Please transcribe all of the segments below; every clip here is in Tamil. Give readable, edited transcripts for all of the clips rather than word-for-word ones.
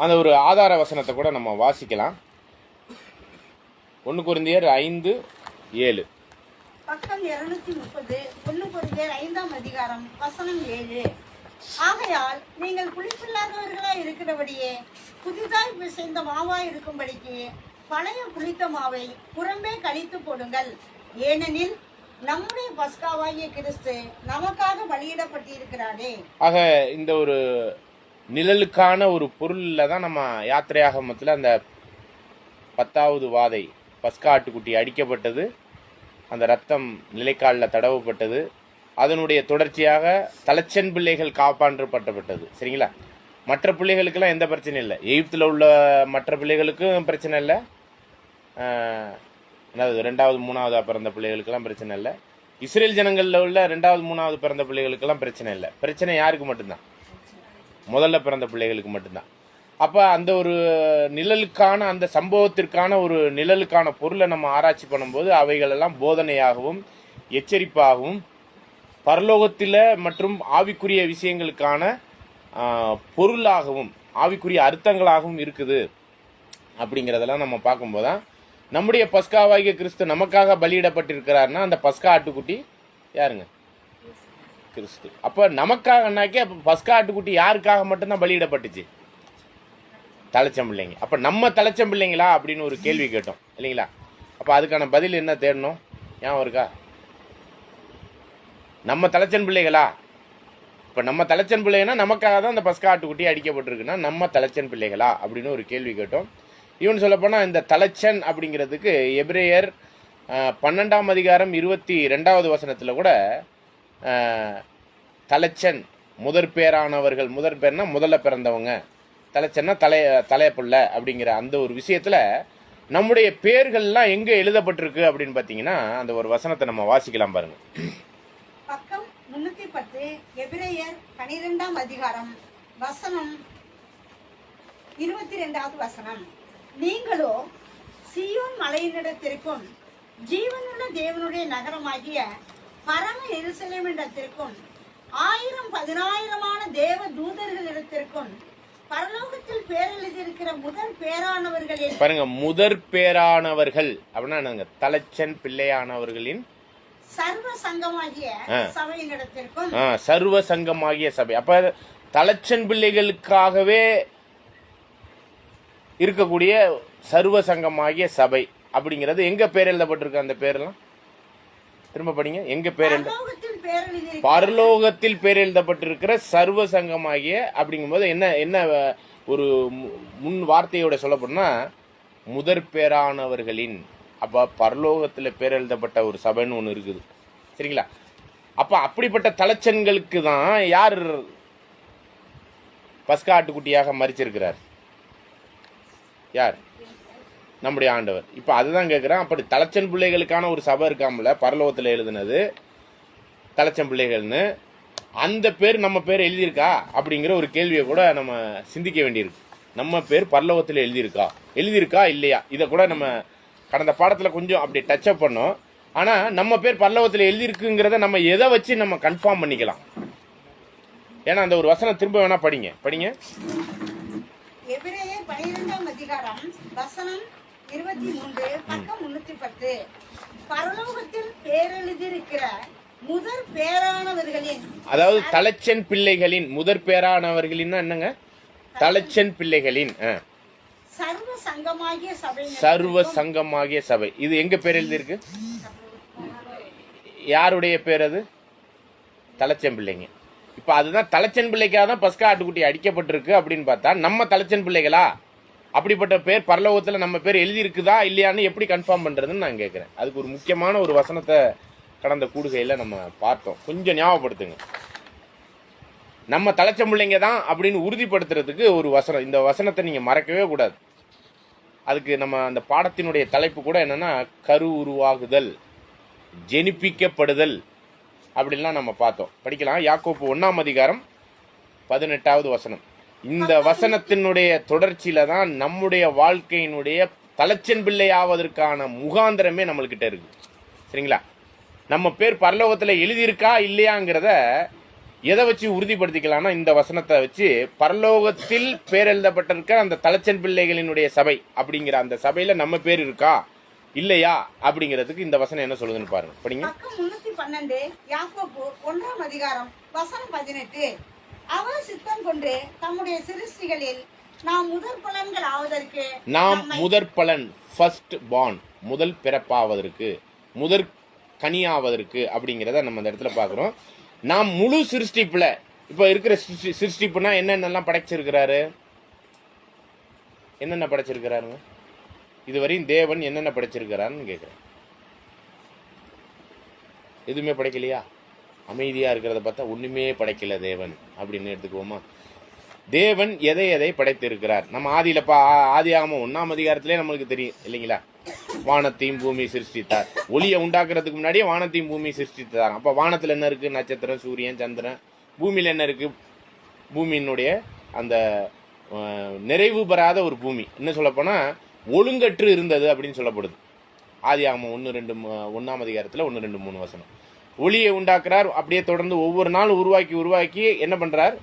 அந்த ஒரு ஆதார வசனத்தை கூட நம்ம வாசிக்கலாம். 1 கொரிந்தியர் 5:7. பக்கம் 230. 1 கொரிந்தியர் 5ஆம் அதிகாரம் வசனம் 7. ஆகையால் நீங்கள் புளிப்பில்லாதவர்களாய் இருக்கிறபடியே புதிதாய் பிசைந்த மாவாய் இருக்கும்படிக்கு பழைய புளித்த மாவை புறம்பே கழித்து போடுங்கள். ஏனெனில் நம்முடைய பஸ்காவாகிய கிறிஸ்து நமக்காக பலியிடப்பட்டிருக்கிறாரே. ஆக இந்த ஒரு நிழலுக்கான ஒரு பொருளில் தான் நம்ம யாத்திரையாகமத்தில் அந்த 10வது வாதை பஸ்கா ஆட்டுக்குட்டி அடிக்கப்பட்டது, அந்த ரத்தம் நிலைக்காலில் தடவப்பட்டது, அதனுடைய தொடர்ச்சியாக தலைச்சன் பிள்ளைகள் காப்பாற்றப்பட்டது. சரிங்களா? மற்ற பிள்ளைகளுக்கெல்லாம் எந்த பிரச்சனையும் இல்லை. எகிப்தில் உள்ள மற்ற பிள்ளைகளுக்கும் பிரச்சனை இல்லை, அதாவது 2வது 3வது பிறந்த பிள்ளைகளுக்கெல்லாம் பிரச்சனை இல்லை. இஸ்ரேல் ஜனங்களில் உள்ள 2வது 3வது பிறந்த பிள்ளைகளுக்கெல்லாம் பிரச்சனை இல்லை. பிரச்சனை யாருக்கு மட்டும்தான்? முதல்ல பிறந்த பிள்ளைகளுக்கு மட்டும்தான். அப்போ அந்த ஒரு நிழலுக்கான, அந்த சம்பவத்திற்கான ஒரு நிழலுக்கான பொருளை நம்ம ஆராய்ச்சி பண்ணும்போது அவைகளெல்லாம் போதனையாகவும் எச்சரிப்பாகவும் பரலோகத்தில் மற்றும் ஆவிக்குரிய விஷயங்களுக்கான பொருளாகவும் ஆவிக்குரிய அர்த்தங்களாகவும் இருக்குது. அப்படிங்கிறதெல்லாம் நம்ம பார்க்கும்போது தான் நம்முடைய பஸ்காவாகிய கிறிஸ்து நமக்காக பலியிடப்பட்டிருக்கிறாருன்னா அந்த பஸ்கா ஆட்டுக்குட்டி யாருங்க? கிறிஸ்து. அப்போ நமக்காகனாக்கே அப்போ பஸ்கா ஆட்டுக்குட்டி யாருக்காக மட்டும்தான் பலியிடப்பட்டுச்சு? தலைச்சம் பிள்ளைங்க. அப்போ நம்ம தலைச்சம் பிள்ளைங்களா அப்படின்னு ஒரு கேள்வி கேட்டோம் இல்லைங்களா? அப்போ அதுக்கான பதில் என்ன தேடணும்? ஞாபகம் இருக்கா? நம்ம தலைச்சன் பிள்ளைகளா? இப்போ நம்ம தலைச்சன் பிள்ளைங்கன்னா நமக்காக தான் அந்த பஸ்கா ஆட்டுக்குட்டி அடிக்கப்பட்டிருக்குன்னா நம்ம தலைச்சன் பிள்ளைகளா அப்படின்னு ஒரு கேள்வி கேட்டோம். இவன் சொல்லப்போனால் இந்த தலைச்சன் அப்படிங்கிறதுக்கு எபிரேயர் 12ஆம் அதிகாரம் 22வது வசனத்தில் கூட தலைச்சன் முதற் பேரானவர்கள், முதற் பேர்னா முதல்ல பிறந்தவங்க, தலைச்சன்னா தலைய பிள்ளை அப்படிங்கிற அந்த ஒரு விஷயத்தில் நம்முடைய பேர்கள்லாம் எங்கே எழுதப்பட்டிருக்கு அப்படின்னு பார்த்தீங்கன்னா அந்த ஒரு வசனத்தை நம்ம வாசிக்கலாம் பாருங்க. பக்கம் 310. எபிரேயர் 12ஆம் அதிகாரம் வசனம் 22வது வசனம். நீங்களோ சீயோன் மலையினிடத்திற்கும் ஜீவனுள்ள தேவனுடைய நகரமாகிய பரம எருசலேம் இடத்திற்கும் 1000-10,000 தேவ தூதர்களிடத்திற்கும் பரலோகத்தில் பேரெழுதியிருக்கிற முதற் பேரானவர்களின் பாருங்க, முதற் பேரானவர்கள் அப்படின்னா நாங்க தலைச்சன் பிள்ளையானவர்களின் சர்வ சங்கமாகிய சபையினிடத்திற்கும். சர்வ சங்கமாகிய சபை. அப்ப தலைச்சன் பிள்ளைகளுக்காகவே இருக்கக்கூடிய சர்வ சங்கமாகிய சபை அப்படிங்கிறது எங்க பேர் எழுதப்பட்டிருக்கு? அந்த பேரெல்லாம் திரும்ப படிங்க. எங்க பேர் பரலோகத்தில் பேர் எழுதப்பட்டிருக்கிற சர்வ சங்கமாகிய அப்படிங்கும்போது என்ன ஒரு முன் வார்த்தையோட சொல்லப்போனா முதற் பேரானவர்களின். அப்ப பரலோகத்தில் பேர் எழுதப்பட்ட ஒரு சபைன்னு ஒன்று இருக்குது. சரிங்களா? அப்ப அப்படிப்பட்ட தலைச்சன்களுக்கு தான் யார் பஸ்கா ஆட்டுக்குட்டியாக மரிச்சிருக்கிறார்? யார்? நம்முடைய ஆண்டவர். இப்போ அதுதான் கேட்குறேன். அப்படி தலைச்சன் பிள்ளைகளுக்கான ஒரு சபை இருக்காமல பரலோகத்தில் எழுதுனது தலைச்சன் பிள்ளைகள்னு, அந்த பேர் நம்ம பேர் எழுதியிருக்கா அப்படிங்கிற ஒரு கேள்வியை கூட நம்ம சிந்திக்க வேண்டியிருக்கு. நம்ம பேர் பரலோகத்தில் எழுதியிருக்கா இல்லையா? இதை கூட நம்ம கடந்த பாடத்தில் கொஞ்சம் அப்படி டச்சப் பண்ணோம். ஆனால் நம்ம பேர் பரலோகத்தில் எழுதியிருக்குங்கிறத நம்ம எதை வச்சு நம்ம கன்ஃபார்ம் பண்ணிக்கலாம்? ஏன்னா அந்த ஒரு வசனம் திரும்ப வேணா படிங்க. எபிரேயர் 12ஆம் அதிகாரம் வசனம் 23, பக்கம் 310. பரலோகத்தில் பேரெழுதியிருக்கிற முதற் பேரானவர்களின், அதாவது தலைச்சன் பிள்ளைகளின் முதற் பேரானவர்களின் என்னங்க? தலைச்சன் பிள்ளைகளின் சர்வ சங்கமாகிய சபை. சர்வ சங்கமாகிய சபை. இது எங்க பேர் எழுதியிருக்கு? யாருடைய பேர் அது? தலைச்சன் பிள்ளைங்க. இப்ப அதுதான் தலைச்சன் பிள்ளைக்காக தான் பஸ்கா ஆட்டுக்குட்டி அடிக்கப்பட்டிருக்கு அப்படின்னு பார்த்தா நம்ம தலைச்சன் பிள்ளைகளா? அப்படிப்பட்ட பேர் பரலோகத்தில் நம்ம பேர் எழுதியிருக்குதா இல்லையான்னு எப்படி கன்ஃபார்ம் பண்றதுன்னு நான் கேட்கிறேன். அதுக்கு ஒரு முக்கியமான ஒரு வசனத்தை கடந்த கூடுகையில் நம்ம பார்த்தோம். கொஞ்சம் ஞாபகப்படுத்துங்க. நம்ம தலைச்சன் பிள்ளைங்க தான் அப்படின்னு உறுதிப்படுத்துறதுக்கு ஒரு வசனம். இந்த வசனத்தை நீங்க மறக்கவே கூடாது. அதுக்கு நம்ம அந்த பாடத்தினுடைய தலைப்பு கூட என்னன்னா கரு உருவாகுதல், ஜெனிப்பிக்கப்படுதல் அப்படின்லாம் நம்ம பார்த்தோம். படிக்கலாம். யாக்கோப்பு 1ஆம் அதிகாரம் 18வது வசனம். இந்த வசனத்தினுடைய தொடர்ச்சியில தான் நம்முடைய வாழ்க்கையினுடைய தலைச்சன் பிள்ளை ஆவதற்கான முகாந்திரமே நம்மள்கிட்ட இருக்கு. சரிங்களா? நம்ம பேர் பரலோகத்தில் எழுதியிருக்கா இல்லையாங்கிறத எதை வச்சு உறுதிப்படுத்திக்கலாம்னா இந்த வசனத்தை வச்சு பரலோகத்தில் பேர் எழுதப்பட்டிருக்க அந்த தலைச்சன் பிள்ளைகளினுடைய சபை அப்படிங்கிற அந்த சபையில நம்ம பேர் இருக்கா இல்லையா அப்படிங்கிறதுக்கு இந்த வசனம் என்ன சொல்லுதுன்னு பாருங்க, படிங்க. பக்கம் 312 யாக்கோபு 1ஆம் அதிகாரம் வசனம் 18. அவர் சித்தம் கொண்டு தம்முடைய சிருஷ்டிகளில் நாம் முதற் பலன்கள் ஆவதற்கு நாம் முதற் பலன், ஃபர்ஸ்ட் பார்ன், முதல் பிறப்பாவதற்கு, முதற் கனியாவதற்கு அப்படிங்கிறத நம்ம இந்த இடத்துல பார்க்குறோம். நாம் முழு சிருஷ்டிப்புல இப்போ இருக்கிற சிருஷ்டிப்புனா என்னென்னலாம் படைச்சிருக்கிறாரு, என்னென்ன படைச்சிருக்கிறாருங்க? இதுவரையும் தேவன் என்னென்ன படைச்சிருக்கிறாருன்னு கேட்குறேன். எதுவுமே படைக்கலையா? அமைதியா இருக்கிறத பார்த்தா ஒண்ணுமே படைக்கல தேவன் அப்படின்னு எடுத்துக்குவோமா? தேவன் எதை எதை படைத்திருக்கிறார்? நம்ம ஆதியாகமம் 1ஆம் அதிகாரத்திலே நம்மளுக்கு தெரியும் இல்லைங்களா? வானத்தையும் பூமி சிருஷ்டித்தார். ஒளியை உண்டாக்குறதுக்கு முன்னாடியே வானத்தையும் பூமி சிருஷ்டித்தார். அப்ப வானத்துல என்ன இருக்கு? நட்சத்திரம், சூரியன், சந்திரன். பூமியில என்ன இருக்கு? பூமியினுடைய அந்த நிறைவு பெறாத ஒரு பூமி, என்ன சொல்லப்போனா ஒழுங்கற்று இருந்தது அப்படின்னு சொல்லப்படுது. ஆதியாகமம் 1:1ஆம் அதிகாரத்துல 1, 2, 3 வசனம். ஒளியை உண்டாக்குறார். அப்படியே தொடர்ந்து ஒவ்வொரு நாளும் உருவாக்கி என்ன பண்றார்?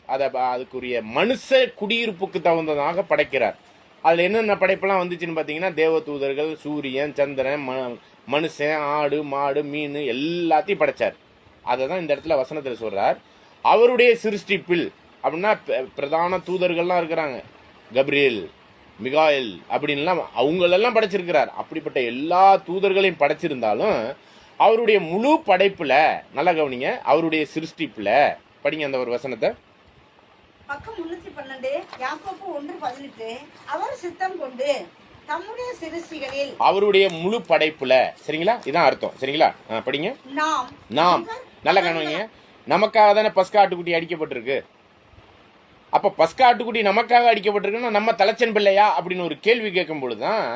அதுக்குரிய மனுஷ குடியிருப்புக்கு தகுந்ததாக படைக்கிறார். அதுல என்னென்ன படைப்பெல்லாம் வந்துச்சுன்னு பாத்தீங்கன்னா, தேவ தூதர்கள், சூரியன், சந்திரன், மனுஷன், ஆடு, மாடு, மீன் எல்லாத்தையும் படைச்சார். அதை தான் இந்த இடத்துல வசனத்துல சொல்றார். அவருடைய சிருஷ்டிப்பில் அப்படின்னா பிரதான தூதர்கள்லாம் இருக்கிறாங்க, கப்ரியேல், மிகாயல் அப்படின்லாம், அவங்களெல்லாம் படைச்சிருக்கிறார். அப்படிப்பட்ட எல்லா தூதர்களையும் படைச்சிருந்தாலும் அவருடைய முழு படைப்புல, நல்லா கவனிங்க, அவருடைய சிருஷ்டிப்புல, படிங்க அந்த ஒரு வசனத்தை. பக்கம் 312 யாக்கோபு 1:18. அவர் சித்தம் கொண்டு தம்முடைய சிருஷ்டிகளில், அவருடைய முழு படைப்புல, சரிங்களா? இதான் அர்த்தம், சரிங்களா? படிங்க. நாம் நல்லா கவனிங்க, நமக்காக தானே பஸ்கா ஆட்டுக்குட்டி அடிக்கப்பட்டிருக்கு. அப்ப பஸ்கா ஆட்டுக்குட்டி நமக்காக அடிக்கப்பட்டிருக்குன்னா நம்ம தலைச்சன் பிள்ளையா அப்படின்னு ஒரு கேள்வி கேட்கும் பொழுதுதான்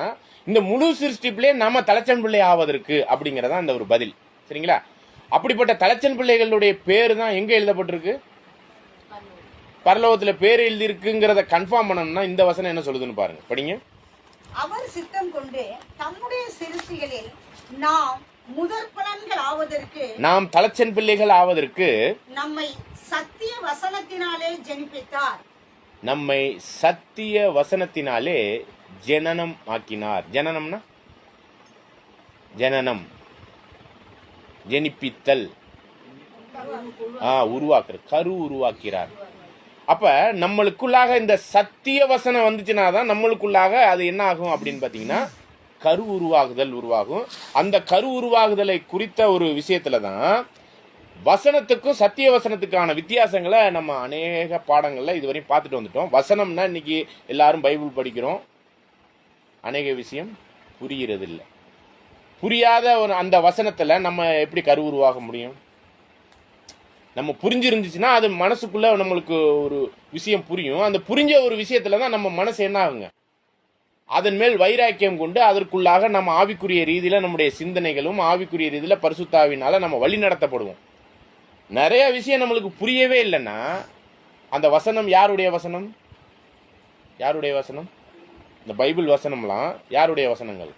இந்த முழு சிருஷ்டிப்பிலே நம்ம தலைச்சன் பிள்ளை ஆவதற்கு அப்படிங்கறதா இந்த ஒரு பதில், சரிங்களா? அப்படிப்பட்ட தலைச்சன் பிள்ளைகளுடைய பேரு தான் எங்க எழுதப்பட்டிருக்கு? பரலோகத்துல பேர் எழுதி இருக்குங்கிறத கன்ஃபார்ம் பண்ணணும்னா இந்த வசனம் என்ன சொல்லுதுன்னு பாருங்க, படிங்க. அவர் சித்தம் கொண்டு தம்முடைய சிருஷ்டிகளில் நாம் முதற் பலன்கள் ஆவதற்கு, நாம் தலைச்சன் பிள்ளைகள் ஆவதற்கு நம்மை சத்திய வசனத்தினாலே ஜெனிப்பித்தார். நம்மை சத்திய வசனத்தினாலே ஜனனம் ஆக்கினார். ஜனனம்னா ஜனனம், ஜெனிப்பித்தல், உருவாக்குற, கரு உருவாக்கிறார். அப்ப நம்மளுக்குள்ளாக இந்த சத்திய வசனம் வந்துச்சுன்னா தான் நம்மளுக்குள்ளாக அது என்ன ஆகும் அப்படின்னு பாத்தீங்கன்னா கரு உருவாகும். அந்த கரு உருவாகுதலை குறித்த ஒரு விஷயத்துல தான் வசனத்துக்கும் சத்திய வசனத்துக்கான வித்தியாசங்களை நம்ம அநேக பாடங்கள்ல இதுவரையும் பார்த்துட்டு வந்துட்டோம். வசனம்னா இன்னைக்கு எல்லாரும் பைபிள் படிக்கிறோம், அநேக விஷயம் புரிகிறது இல்லை. புரியாத ஒரு அந்த வசனத்துல நம்ம எப்படி கரு உருவாக முடியும்? நம்ம புரிஞ்சிருந்துச்சுன்னா அது மனசுக்குள்ள நம்மளுக்கு ஒரு விஷயம் புரியும். அந்த புரிஞ்ச ஒரு விஷயத்துலதான் நம்ம மனசு என்ன ஆகுங்க, அதன் மேல் வைராக்கியம் கொண்டு அதற்குள்ளாக நம்ம ஆவிக்குரிய ரீதியில நம்முடைய சிந்தனைகளும் ஆவிக்குரிய ரீதியில பரிசுத்தாவினால நம்ம வழி நடத்தப்படுவோம். நிறைய விஷயம் நம்மளுக்கு புரியவே இல்லைன்னா அந்த வசனம் யாருடைய வசனம்? யாருடைய வசனம்? இந்த பைபிள் வசனம்லாம் யாருடைய வசனங்கள்?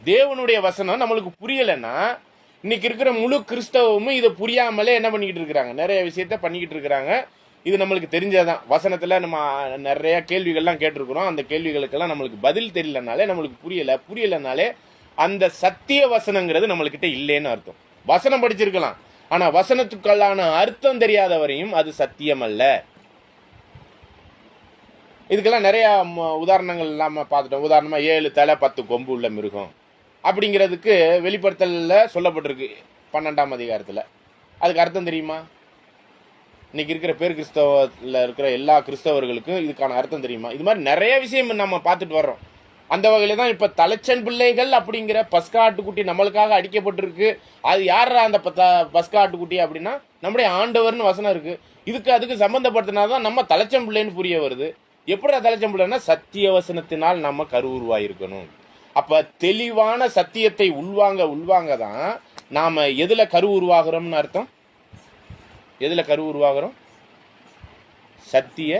தேவனுடைய வசனம். நம்மளுக்கு புரியலைன்னா இன்னைக்கு இருக்கிற முழு கிறிஸ்தவமும் இதை புரியாமலே என்ன பண்ணிக்கிட்டு இருக்கிறாங்க, நிறைய விஷயத்த பண்ணிக்கிட்டு இருக்கிறாங்க. இது நம்மளுக்கு தெரிஞ்சதான். வசனத்துல நம்ம நிறைய கேள்விகள்லாம் கேட்டிருக்கிறோம். அந்த கேள்விகளுக்கெல்லாம் நம்மளுக்கு பதில் தெரியலனாலே, நம்மளுக்கு புரியலனாலே அந்த சத்திய வசனங்கிறது நம்மளுக்கிட்ட இல்லைன்னு அர்த்தம். வசனம் படிச்சிருக்கலாம், ஆனா வசனத்துக்கெல்லான அர்த்தம் தெரியாத வரையும் அது சத்தியம் அல்ல. இதுக்கெல்லாம் நிறைய உதாரணங்கள் இல்லாம பார்த்துட்டோம். உதாரணமா 7 தலை 10 கொம்பு உள்ள மிருகம் அப்படிங்கிறதுக்கு வெளிப்படுத்தல சொல்லப்பட்டிருக்கு 12ஆம் அதிகாரத்துல. அதுக்கு அர்த்தம் தெரியுமா? இன்னைக்கு இருக்கிற பேர் கிறிஸ்தவத்தில் இருக்கிற எல்லா கிறிஸ்தவர்களுக்கும் இதுக்கான அர்த்தம் தெரியுமா? இது மாதிரி நிறைய விஷயம் நம்ம பார்த்துட்டு வர்றோம். அந்த வகையில தான் இப்ப தலைச்சன் பிள்ளைகள் அப்படிங்கிற பஸ்கா ஆட்டுக்குட்டி நம்மளுக்காக அடிக்கப்பட்டிருக்கு. அது யாரா அந்த பஸ்கா ஆட்டுக்குட்டி அப்படின்னா நம்முடைய ஆண்டவர்னு வசனம் இருக்கு. அதுக்கு சம்பந்தப்படுத்தினாதான் நம்ம தலைச்சன் பிள்ளைன்னு புரிய வருது. எப்படி தலைச்சன் பிள்ளைன்னா சத்திய வசனத்தினால் நம்ம கரு உருவாயிருக்கணும். அப்ப தெளிவான சத்தியத்தை உள்வாங்க தான் நாம எதுல கரு உருவாகிறோம்னு அர்த்தம். எதுல கரு உருவாகிறோம்? சத்திய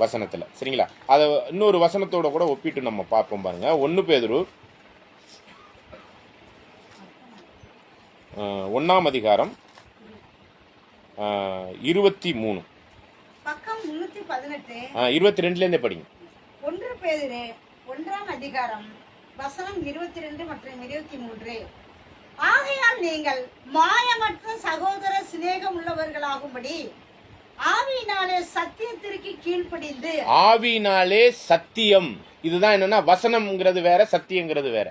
வசனத்துல, சரிங்களா? அத இன்னொரு வசனத்தோட கூட ஒப்பிட்டு நம்ம பார்ப்போம் பாருங்க. 1 பேதுரு 1ஆம் அதிகாரம் 23 பக்கம் 318 22 படிங்க. 1 பேதுரு 1ஆம் அதிகாரம் வசனம் 22 மற்றும் 23. ஆகையால் நீங்கள் மாயமற்ற சகோதர சிநேகம் உள்ளவர்களாகும்படி ஆவியினாலே சத்தியத்திற்கு கீழ்ப்படிந்து. ஆவியினாலே சத்தியம், இதுதான் என்னன்னா வசனம்ங்கிறது வேற, சத்தியங்கிறது வேற.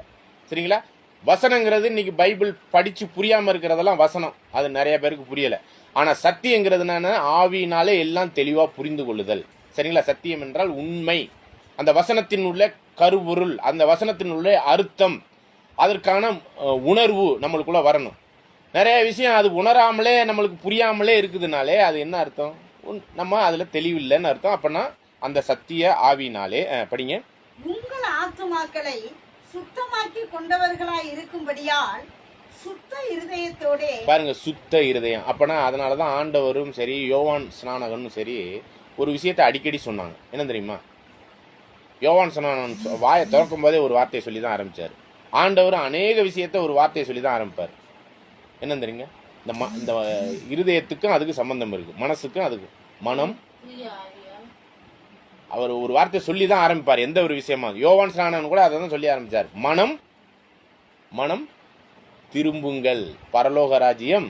சரிங்களா? வசனங்கிறது இன்னைக்கு பைபிள் படிச்சு புரியாம இருக்கிறதெல்லாம் வசனம், அது நிறைய பேருக்கு புரியல. ஆனா சத்தியங்கிறது என்னன்னா ஆவியினாலே எல்லாம் தெளிவா புரிந்து கொள்ளுதல். சரிங்களா? சத்தியம் என்றால் உண்மை, அந்த வசனத்தின் உள்ள கருப்பொருள், அந்த வசனத்தின் உள்ள அர்த்தம், அதற்கான உணர்வு நம்மளுக்குள்ள வரணும். நிறைய விஷயம் அது உணராமலே நம்மளுக்கு புரியாமலே இருக்குதுனாலே அது என்ன அர்த்தம்? நம்ம அதுல தெளிவில்லைன்னு அர்த்தம். அப்பனா அந்த சத்திய ஆவியினாலே படிங்க. உங்கள் ஆத்துமாக்களை சுத்தமாக்கி கொண்டவர்களாய் இருக்கும்படியால் சுத்த இருதயத்தோட. பாருங்க, சுத்த இருதயம். அப்பனா அதனாலதான் ஆண்டவரும் சரி யோவான் ஸ்நானகனும் சரி ஒரு விஷயத்தை அடிக்கடி சொன்னாங்க. என்ன தெரியுமா? யோவான் ஸ்நானகன் வாயை திறக்கும் போதே ஒரு வார்த்தையை சொல்லி தான் ஆரம்பிச்சாரு. ஆண்டவர் அநேக விஷயத்த ஒரு வார்த்தையை சொல்லி தான் ஆரம்பிப்பார். என்ன தெரியுங்க? இந்த இருதயத்துக்கும் அதுக்கு சம்பந்தம் இருக்கு, மனசுக்கும் அதுக்கு. மனம், அவர் ஒரு வார்த்தை சொல்லி தான் ஆரம்பிப்பார் எந்த ஒரு விஷயமா. யோவான் ஸ்நானகன் கூட அதை தான் சொல்லி ஆரம்பிச்சார். மனம் திரும்புங்கள், பரலோக ராஜ்யம்.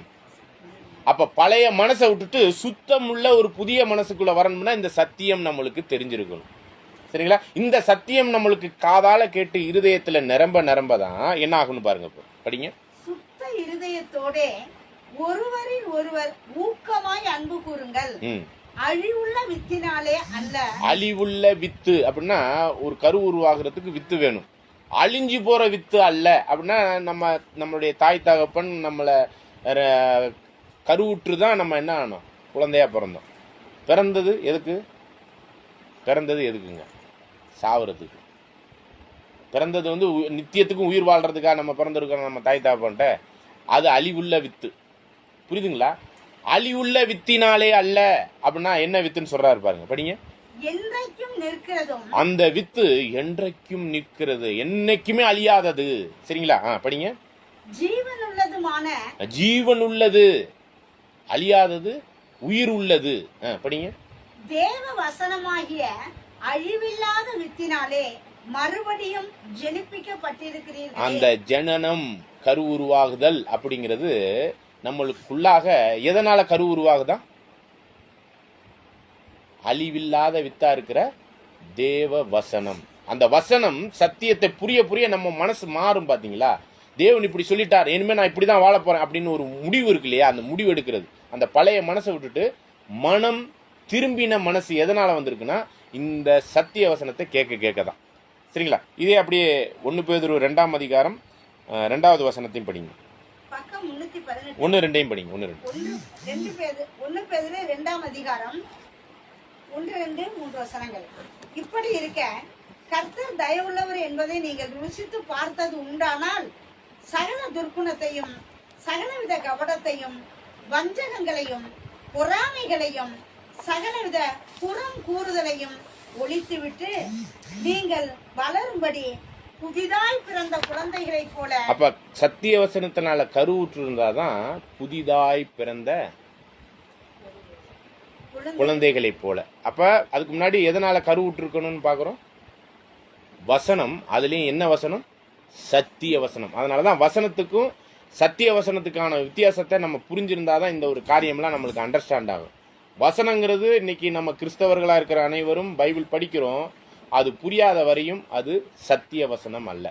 அப்ப பழைய மனசை விட்டுட்டு சுத்தம் உள்ள ஒரு புதிய மனசுக்குள்ள வரணும்னா இந்த சத்தியம் நம்மளுக்கு தெரிஞ்சிருக்கணும். சரிங்களா? இந்த சத்தியம் நம்மளுக்கு காதால கேட்டு இருதயத்துல நிரம்ப தான் என்ன ஆகும்னு பாருங்க. இப்போ படிங்க. சுத்த இருதயத்தோட ஒருவரில் ஒருவர் ஊக்கமாய் அன்பு கூறுங்கள், அழிவுள்ள வித்தினாலே அல்ல. அழிவுள்ள வித்து அப்படின்னா ஒரு கரு உருவாகிறதுக்கு வித்து வேணும். அழிஞ்சு போற வித்து அல்ல அப்படின்னா நம்மளுடைய தாய் தகப்பன் நம்மளை கருவுற்று தான் நம்ம என்ன ஆனோம்? குழந்தையா பிறந்தோம். பிறந்தது எதுக்குங்க? சாவறதுக்கு. பிறந்தது நித்தியத்துக்கும் உயிர் வாழ்றதுக்காக நம்ம பிறந்திருக்கோம் நம்ம தாய் தகப்பன்ட்ட. அது அழிவுள்ள வித்து. புரியுதுங்களா? அழிவுள்ள வித்தினாலே அல்ல அப்படின்னா என்ன வித்துன்னு சொல்றாரு பாருங்க. படிங்க. என்றைக்கும் நிற்கிறதும். அந்த வித்து என்றைக்கும் நிற்கிறது, என்னைக்குமே அழியாதது. சரிங்களா? படிங்க. ஜீவன் உள்ளதுமான. ஜீவன் உள்ளது, அழியாதது, உயிர் உள்ளது. படிங்க. தேவ வசனமாகிய அழிவில்லாத வித்தினாலே மறுபடியும் ஜெனிப்பிக்கப்பட்டிருக்கிறீர்கள். அந்த ஜனனம், கரு உருவாகுதல் அப்படிங்கிறது நம்மளுக்குள்ளாக எதனால கரு உருவாகுதான்? அழிவில்லாத வித்தா இருக்கிற தேவ வசனம். அந்த வசனம் சத்தியத்தை புரிய நம்ம மனசு மாறும். பாத்தீங்களா? தேவன் இப்படி சொல்லிட்டார், இனிமே நான் இப்படிதான் வாழ போறேன் அப்படின்னு ஒரு முடிவு இருக்கு இல்லையா? அந்த முடிவு எடுக்கிறது, அந்த பழைய மனசை விட்டுட்டு மனம் திரும்பின மனசு எதனால வந்திருக்குன்னா இந்த சத்திய வசனத்தை கேட்க தான். சரிங்களா? இதே அப்படியே 1 பேதுரு 2ஆம் அதிகாரம் 2வது வசனத்தையும் படிங்க. பக்கம் 318 1-2 படிங்க. 1 பேதுரு 2ஆம் அதிகாரம் 1-2-3 வசனங்கள். இப்படி இருக்க கர்த்தர் தயவுள்ளவர் என்பதை நீங்கள் ருசித்து பார்த்தது உண்டானால் சகல துர்க்குணத்தையும் சகலவித கபடத்தையும் வஞ்சகங்களையும் பொறாமைகளையும் சகலவித புறம் கூறுதலையும் ஒழித்துவிட்டு நீங்கள் வளரும்படி புதிதாய் பிறந்த குழந்தைகளை போல. அப்ப சத்திய வசனத்தினால கருவுற்று இருந்தாதான் புதிதாய் பிறந்த குழந்தைகளை போல. அப்ப அதுக்கு முன்னாடி எதனால கருவுற்று இருக்கணும்னு பாக்குறோம்? வசனம். அதுலயும் என்ன வசனம்? சத்திய வசனம். அதனாலதான் வசனத்துக்கும் சத்திய வசனத்துக்கான வித்தியாசத்தை நம்ம புரிஞ்சிருந்தாதான் இந்த ஒரு காரியம்லாம் நம்மளுக்கு அண்டர்ஸ்டாண்ட் ஆகும். வசனங்கிறது இன்னைக்கு நம்ம கிறிஸ்தவர்களா இருக்கிற அனைவரும் பைபிள் படிக்கிறோம், அது புரியாத வரையும் அது சத்திய வசனம் அல்ல.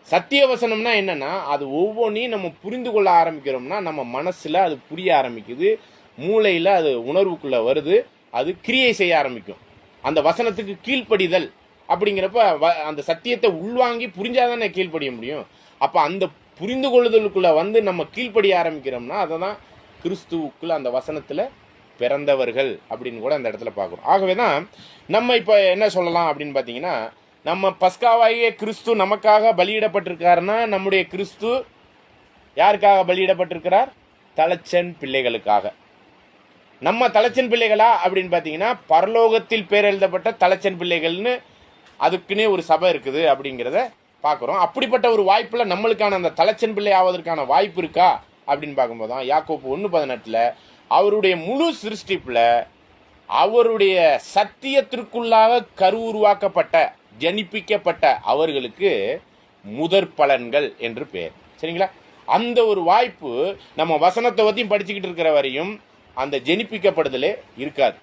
சத்திய வசனம்னா என்னன்னா அது ஒவ்வொன்றையும் நம்ம புரிந்து கொள்ள ஆரம்பிக்கிறோம்னா நம்ம மனசுல அது புரிய ஆரம்பிக்குது, மூளையில அது உணர்வுக்குள்ள வருது, அது கிரியை செய்ய ஆரம்பிக்கும். அந்த வசனத்துக்கு கீழ்ப்படிதல் அப்படிங்கிறப்ப அந்த சத்தியத்தை உள்வாங்கி புரிஞ்சாதானே கீழ்ப்படிய முடியும். அப்ப அந்த புரிந்து கொள்ளுதலுக்குள்ள நம்ம கீழ்ப்படிய ஆரம்பிக்கிறோம்னா அதை தான் கிறிஸ்துவுக்குள்ள அந்த வசனத்துல பிறந்தவர்கள் அப்படின்னு கூட அந்த இடத்துல பார்க்குறோம். ஆகவேதான் நம்ம இப்போ என்ன சொல்லலாம் அப்படின்னு பார்த்தீங்கன்னா, நம்ம பஸ்காவாகிய கிறிஸ்து நமக்காக பலியிடப்பட்டிருக்காருன்னா நம்முடைய கிறிஸ்து யாருக்காக பலியிடப்பட்டிருக்கிறார்? தலைச்சன் பிள்ளைகளுக்காக. நம்ம தலைச்சன் பிள்ளைகளா அப்படின்னு பார்த்தீங்கன்னா பரலோகத்தில் பேர் எழுதப்பட்ட தலைச்சன் பிள்ளைகள்னு அதுக்குன்னே ஒரு சபை இருக்குது அப்படிங்கிறத பார்க்குறோம். அப்படிப்பட்ட ஒரு வாய்ப்புல நம்மளுக்கான அந்த தலைச்சன் பிள்ளை ஆவதற்கான வாய்ப்பு இருக்கா அப்படின்னு பார்க்கும்போது தான் யாக்கோப்பு 1:18 அவருடைய முழு சிருஷ்டிப்புல அவருடைய சத்தியத்திற்குள்ளாக கருவுருவாக்கப்பட்ட ஜனிப்பிக்கப்பட்ட அவர்களுக்கு முதற் பலன்கள் என்று பெயர். சரிங்களா? அந்த ஒரு வாய்ப்பு நம்ம வசனத்தை பற்றியும் படிச்சுக்கிட்டு இருக்கிற வரையும் அந்த ஜெனிப்பிக்கப்படுதலே இருக்காது.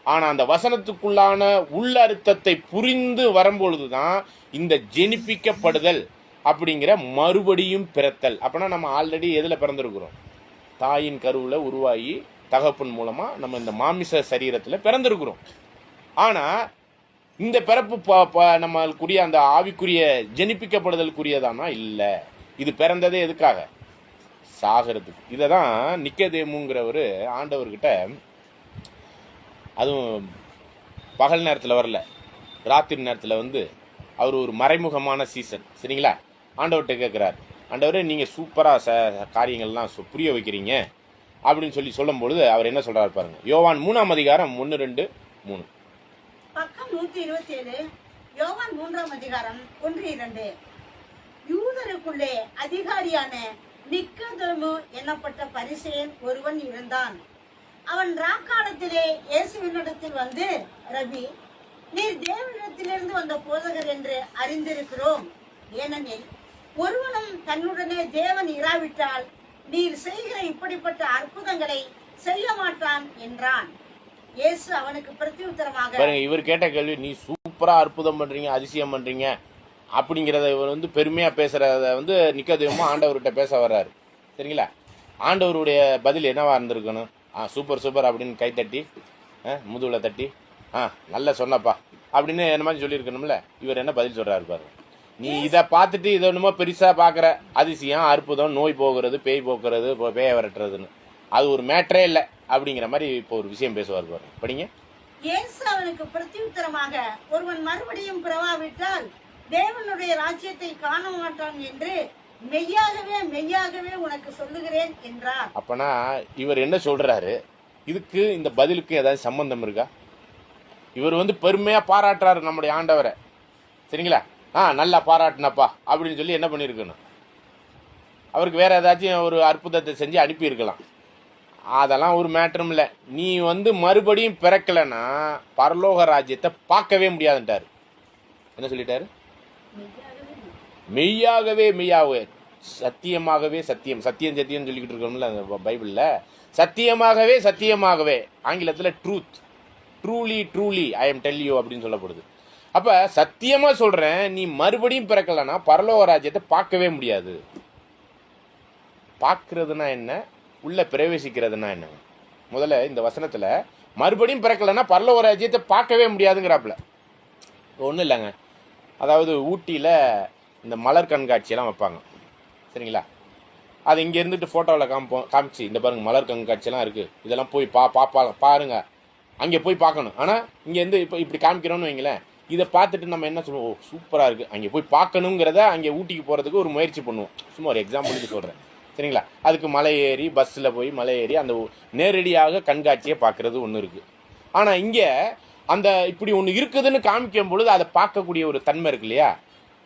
ஆனால் அந்த வசனத்துக்குள்ளான உள்ளர்த்தத்தை புரிந்து வரும்பொழுதுதான் இந்த ஜெனிப்பிக்கப்படுதல் அப்படிங்கிற மறுபடியும் பிறத்தல். அப்படின்னா நம்ம ஆல்ரெடி எதில் பிறந்திருக்கிறோம்? தாயின் கருவில் உருவாகி தகப்பன் மூலமாக நம்ம இந்த மாமிச சரீரத்தில் பிறந்திருக்கிறோம். ஆனால் இந்த பிறப்பு நம்மளுக்குரிய அந்த ஆவிக்குரிய ஜெனிப்பிக்கப்படுதலுக்குரியதானா? இல்லை. இது பிறந்ததே எதுக்காக? சாகிறதுக்கு. இதை தான் நிக்கதேமுங்கிறவர் ஆண்டவர்கிட்ட, அதுவும் பகல் நேரத்தில் வரல, ராத்திரி நேரத்தில் வந்து அவர் ஒரு மறைமுகமான சீசன். சரிங்களா? ஆண்டவர்கிட்ட கேட்குறார், ஆண்டவரே நீங்கள் சூப்பராக காரியங்கள்லாம் புரிய வைக்கிறீங்க அப்படின்னு சொல்லும்பொழுது அவர் என்ன சொல்கிறார் பாருங்க. யோவான் 3ஆம் அதிகாரம் 1, 2, 3. பக்கம் 127. யோவான் 3ஆம் அதிகாரம் 1, 2. யூதருக்குள்ளே அதிகாரியான நிக்கதேமு என்னப்பட்ட பரிசேயன் ஒருவன் இருந்தான். அவன் ராக்காலத்திலே இயேசுவினிடத்தில் வந்து, ரபி, நீர் தேவனிடத்திலிருந்து வந்த போதகர் என்று அறிந்திருக்கிறோம். ஏனெனில் ஒருவனும் தன்னுடனே தேவன் இராவிட்டால் நீர் செய்கிற இப்படிப்பட்ட அற்புதங்களை செய்ய மாட்டான் என்றான். இயேசு அவனுக்கு பிரதியுத்தரமாக, இவர் கேட்ட கேள்வி, நீ சூப்பரா அற்புதம் பண்றீங்க, அதிசயம் பண்றீங்க அப்படிங்கிறத இவர் வந்து பெருமையா பேசுறத வந்து நிக்கதேமு ஆண்டவர்கிட்ட பேச வர்றாரு. சரிங்களா? ஆண்டவருடைய பதில் என்னவா இருந்திருக்கணும்? சூப்பர் சூப்பர் அப்படின்னு கை தட்டி முதுகுல தட்டி நல்லா சொன்னப்பா அப்படின்னு என்ன மாதிரி சொல்லியிருக்கணும்ல. இவர் என்ன பதில் சொல்றாரு பாருங்க. நீ இதை பார்த்துட்டு இதை என்னமோ பெருசா பார்க்குற அதிசயம், அற்புதம், நோய் போகிறது, பேய் போக்குறது, பேய விரட்டுறதுன்னு, அது ஒரு மேட்டரே இல்லை அப்படிங்கிற மாதிரி இப்போ ஒரு விஷயம் பேசுவார் பாருங்க. படிங்க. இயேசு அவனுக்கு பிரதியுத்தரமாக, ஒருவன் மறுபடியும் பிறவாவிட்டால் தேவனுடைய ராஜ்யத்தை காண மாட்டான் என்று மெய்யாகவே மெய்யாகவே உனக்கு சொல்லுகிறேன் என்றார். அப்பனா இவர் என்ன சொல்றாரு? இதுக்கு இந்த பதிலுக்கு ஏதாவது சம்பந்தம் இருக்கா? இவர் வந்து பெருமையா பாராட்டுறாரு நம்முடைய ஆண்டவரை. சரிங்களா? நல்லா பாராட்டினப்பா அப்படின்னு சொல்லி என்ன பண்ணியிருக்கணும்? அவருக்கு வேற ஏதாச்சும் ஒரு அற்புதத்தை செஞ்சு அனுப்பியிருக்கலாம். அதெல்லாம் ஒரு மேட்டரும் இல்லை. நீ வந்து மறுபடியும் பிறக்கலைன்னா பரலோக ராஜ்யத்தை பார்க்கவே முடியாதுன்ட்டாரு. என்ன சொல்லிட்டாரு? மெய்யாகவே மெய்யாகவே, சத்தியமாகவே சத்தியம், சத்தியம் சத்தியம் சொல்லிக்கிட்டு இருக்கோம்ல அந்த பைபிளில். சத்தியமாகவே சத்தியமாகவே, ஆங்கிலத்தில் truth, truly truly I am tell you அப்படின்னு சொல்லப்படுது. அப்போ சத்தியமாக சொல்கிறேன், நீ மறுபடியும் பிறக்கலைன்னா பரலோக ராஜ்யத்தை பார்க்கவே முடியாது. பார்க்கறதுனா என்ன, உள்ள பிரவேசிக்கிறதுனா என்ன? முதல்ல இந்த வசனத்தில் மறுபடியும் பிறக்கலைன்னா பரலோக ராஜ்யத்தை பார்க்கவே முடியாதுங்கிறாப்புல. ஒன்றும் இல்லைங்க, அதாவது ஊட்டியில் இந்த மலர் கண்காட்சியெல்லாம் வைப்பாங்க. சரிங்களா? அது இங்கே இருந்துட்டு ஃபோட்டோவில் காமிச்சு, இந்த பாருங்க மலர் கண்காட்சியெல்லாம் இருக்குது, இதெல்லாம் போய் பாருங்க, அங்கே போய் பார்க்கணும். ஆனால் இங்கேருந்து இப்போ இப்படி காமிக்கிறோன்னு வைங்களேன், இதை பார்த்துட்டு நம்ம என்ன சொல்லுவோம்? ஓ சூப்பராக இருக்குது, அங்கே போய் பார்க்கணுங்கிறத அங்கே ஊட்டிக்கு போகிறதுக்கு ஒரு முயற்சி பண்ணுவோம். சும்மா ஒரு எக்ஸாம்பிளுக்கு சொல்கிறேன். சரிங்களா? அதுக்கு மலை ஏறி, பஸ்ஸில் போய் மலை ஏறி அந்த நேரடியாக கண்காட்சியை பார்க்குறது ஒன்று இருக்குது. ஆனால் இங்கே அந்த இப்படி ஒன்று இருக்குதுன்னு காமிக்கும் பொழுது அதை பார்க்கக்கூடிய ஒரு தன்மை இருக்கு இல்லையா,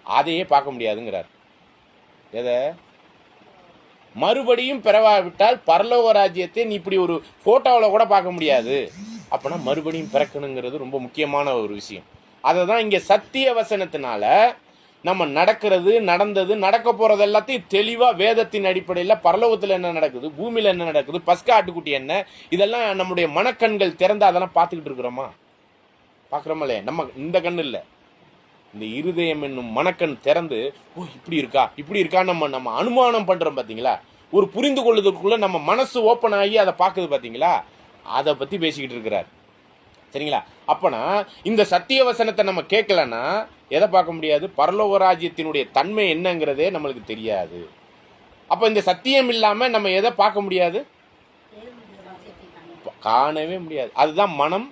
அதையே பார்க்க முடியாதுங்கிறார். எதை? மறுபடியும் பிறவாவிட்டால் பரலோக ராஜ்யத்தை நீ இப்படி ஒரு ஃபோட்டோவில் கூட பார்க்க முடியாது. அப்போனா மறுபடியும் பிறக்கணுங்கிறது ரொம்ப முக்கியமான ஒரு விஷயம். அதை தான் இங்கே சத்திய வசனத்தினால நம்ம நடந்தது, நடக்க போகிறது எல்லாத்தையும் தெளிவாக வேதத்தின் அடிப்படையில் பரலோகத்தில் என்ன நடக்குது, பூமியில் என்ன நடக்குது, பஸ்கா ஆட்டுக்குட்டி என்ன, இதெல்லாம் நம்முடைய மனக்கண்கள் திறந்து அதெல்லாம் பார்த்துக்கிட்டு இருக்கிறோமா? பார்க்குறோமல்லே. நம்ம இந்த கண் இல்லை, இந்த இருதயம் என்னும் மனக்கண் திறந்து, ஓ இப்படி இருக்கா நம்ம அனுமானம் பண்ணுறோம் பார்த்தீங்களா? ஒரு புரிந்து கொள்ளுதற்குள்ளே நம்ம மனசு ஓப்பன் ஆகி அதை பார்க்குது பார்த்தீங்களா? அதை பற்றி பேசிக்கிட்டு இருக்கிறார். சரிங்களா? அப்போனா இந்த சத்திய வசனத்தை நம்ம கேட்கலன்னா எதை பார்க்க முடியாது? பரலோக ராஜ்யத்தினுடைய தன்மை என்னங்கிறதே நம்மளுக்கு தெரியாது. அப்போ இந்த சத்தியம் இல்லாமல் நம்ம எதை பார்க்க முடியாது? காணவே முடியாது. அதுதான் மனம்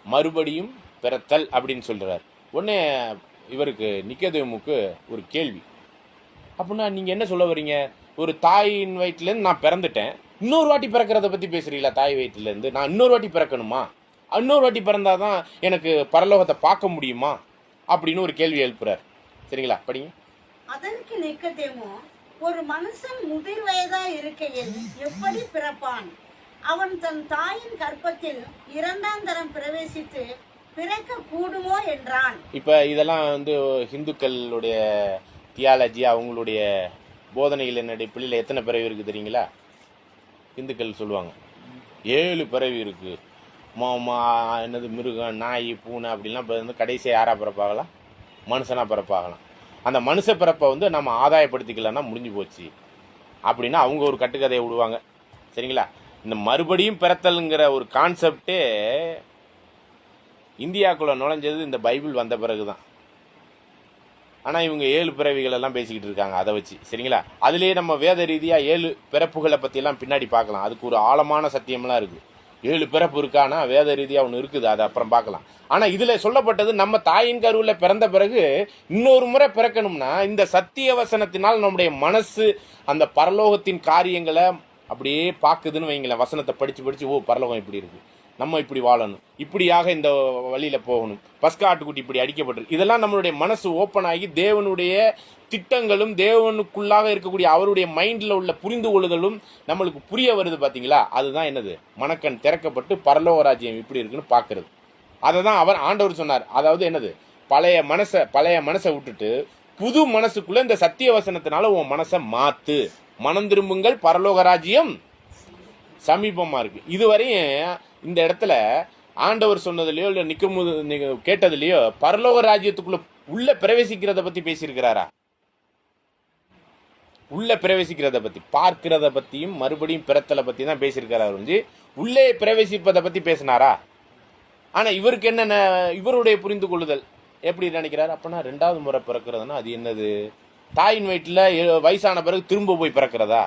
மறுபடியும் பிறத்தல் அப்படின்னு சொல்கிறார். உடனே இவருக்கு நிக்கதேமுக்கு ஒரு கேள்வி. அப்படின்னா நீங்கள் என்ன சொல்ல வரீங்க? ஒரு தாயின் வயிற்றுலேருந்து நான் பிறந்துட்டேன், இன்னொரு வாட்டி பிறக்கிறத பற்றி பேசுகிறீங்களா? தாய் வயிற்றுலேருந்து நான் இன்னொரு வாட்டி பிறக்கணுமா? இன்னொரு வாட்டி பிறந்தாதான் எனக்கு பரலோகத்தை பார்க்க முடியுமா அப்படின்னு ஒரு கேள்வி எழுப்புறார். சரிங்களா? படிங்க. அதற்கு நிக்கதேமு, ஒரு மனுஷன் முதிர் வயதா இருக்கையில் எப்படி பிறப்பான்? அவன் தன் தாயின் கர்ப்பத்தில் இரண்டாம் தரம் பிரவேசித்து பிறக்க கூடுமோ என்றான். இப்போ இதெல்லாம் ஹிந்துக்களுடைய தியாலஜி, அவங்களுடைய போதனைகளின் அடிப்படையில் எத்தனை பிறவி இருக்குது தெரியுங்களா? இந்துக்கள் சொல்லுவாங்க 7 பிறவி இருக்கு. என்னது மிருகம், நாய், பூனை அப்படிலாம் இப்போ கடைசியாக யாராக பிறப்பாகலாம்? மனுஷனாக பிறப்பாகலாம். அந்த மனுஷ பிறப்பை நம்ம ஆதாயப்படுத்திக்கலன்னா முடிஞ்சு போச்சு அப்படின்னா அவங்க ஒரு கட்டுக்கதையை விடுவாங்க. சரிங்களா? இந்த மறுபடியும் பிறத்தல்ங்கிற ஒரு கான்செப்டே இந்தியாவுக்குள்ளே நுழைஞ்சது இந்த பைபிள் வந்த பிறகு தான். ஆனால் இவங்க 7 பிறவிகள் எல்லாம் பேசிக்கிட்டு இருக்காங்க அதை வச்சு. சரிங்களா? அதுலேயே நம்ம வேத ரீதியாக 7 பிறப்புகளை பற்றியெல்லாம் பின்னாடி பார்க்கலாம். அதுக்கு ஒரு ஆழமான சத்தியம்லாம் இருக்குது. 7 பிறப்பு இருக்கானா வேத ரீதியாக ஒன்று இருக்குது, அதை அப்புறம் பார்க்கலாம். ஆனால் இதில் சொல்லப்பட்டது நம்ம தாயின் கருவில் பிறந்த பிறகு இன்னொரு முறை பிறக்கணும்னா இந்த சத்திய வசனத்தினால் நம்முடைய மனசு அந்த பரலோகத்தின் காரியங்களை அப்படியே பார்க்குதுன்னு வைங்களேன். வசனத்தை படித்து ஓ பரலோகம் இப்படி இருக்குது, நம்ம இப்படி வாழணும், இப்படியாக இந்த வழியில் போகணும், பஸ்கா ஆட்டுக்குட்டி இப்படி அடிக்கப்பட்டிருக்கு, இதெல்லாம் நம்மளுடைய மனசு ஓப்பன் ஆகி தேவனுடைய திட்டங்களும் தேவனுக்குள்ளாக இருக்கக்கூடிய அவருடைய மைண்டில் உள்ள புரிந்து கொள்ளுதலும் நம்மளுக்கு புரிய வருது. பார்த்தீங்களா? அதுதான் என்னது? மனக்கண் திறக்கப்பட்டு பரலோக ராஜ்யம் இப்படி இருக்குன்னு பார்க்கறது. அதை தான் ஆண்டவர் சொன்னார். அதாவது என்னது? பழைய மனசை விட்டுட்டு புது மனசுக்குள்ள இந்த சத்திய வசனத்தினால உன் மனசை மாத்து, மனம் திரும்புங்கள், பரலோக ராஜ்யம் சமீபமா இருக்கு. இதுவரையும் இந்த இடத்துல ஆண்டவர் சொன்னதுலயோ இல்ல கேட்டதுலயோ பரலோக ராஜ்யத்துக்குள்ள உள்ள பிரவேசிக்கிறத பத்தி பேசியிருக்கிறாரா? உள்ள பிரவேசிக்கிறத பத்தி, பார்க்கிறத பத்தியும் மறுபடியும் பிறத்தலை பத்தி தான் பேசியிருக்கிறாரு. உள்ளே பிரவேசிப்பதை பத்தி பேசினாரா? ஆனா இவருக்கு என்ன, இவருடைய புரிந்து கொள்ளுதல் எப்படி நினைக்கிறாரு? அப்பனா 2வது முறை பிறக்கிறதுனா அது என்னது? தாயின் வயிற்றுல வயசான பிறகு திரும்ப போய் பிறக்கிறதா?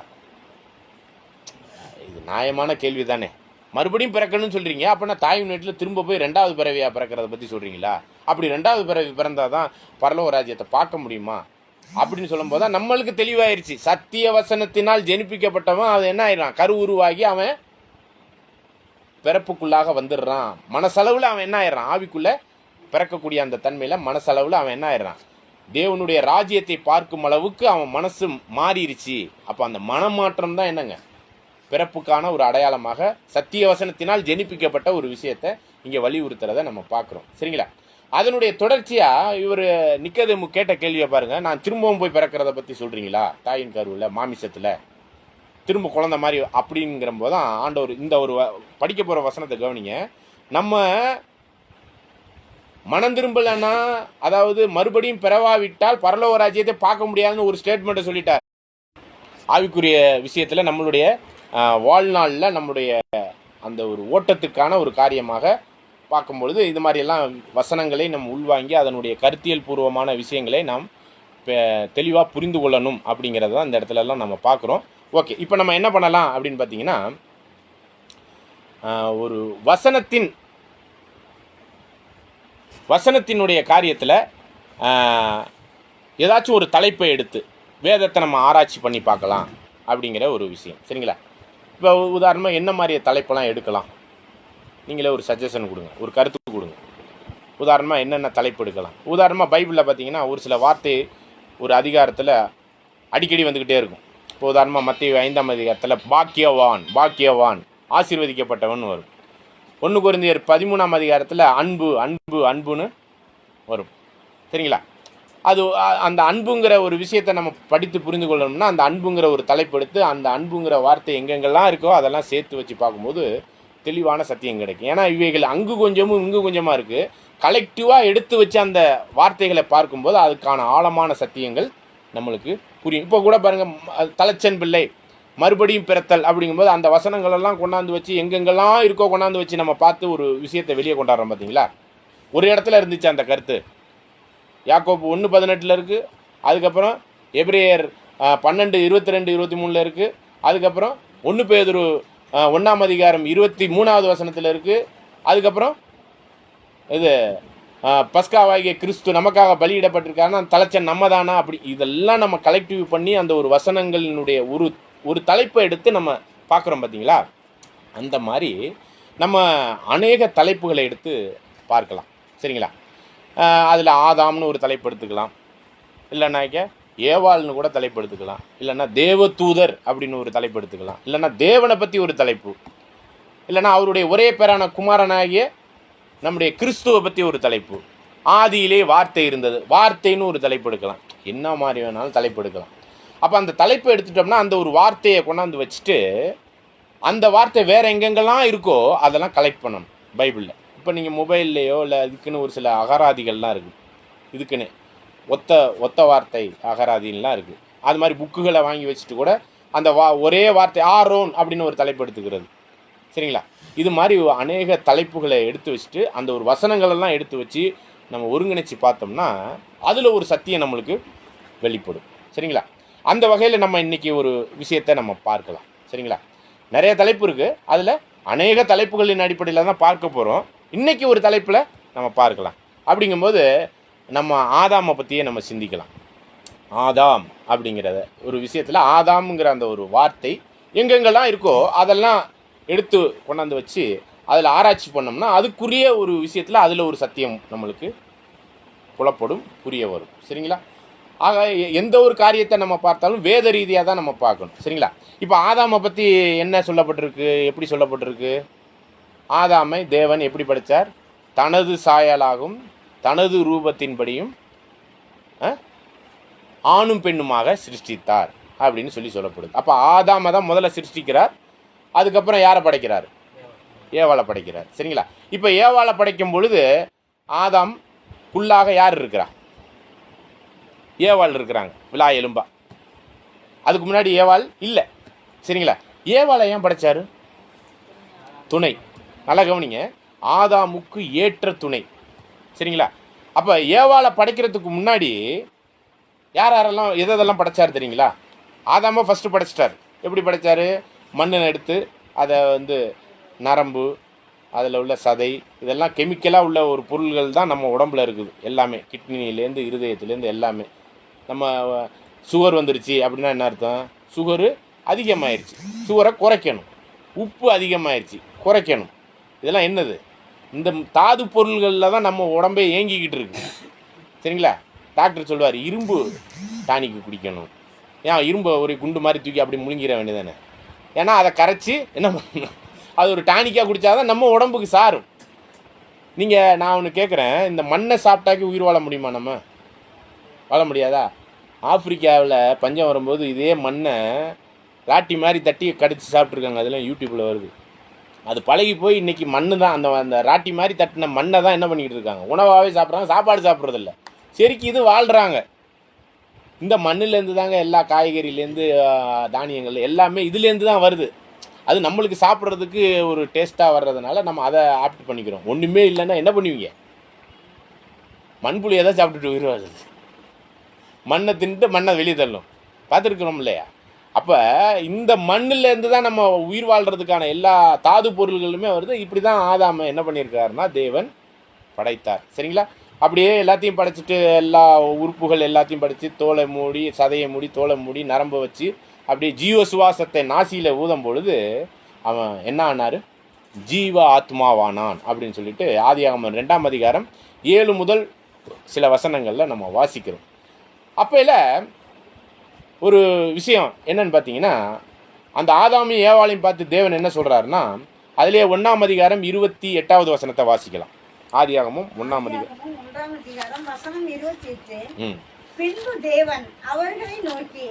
இது நியாயமான கேள்வி தானே. மறுபடியும் பிறக்கணும்னு சொல்றீங்க, அப்பனா தாயின் வயிற்றுல திரும்ப போய் 2வது பிறவியா பிறக்கிறத பத்தி சொல்றீங்களா? அப்படி 2வது பிறவி பிறந்தாதான் பரலோக ராஜ்யத்தை பார்க்க முடியுமா அப்படின்னு சொல்லும் போதுதான் நம்மளுக்கு தெளிவாயிருச்சு. சத்திய வசனத்தினால் ஜெனிப்பிக்கப்பட்டவன் அது என்ன ஆயிடுறான்? கரு உருவாகி அவன் பிறப்புக்குள்ளாக வந்துடுறான். மனசளவுல அவன் என்ன ஆயிடுறான்? ஆவிக்குள்ள பிறக்கக்கூடிய அந்த தன்மையில மனசளவுல அவன் என்ன ஆயிடுறான்? தேவனுடைய ராஜ்யத்தை பார்க்கும் அளவுக்கு அவன் மனசு மாறிடுச்சு. அப்ப அந்த மனமாற்றம் தான் என்னங்க? பிறப்புக்கான ஒரு அடையாளமாக சத்திய வசனத்தினால் ஜெனிப்பிக்கப்பட்ட ஒரு விஷயத்தை இங்க வலியுறுத்துறத நம்ம பார்க்கிறோம். சரிங்களா? அதனுடைய தொடர்ச்சியா இவர் நிக்கதேமு கேட்ட கேள்வியை பாருங்க. நான் திரும்பவும் போய் பிறக்கிறத பத்தி சொல்றீங்களா? தாயின் கருவுல மாமிசத்துல திரும்ப குழந்தை மாதிரி அப்படிங்கிற போதுதான் ஆண்டவர் இந்த ஒரு படிக்க போற வசனத்தை கவனிங்க. நம்ம மனம் திரும்பலன்னா, அதாவது மறுபடியும் பிறவாவிட்டால் பரலோக ராஜ்யத்தை பார்க்க முடியாதுன்னு ஒரு ஸ்டேட்மெண்ட்டை சொல்லிட்டார். ஆவிக்குரிய விஷயத்துல நம்மளுடைய வாழ்நாளில் நம்முடைய அந்த ஒரு ஓட்டத்துக்கான ஒரு காரியமாக பார்க்கும்பொழுது இது மாதிரியெல்லாம் வசனங்களை நம்ம உள்வாங்கி அதனுடைய கருத்தியல் பூர்வமான விஷயங்களை நாம் தெளிவாக புரிந்து கொள்ளணும் அப்படிங்கிறத தான் இந்த இடத்துலலாம் நம்ம பார்க்குறோம். ஓகே, இப்போ நம்ம என்ன பண்ணலாம் அப்படின்னு பார்த்தீங்கன்னா, ஒரு வசனத்தினுடைய காரியத்தில் ஏதாச்சும் ஒரு தலைப்பை எடுத்து வேதத்தை நம்ம ஆராய்ச்சி பண்ணி பார்க்கலாம் அப்படிங்கிற ஒரு விஷயம். சரிங்களா? இப்போ உதாரணமாக என்ன மாதிரி தலைப்பெல்லாம் எடுக்கலாம்? நீங்களே ஒரு சஜஷன் கொடுங்க, ஒரு கருத்து கொடுங்க. உதாரணமாக என்னென்ன தலைப்பு எடுக்கலாம்? உதாரணமாக பைபிளில் பார்த்தீங்கன்னா ஒரு சில வார்த்தை ஒரு அதிகாரத்தில் அடிக்கடி வந்துக்கிட்டே இருக்கும். இப்போ உதாரணமாக மத்தேயு 5ஆம் அதிகாரத்தில் பாக்கியவான் ஆசீர்வதிக்கப்பட்டவன் வரும். 1 கொரிந்தியர் 13ஆம் அதிகாரத்தில் அன்புன்னு வரும். சரிங்களா? அது அந்த அன்புங்கிற ஒரு விஷயத்தை நம்ம படித்து புரிந்து கொள்ளணும்னா அந்த அன்புங்கிற ஒரு தலைப்பு எடுத்து அந்த அன்புங்கிற வார்த்தை எங்கெங்கெல்லாம் இருக்கோ அதெல்லாம் சேர்த்து வச்சு பார்க்கும்போது தெளிவான சத்தியம் கிடைக்கும். ஏன்னா இவைகள் அங்கு கொஞ்சமும் இங்கு கொஞ்சமாக இருக்குது. கலெக்டிவாக எடுத்து வச்சு அந்த வார்த்தைகளை பார்க்கும்போது அதுக்கான ஆழமான சத்தியங்கள் நம்மளுக்கு புரியும். இப்போ கூட பாருங்கள், தலைச்சன் பிள்ளை மறுபடியும் பிறத்தல் அப்படிங்கும்போது அந்த வசனங்களெல்லாம் கொண்டாந்து வச்சு எங்கெங்கெல்லாம் இருக்கோ கொண்டாந்து வச்சு நம்ம பார்த்து ஒரு விஷயத்தை வெளியே கொண்டாடுறோம். பார்த்தீங்களா? ஒரு இடத்துல இருந்துச்சு அந்த கருத்து. யாக்கோபு 1:18 இருக்குது. அதுக்கப்புறம் எபிரேயர் 12:22-23 இருக்குது. அதுக்கப்புறம் 1 பேதுரு 1ஆம் அதிகாரம் 23வது வசனத்தில் இருக்குது. அதுக்கப்புறம் இது பஸ்காவாகிய கிறிஸ்து நமக்காக பலியிடப்பட்டிருக்காருன்னா தலைச்சன் நம்ம தானா? அப்படி இதெல்லாம் நம்ம கலெக்டிவ் பண்ணி அந்த ஒரு வசனங்களினுடைய ஒரு தலைப்பை எடுத்து நம்ம பார்க்குறோம். பார்த்தீங்களா? அந்த மாதிரி நம்ம அநேக தலைப்புகளை எடுத்து பார்க்கலாம். சரிங்களா? அதில் ஆதாம்னு ஒரு தலைப்பு எடுத்துக்கலாம், இல்லைன்னாக்க ஏவாள்னு கூட தலைப்பு எடுத்துக்கலாம், இல்லைன்னா தேவதூதர் அப்படின்னு ஒரு தலைப்பு எடுத்துக்கலாம், இல்லைன்னா தேவனை பற்றி ஒரு தலைப்பு, இல்லைன்னா அவருடைய ஒரே பேரான குமாரனாகிய நம்முடைய கிறிஸ்துவை பற்றி ஒரு தலைப்பு, ஆதியிலே வார்த்தை இருந்தது, வார்த்தைன்னு ஒரு தலைப்பு எடுக்கலாம், என்ன மாதிரி வேணாலும் தலைப்பு எடுக்கலாம். அப்போ அந்த தலைப்பை எடுத்துட்டோம்னா அந்த ஒரு வார்த்தையை கொண்டாந்து வச்சுட்டு அந்த வார்த்தை வேறு எங்கெங்கெல்லாம் இருக்கோ அதெல்லாம் கலெக்ட் பண்ணணும் பைபிளில். இப்போ நீங்கள் மொபைல்லையோ இல்லை இதுக்குன்னு ஒரு சில அகராதிகள்லாம் இருக்குது, இதுக்குன்னு ஒத்த வார்த்தை அகராதின்லாம் இருக்குது. அது மாதிரி புக்குகளை வாங்கி வச்சுட்டு கூட அந்த ஒரே வார்த்தை ஆரோன் அப்படின்னு ஒரு தலைப்பு எடுத்துக்கிறது, சரிங்களா? இது மாதிரி அநேக தலைப்புகளை எடுத்து வச்சுட்டு அந்த ஒரு வசனங்களெல்லாம் எடுத்து வச்சு நம்ம ஒருங்கிணைச்சி பார்த்தோம்னா அதில் ஒரு சத்தியம் நம்மளுக்கு வெளிப்படும், சரிங்களா? அந்த வகையில் நம்ம இன்றைக்கி ஒரு விஷயத்தை நம்ம பார்க்கலாம், சரிங்களா? நிறைய தலைப்பு இருக்குது, அதில் அநேக தலைப்புகளின் அடிப்படையில் தான் பார்க்க போகிறோம். இன்றைக்கி ஒரு தலைப்பில் நம்ம பார்க்கலாம். அப்படிங்கும்போது நம்ம ஆதாமை பற்றியே நம்ம சிந்திக்கலாம். ஆதாம் அப்படிங்கிறத ஒரு விஷயத்தில் ஆதாம்ங்கிற அந்த ஒரு வார்த்தை எங்கெங்கெல்லாம் இருக்கோ அதெல்லாம் எடுத்து கொண்டாந்து வச்சு அதில் ஆராய்ச்சி பண்ணோம்னா அதுக்குரிய ஒரு விஷயத்தில் அதில் ஒரு சத்தியம் நம்மளுக்கு புலப்படும், புரிய வரும், சரிங்களா? ஆக எந்த ஒரு காரியத்தை நம்ம பார்த்தாலும் வேத ரீதியாக தான் நம்ம பார்க்கணும், சரிங்களா? இப்போ ஆதாமை பற்றி என்ன சொல்லப்பட்டிருக்கு, எப்படி சொல்லப்பட்டிருக்கு? ஆதாமை தேவன் எப்படி படைத்தார்? தனது சாயலாகும் தனது ரூபத்தின்படியும் ஆணும் பெண்ணுமாக சிருஷ்டித்தார் அப்படின்னு சொல்லப்படுது. அப்போ ஆதாமை தான் முதல்ல சிருஷ்டிக்கிறார், அதுக்கப்புறம் யாரை படைக்கிறார்? ஏவாளை படைக்கிறார், சரிங்களா? இப்போ ஏவாளை படைக்கும் பொழுது ஆதாம் குள்ளாக யார் இருக்கிறா? ஏவாள் இருக்கிறாங்க, விழா எலும்பா. அதுக்கு முன்னாடி ஏவாள் இல்லை, சரிங்களா? ஏவாளை ஏன் படைச்சாரு? துணை. நல்லா கவனிங்க, ஆதாமுக்கு ஏற்ற துணை, சரிங்களா? அப்போ ஏவாளை படைக்கிறதுக்கு முன்னாடி யாரெல்லாம் எதெல்லாம் படைச்சார் தெரியுங்களா? ஆதாமை ஃபஸ்ட்டு படைச்சிட்டார். எப்படி படைச்சார்? மண்ணை எடுத்து அதை நரம்பு, அதில் உள்ள சதை, இதெல்லாம் கெமிக்கலாக உள்ள ஒரு பொருள்கள் தான் நம்ம உடம்புல இருக்குது எல்லாமே, கிட்னிலேருந்து இருதயத்துலேருந்து எல்லாமே. நம்ம சுகர் வந்துருச்சு அப்படின்னா என்ன அர்த்தம்? சுகரு அதிகமாகிடுச்சு, சுகரை குறைக்கணும். உப்பு அதிகமாகிடுச்சு, குறைக்கணும். இதெல்லாம் என்னது? இந்த தாது பொருள்களில் தான் நம்ம உடம்பே ஏங்கிக்கிட்டு இருக்கு, சரிங்களா? டாக்டர் சொல்லுவார் இரும்பு டானிக்கு குடிக்கணும். ஏன் இரும்பை ஒரு குண்டு மாதிரி தூக்கி அப்படி முழுங்கிற வேண்டியதானே? ஏன்னா அதை கரைச்சி என்ன பண்ணணும், அது ஒரு டானிக்காக குடித்தாதான் நம்ம உடம்புக்கு சாரும். நான் ஒன்று கேட்குறேன், இந்த மண்ணை சாப்பிட்டாக்கி உயிர் வாழ முடியுமா? நம்ம வாழ முடியாதா? ஆப்பிரிக்காவில் பஞ்சம் வரும்போது இதே மண்ணை ராட்டி மாதிரி தட்டி கடிச்சு சாப்பிட்ருக்காங்க, அதெல்லாம் யூடியூப்பில் வருது. அது பழகி போய் இன்றைக்கி மண்ணு தான், அந்த ராட்டி மாதிரி தட்டின மண்ணை தான் என்ன பண்ணிக்கிட்டு இருக்காங்க, உணவாகவே சாப்பிட்றாங்க, சாப்பாடு சாப்பிட்றதில்ல. சரிக்கு இது வாழ்கிறாங்க. இந்த மண்ணிலேருந்து தாங்க எல்லா காய்கறிலேருந்து தானியங்கள் எல்லாமே இதுலேருந்து தான் வருது. அது நம்மளுக்கு சாப்பிட்றதுக்கு ஒரு டேஸ்ட்டாக வர்றதுனால நம்ம அதை ஆப்ட் பண்ணிக்கிறோம். ஒன்றுமே இல்லைன்னா என்ன பண்ணுவீங்க? மண்புளியை தான் சாப்பிட்டுட்டு உயிர் வருது. மண்ணை தின்ட்டு மண்ணை வெளியே தள்ளும், பார்த்துருக்குறோம் இல்லையா? அப்போ இந்த மண்ணிலேருந்து தான் நம்ம உயிர் வாழ்கிறதுக்கான எல்லா தாது பொருள்களுமே வருது. இப்படி தான் ஆதாமை என்ன பண்ணியிருக்காருன்னா தேவன் படைத்தார், சரிங்களா? அப்படியே எல்லாத்தையும் படைச்சிட்டு எல்லா உறுப்புகள் எல்லாத்தையும் படைச்சி தோலை மூடி, சதையை மூடி, தோலை மூடி, நரம்பை வச்சு அப்படியே ஜீவ சுவாசத்தை நாசியில் ஊதும் பொழுது அவன் என்ன ஆனார்? ஜீவ ஆத்மாவானான் அப்படின்னு சொல்லிட்டு ஆதியாகமம் 2ஆம் அதிகாரம் 7 முதல் சில வசனங்களில் நம்ம வாசிக்கிறோம். அப்போல ஒரு விஷயம் என்னன்னு பார்த்தீங்கன்னா, அந்த ஆதாமையும் ஏவாளையும் பார்த்து தேவன் என்ன சொல்கிறாருன்னா, அதிலே 1ஆம் அதிகாரம் 28வது வசனத்தை வாசிக்கலாம். ஆதியாகமம் 1ஆம் அதிகாரம் வசனம் 28. பின்பு தேவன் அவர்களை நோக்கி,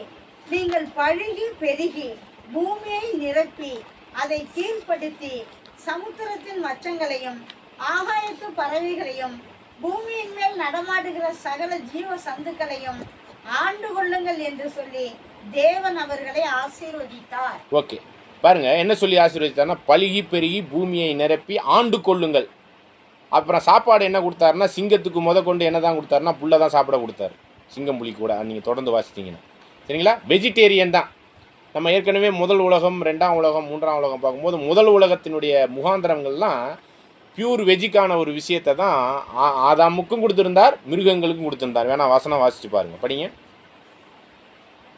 நீங்கள் பழுகி பெருகி பூமியை நிரப்பி அதை கீழ்ப்படுத்தி சமுத்திரத்தின் மச்சங்களையும் ஆகாயத்து பறவைகளையும் பூமியின் மேல் நடமாடுகிற சகல ஜீவ சந்துக்களையும் ஆண்டு கொள்ளுங்கள் என்று சொல்லி தேவன் அவர்களை ஆசீர்வதித்தார். ஓகே, பாருங்க என்ன சொல்லி ஆசீர்வதித்தார்னா, பழுகி பெருகி பூமியை நிரப்பி ஆண்டு கொள்ளுங்கள். அப்புறம் சாப்பாடு என்ன கொடுத்தாருன்னா, சிங்கத்துக்கு கொண்டு என்ன தான் கொடுத்தாருன்னா புல்லை தான் சாப்பிட கொடுத்தாரு. சிங்கம் புலி கூட நீங்கள் தொடர்ந்து வாசித்தீங்கன்னா, சரிங்களா? வெஜிடேரியன் தான். நம்ம ஏற்கனவே முதல் உலகம், 2ஆம் உலகம், 3ஆம் உலகம் பார்க்கும்போது முதல் உலகத்தினுடைய முகாந்திரங்கள்லாம் பியூர் வெஜிக்கான ஒரு விஷயத்தை தான் ஆதாமுக்கும் கொடுத்துருந்தார், மிருகங்களுக்கும் கொடுத்துருந்தார். வேணா வசனம் வாசிச்சு பாருங்க, படிங்க.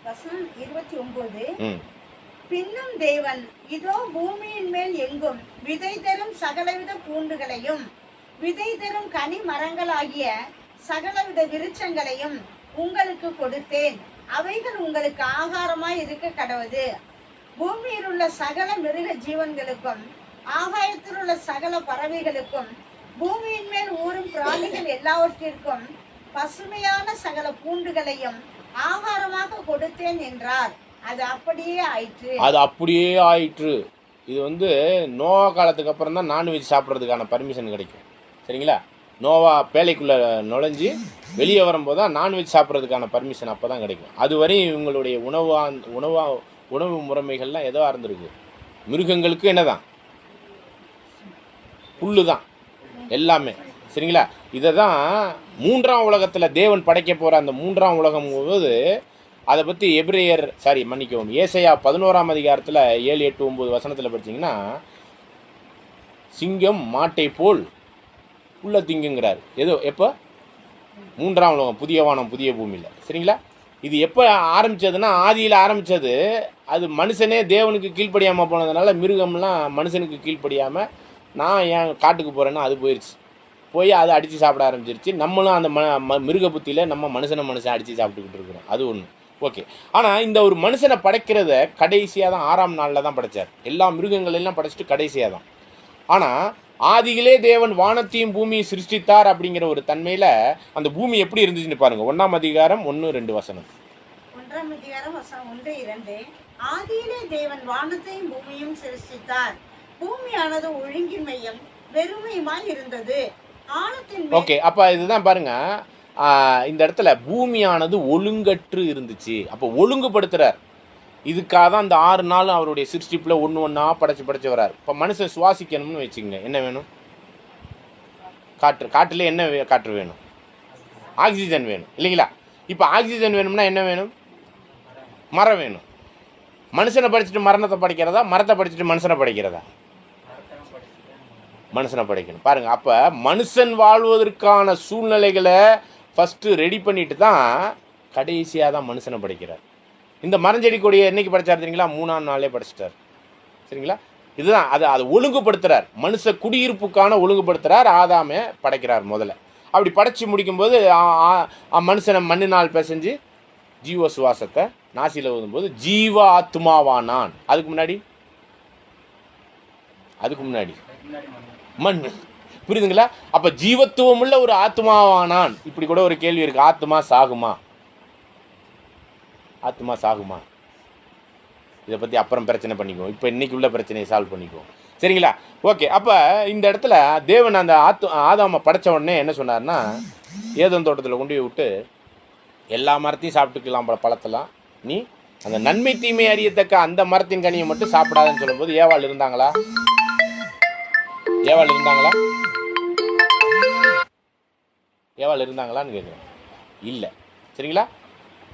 வசனம் 29. பின்னும் தேவன், இதோ பூமியின் மேல் எங்கும் விதை தரும் சகலவித பூண்டுகளையும் விதை தரும் கனி மரங்களாகிய சகலவித விருட்சங்களையும் உங்களுக்கு கொடுத்தேன், அவைகள் உங்களுக்கு ஆகாரமாய் இருக்க கடவது. பூமியில் உள்ள சகல மிருக ஜீவன்களுக்கும் ஆகாயத்தில் உள்ள சகல பறவைகளுக்கும் பூமியின் மேல் ஊறும் பிராணிகள் எல்லாவற்றிற்கும் பசுமையான சகல பூண்டுகளையும் ஆகாரமாக கொடுத்தேன் என்றார். அது அப்படியே ஆயிற்று. அது அப்படியே ஆயிற்று. இது நோவா காலத்துக்கு அப்புறம் தான் நான்வெஜ் சாப்பிட்றதுக்கான பர்மிஷன் கிடைக்கும். சரிங்களா? நோவா பேழைக்குள்ளே நுழைஞ்சி வெளியே வரும்போது தான் நான்வெஜ் சாப்பிட்றதுக்கான பர்மிஷன் அப்போ தான் கிடைக்கும். அதுவரையும் இவங்களுடைய உணவு முறைமைகள்லாம் எதுவாக இருந்திருக்கு? மிருகங்களுக்கு என்னதான்? புல்லு தான் எல்லாமே. சரிங்களா? இதை தான் 3ஆம் உலகத்தில் தேவன் படைக்க போகிற அந்த 3ஆம் உலகம் போது அதை பற்றி ஏசாயா 11ஆம் அதிகாரத்தில் 7, 8, 9 வசனத்தில் படிச்சிங்கன்னா, சிங்கம் மாட்டை போல் உள்ள திங்குங்கிறார். எப்போ? 3ஆம் உலகம், புதிய வானம் புதிய பூமியில். சரிங்களா? இது எப்போ ஆரம்பித்ததுன்னா, ஆதியில் ஆரம்பித்தது. அது மனுஷனே தேவனுக்கு கீழ்ப்படியாமல் போனதுனால மிருகம்லாம் மனுஷனுக்கு கீழ்ப்படியாமல் நான் ஏன் காட்டுக்கு போகிறேன்னா அது போய் அதை அடித்து சாப்பிட ஆரம்பிச்சிருச்சு. நம்மளும் அந்த மிருக புத்தியில் நம்ம மனுஷன் அடித்து சாப்பிட்டுக்கிட்டு இருக்கிறோம். அது ஒன்று. ஓகே. ஆனால் இந்த ஒரு மனுஷனை படைக்கிறத கடைசியாக தான் 6ஆம் நாளில் தான் படைத்தார். எல்லா மிருகங்களெல்லாம் படைச்சிட்டு கடைசியாக தான். ஆனால் ஆதியிலே தேவன் வானத்தையும் பூமியை சிருஷ்டித்தார் அப்படிங்கிற ஒரு தன்மையில் அந்த பூமி எப்படி இருந்துச்சுன்னு பாருங்கள். 1ஆம் அதிகாரம் 1-2 வசனம். 1ஆம் அதிகாரம் 1-2. ஆதியிலே தேவன் வானத்தையும் பூமியும் சிருஷ்டித்தார். பூமியானது ஒழுங்கின்மையும் வெறுமையுமாய் இருந்தது. ஓகே. அப்போ இதுதான் பாருங்க, இந்த இடத்துல பூமியானது ஒழுங்கற்று இருந்துச்சு. அப்போ ஒழுங்குபடுத்துறார். இதுக்காக தான் அந்த 6 நாளும் அவருடைய சிருஷ்டிப்பில் ஒன்றா படைச்சு வர்றார். இப்போ மனுஷன் சுவாசிக்கணும்னு வச்சுக்கோங்க, என்ன வேணும்? காற்றுல என்ன காற்று வேணும்? ஆக்சிஜன் வேணும் இல்லைங்களா? இப்போ ஆக்சிஜன் வேணும்னா என்ன வேணும்? மரம் வேணும். மனுஷனை படிச்சுட்டு மரணத்தை படைக்கிறதா, மரத்தை படிச்சுட்டு மனுஷனை படைக்கிறதா? மனுஷனை படைக்கணும். பாருங்க, அப்போ மனுஷன் வாழ்வதற்கான சூழ்நிலைகளை ஃபஸ்ட்டு ரெடி பண்ணிட்டு தான் கடைசியாக தான் மனுஷனை படைக்கிறார். இந்த மரஞ்செடி கொடியை என்னைக்கு படைச்சார் தெரியுங்களா? 3ஆம் நாளே படைச்சிட்டார். சரிங்களா? இதுதான் அதை ஒழுங்குபடுத்துறார். மனுஷ குடியிருப்புக்கான ஒழுங்குபடுத்துறார். ஆதாமே படைக்கிறார் முதல்ல. அப்படி படைச்சி முடிக்கும்போது மனுஷனை மண்ணினால் பிசைஞ்சு ஜீவ சுவாசத்தை நாசியில் ஊதும்போது ஜீவ ஆத்மாவானான். அதுக்கு முன்னாடி மண். புரியுதுங்களா? அப்போ ஜீவத்துவம் உள்ள ஒரு ஆத்மாவானான். இப்படி கூட ஒரு கேள்வி இருக்கு, ஆத்மா சாகுமா? இதை பற்றி அப்புறம் பிரச்சனை பண்ணிக்குவோம். இப்போ இன்னைக்கு உள்ள பிரச்சனையை சால்வ் பண்ணிக்குவோம். சரிங்களா? ஓகே. அப்போ இந்த இடத்துல தேவன் அந்த ஆதாமை படைச்ச உடனே என்ன சொன்னார்னா, ஏதேன் தோட்டத்தில் கொண்டு போய் விட்டு எல்லா மரத்தையும் சாப்பிட்டுக்கலாம், பழத்தெல்லாம், நீ அந்த நன்மை தீமை அறியத்தக்க அந்த மரத்தின் கனியை மட்டும் சாப்பிடாதுன்னு சொல்லும்போது ஏவாள் இருந்தாங்களான்னு கேட்குறேன். இல்லை. சரிங்களா?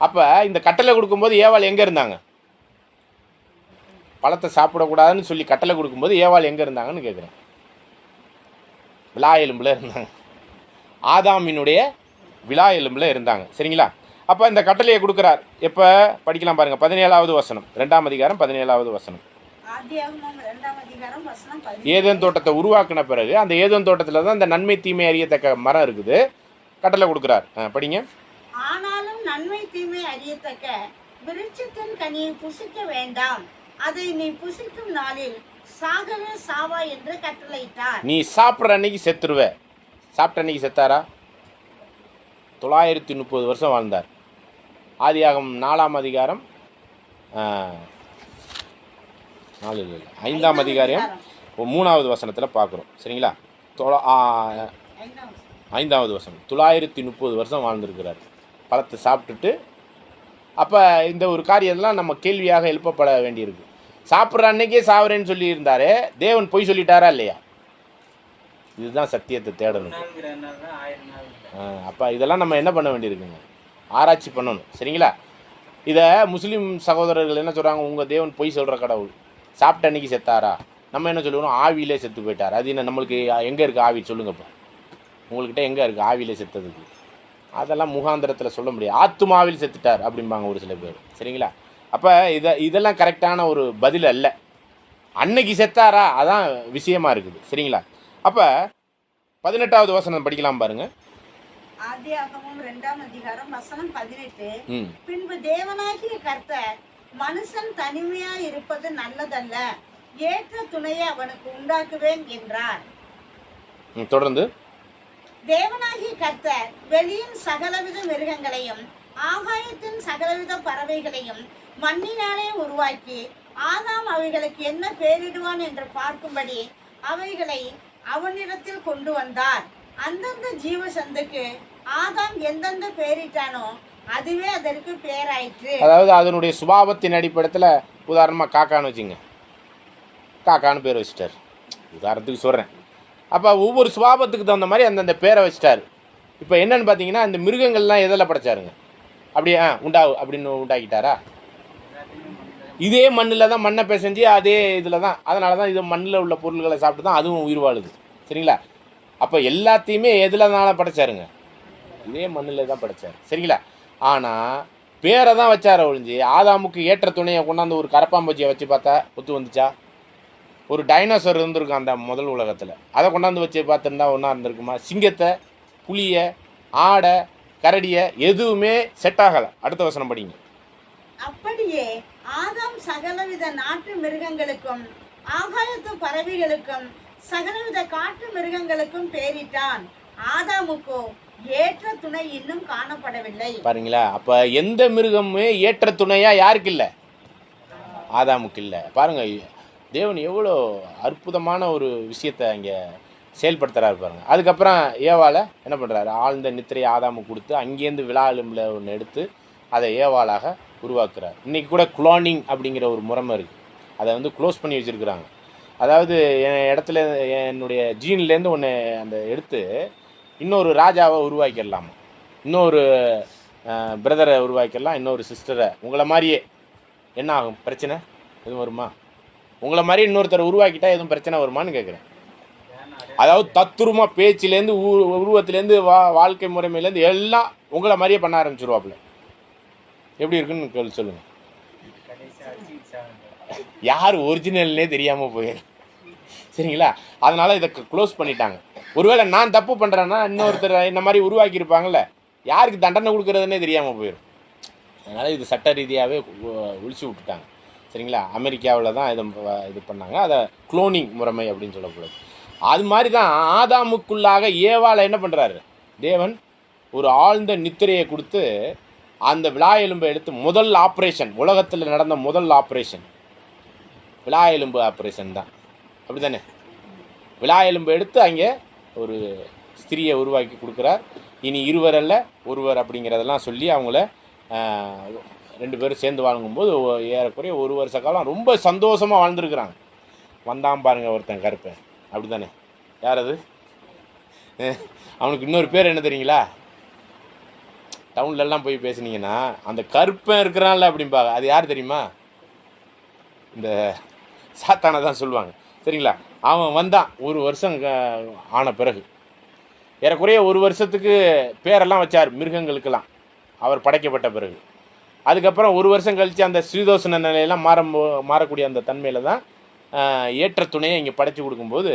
அப்போ இந்த கட்டளை கொடுக்கும்போது ஏவாள் எங்கே இருந்தாங்க? பழத்தை சாப்பிடக்கூடாதுன்னு சொல்லி கட்டளை கொடுக்கும்போது ஏவாள் எங்கே இருந்தாங்கன்னு கேட்குறேன். விலா எலும்பில் இருந்தாங்க. ஆதாமினுடைய விலா எலும்பில் இருந்தாங்க. சரிங்களா? அப்போ இந்த கட்டளையை கொடுக்குறார். எப்போ படிக்கலாம் பாருங்கள், 17வது வசனம், 2ஆம் அதிகாரம் 17வது வசனம். ஏதேன் தோட்டத்தை உருவாக்கின பிறகு அந்த ஏதேன் தோட்டத்தில் தான் இந்த நன்மை தீமை அறியத்தக்க மரம் இருக்குது. கட்டளை கொடுக்குறார். படிங்க. ஆனாலும் நன்மை தீமை அறியத்தக்க விருட்சத்தின் கனியை புசிக்க வேண்டாம், அதை நீ புசிக்கும் நாளில் சாகவே சாவா என்று கட்டளையிட்டார். நீ சாப்பிட்ற அன்னைக்கு செத்துருவ. சாப்பிட்ட அன்னைக்கு செத்தாரா? 930 வருஷம் வாழ்ந்தார். ஆதியாகமம் 4ஆம் அதிகாரம் 5ஆம் அதிகாரம் 3வது வசனத்தில் பார்க்குறோம். சரிங்களா? 5வது வசனம். 930 வருஷம் வாழ்ந்திருக்கிறார் பழத்தை சாப்பிட்டுட்டு. அப்போ இந்த ஒரு காரியம்லாம் நம்ம கேள்வியாக எழுப்பப்பட வேண்டியிருக்கு. சாப்பிட்ற அன்னைக்கே சாவரேன்னு சொல்லி இருந்தாரு, தேவன் பொய் சொல்லிட்டாரா இல்லையா? இதுதான் சத்தியத்தை தேடணும். அப்போ இதெல்லாம் நம்ம என்ன பண்ண வேண்டியிருக்குங்க? ஆராய்ச்சி பண்ணணும். சரிங்களா? இதை முஸ்லீம் சகோதரர்கள் என்ன சொல்கிறாங்க, உங்கள் தேவன் பொய் சொல்கிற கடவுள், சாப்பிட்ட அன்னைக்கு செத்தாரா? நம்ம என்ன சொல்லுவோம், ஆவியிலே செத்து போயிட்டார். அது என்ன, நம்மளுக்கு எங்கே இருக்குது ஆவி? சொல்லுங்கப்பா, உங்கள்கிட்ட எங்கே இருக்குது ஆவியிலே செத்ததுக்கு? அதெல்லாம் முகாந்திரத்தில் சொல்ல முடியாது. ஆத்துமாவில் செத்துட்டார் அப்படிம்பாங்க ஒரு சில பேர். சரிங்களா? அப்போ இதெல்லாம் கரெக்டான ஒரு பதில் அல்ல. அன்னைக்கு செத்தாரா, அதான் விஷயமா இருக்குது. சரிங்களா? அப்போ 18வது வசனம் படிக்கலாம் பாருங்க. ஆதியாகமம் 2ஆம் அதிகாரம் வசனம் 18. பின்பு தேவனாகிய கர்த்தர், மனுஷன் தனிமையா இருப்பது நல்லதல்ல, ஏற்ற துணையை அவனுக்கு உண்டாக்குவேன் என்றார். தொடர்ந்து தேவனாகிய கர்த்தர் வெளியின் சகலவித மிருகங்களையும் ஆகாயத்தின் சகலவித பறவைகளையும் மண்ணினாலே உருவாக்கி ஆதாம் அவைகளுக்கு என்ன பெயரிடுவான் என்று பார்க்கும்படி அவைகளை அவனிடத்தில் கொண்டு வந்தார். அந்தந்த ஜீவ சந்துக்கு ஆதாம் எந்தெந்த பெயரிட்டானோ அதுவே அதற்கு பெயராயிற்று. அதாவது அதனுடைய சுபாவத்தின் அடிப்படையில் உதாரணமாக காக்கான்னு வச்சுங்க, காக்கான்னு பேர் வச்சுட்டார். உதாரணத்துக்கு சொல்கிறேன். அப்போ ஒவ்வொரு சுபாவத்துக்கு தகுந்த மாதிரி அந்தந்த பேரை வச்சுட்டார். இப்போ என்னன்னு பார்த்தீங்கன்னா, இந்த மிருகங்கள்லாம் எதில் படைச்சாருங்க? அப்படியே அப்படின்னு உண்டாக்கிட்டாரா? இதே மண்ணில் தான், மண்ணை பிசைஞ்சு அதே இதில் தான். அதனால தான் இது மண்ணில் உள்ள பொருள்களை சாப்பிட்டு தான் அதுவும் உயிர் வாழுது. சரிங்களா? அப்போ எல்லாத்தையுமே எதுலனால படைச்சாருங்க? இதே மண்ணில் தான் படைச்சார். சரிங்களா? ஆனால் பேரை தான் வச்சார ஒழிஞ்சு ஆதாமுக்கு ஏற்ற துணையை கொண்டாந்து ஒரு கரப்பாம்பூச்சியை வச்சு பார்த்தா ஒத்து வந்துச்சா? ஒரு டைனோசர் இருந்திருக்கும் அந்த முதல் உலகத்தில், அதை கொண்டாந்து வச்சு பார்த்துருந்தா ஒன்றா இருந்திருக்குமா? சிங்கத்தை, புலியை, ஆடை, கரடியை எதுவுமே செட் ஆகலை. அடுத்த வசனம் படிங்க. அப்படியே ஆதாம் சகலவித நாட்டு மிருகங்களுக்கும் ஆகாயத்து பறவைகளுக்கும் சகலவித காட்டு மிருகங்களுக்கும் பேரிட்டான். ஆதாமுக்கோ ஏற்ற துணை இன்னும் காணப்படவில்லை. பாருங்களா? அப்ப எந்த மிருகமுமே ஏற்ற துணையா யாருக்கு இல்லை? ஆதாமுக்கு இல்லை. பாருங்க, தேவன் எவ்வளோ அற்புதமான ஒரு விஷயத்தை அங்கே செயல்படுத்துறாரு பாருங்க. அதுக்கப்புறம் ஏவாளை என்ன பண்ணுறாரு? ஆழ்ந்த நித்திரையை ஆதாமுக்கு கொடுத்து அங்கேருந்து விழா எலும்பில் ஒன்று எடுத்து அதை ஏவாளாக உருவாக்குறார். இன்றைக்கி கூட குளோனிங் அப்படிங்கிற ஒரு முறைமை இருக்குது. அதை வந்து க்ளோஸ் பண்ணி வச்சுருக்குறாங்க. அதாவது என் இடத்துல என்னுடைய ஜீன்லேருந்து ஒன்று அந்த எடுத்து இன்னொரு ராஜாவை உருவாக்கிடலாமா, இன்னொரு பிரதரை உருவாக்கிடலாம், இன்னொரு சிஸ்டரை. உங்களை மாதிரியே என்ன ஆகும்? பிரச்சனை எதுவும் வருமா? உங்களை மாதிரி இன்னொருத்தரை உருவாக்கிட்டா எதுவும் பிரச்சனை வருமானு கேட்குறேன். அதாவது தத்துரமாக பேச்சிலேருந்து உருவத்திலேருந்து வாழ்க்கை முறைமையிலேருந்து எல்லாம் உங்களை மாதிரியே பண்ண ஆரம்பிச்சிருவாப்புல. எப்படி இருக்குன்னு சொல்லுங்கள். யார் ஒரிஜினல்னே தெரியாமல் போயிடும். சரிங்களா? அதனால் இதை க்ளோஸ் பண்ணிட்டாங்க. ஒருவேளை நான் தப்பு பண்ணுறேன்னா இன்னொருத்தர் இந்த மாதிரி உருவாக்கியிருப்பாங்கள்ல, யாருக்கு தண்டனை கொடுக்குறதுனே தெரியாமல் போயிடும். அதனால் இது சட்ட ரீதியாகவே ஒழிச்சு விட்டுட்டாங்க. சரிங்களா? அமெரிக்காவில் தான் இது பண்ணாங்க. அதை குளோனிங் முறைமை அப்படின்னு சொல்லக்கூடாது. அது மாதிரி தான் ஆதாமுக்குள்ளாக ஏவாளை என்ன பண்ணுறாரு? தேவன் ஒரு ஆழ்ந்த நித்திரையை கொடுத்து அந்த விழா எலும்பை எடுத்து முதல் ஆப்ரேஷன், உலகத்தில் நடந்த முதல் ஆப்ரேஷன் விழா எலும்பு ஆப்ரேஷன் தான். அப்படி தானே? விழா எலும்பு எடுத்து அங்கே ஒரு ஸ்திரியை உருவாக்கி கொடுக்குறார். இனி இருவர் அல்ல ஒருவர் அப்படிங்கிறதெல்லாம் சொல்லி அவங்கள 2 பேரும் சேர்ந்து வாங்கும்போது ஏறக்குறைய 1 வருஷ காலம் ரொம்ப சந்தோஷமாக வாழ்ந்துருக்குறாங்க. வந்தான் பாருங்கள் ஒருத்தன் கருப்பேன். அப்படி தானே? யார் அது? அவனுக்கு இன்னொரு பேர் என்ன தெரியுங்களா? டவுன்லெலாம் போய் பேசுனீங்கன்னா அந்த கருப்பன் இருக்கிறான்ல அப்படிம்பாங்க. அது யார் தெரியுமா? இந்த சாத்தானை தான் சொல்லுவாங்க. சரிங்களா? அவன் வந்தான் 1 வருஷம் ஆன பிறகு. ஏறக்குறைய 1 வருஷத்துக்கு பேரெல்லாம் வச்சார் மிருகங்களுக்கெல்லாம் அவர் படைக்கப்பட்ட பிறகு. அதுக்கப்புறம் 1 வருஷம் கழித்து அந்த ஸ்ரீதோஷண நிலையெல்லாம் மாறக்கூடிய அந்த தன்மையில் தான் ஏற்ற துணையை இங்கே படைச்சி கொடுக்கும்போது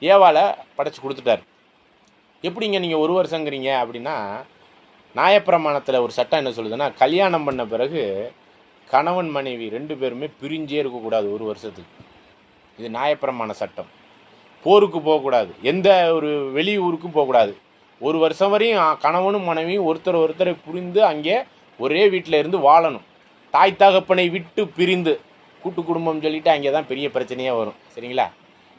ஏவாளை படைச்சி கொடுத்துட்டார். எப்படிங்க நீங்கள் 1 வருஷங்கிறீங்க அப்படின்னா, நியாயப்பிரமாணத்தில் ஒரு சட்டம் என்ன சொல்லுதுன்னா, கல்யாணம் பண்ண பிறகு கணவன் மனைவி 2 பேருமே பிரிஞ்சே இருக்கக்கூடாது 1 வருஷத்துக்கு. இது நியாயப்பிரமாண சட்டம். போருக்கு போகக்கூடாது, எந்த ஒரு வெளியூருக்கும் போகக்கூடாது. 1 வருஷம் வரையும் கணவனும் மனைவியும் ஒருத்தரை புரிந்து அங்கே ஒரே வீட்டில் இருந்து வாழணும். தாய் தகப்பனை விட்டு பிரிந்து கூட்டு குடும்பம் சொல்லிட்டு அங்கே தான் பெரிய பிரச்சனையாக வரும். சரிங்களா?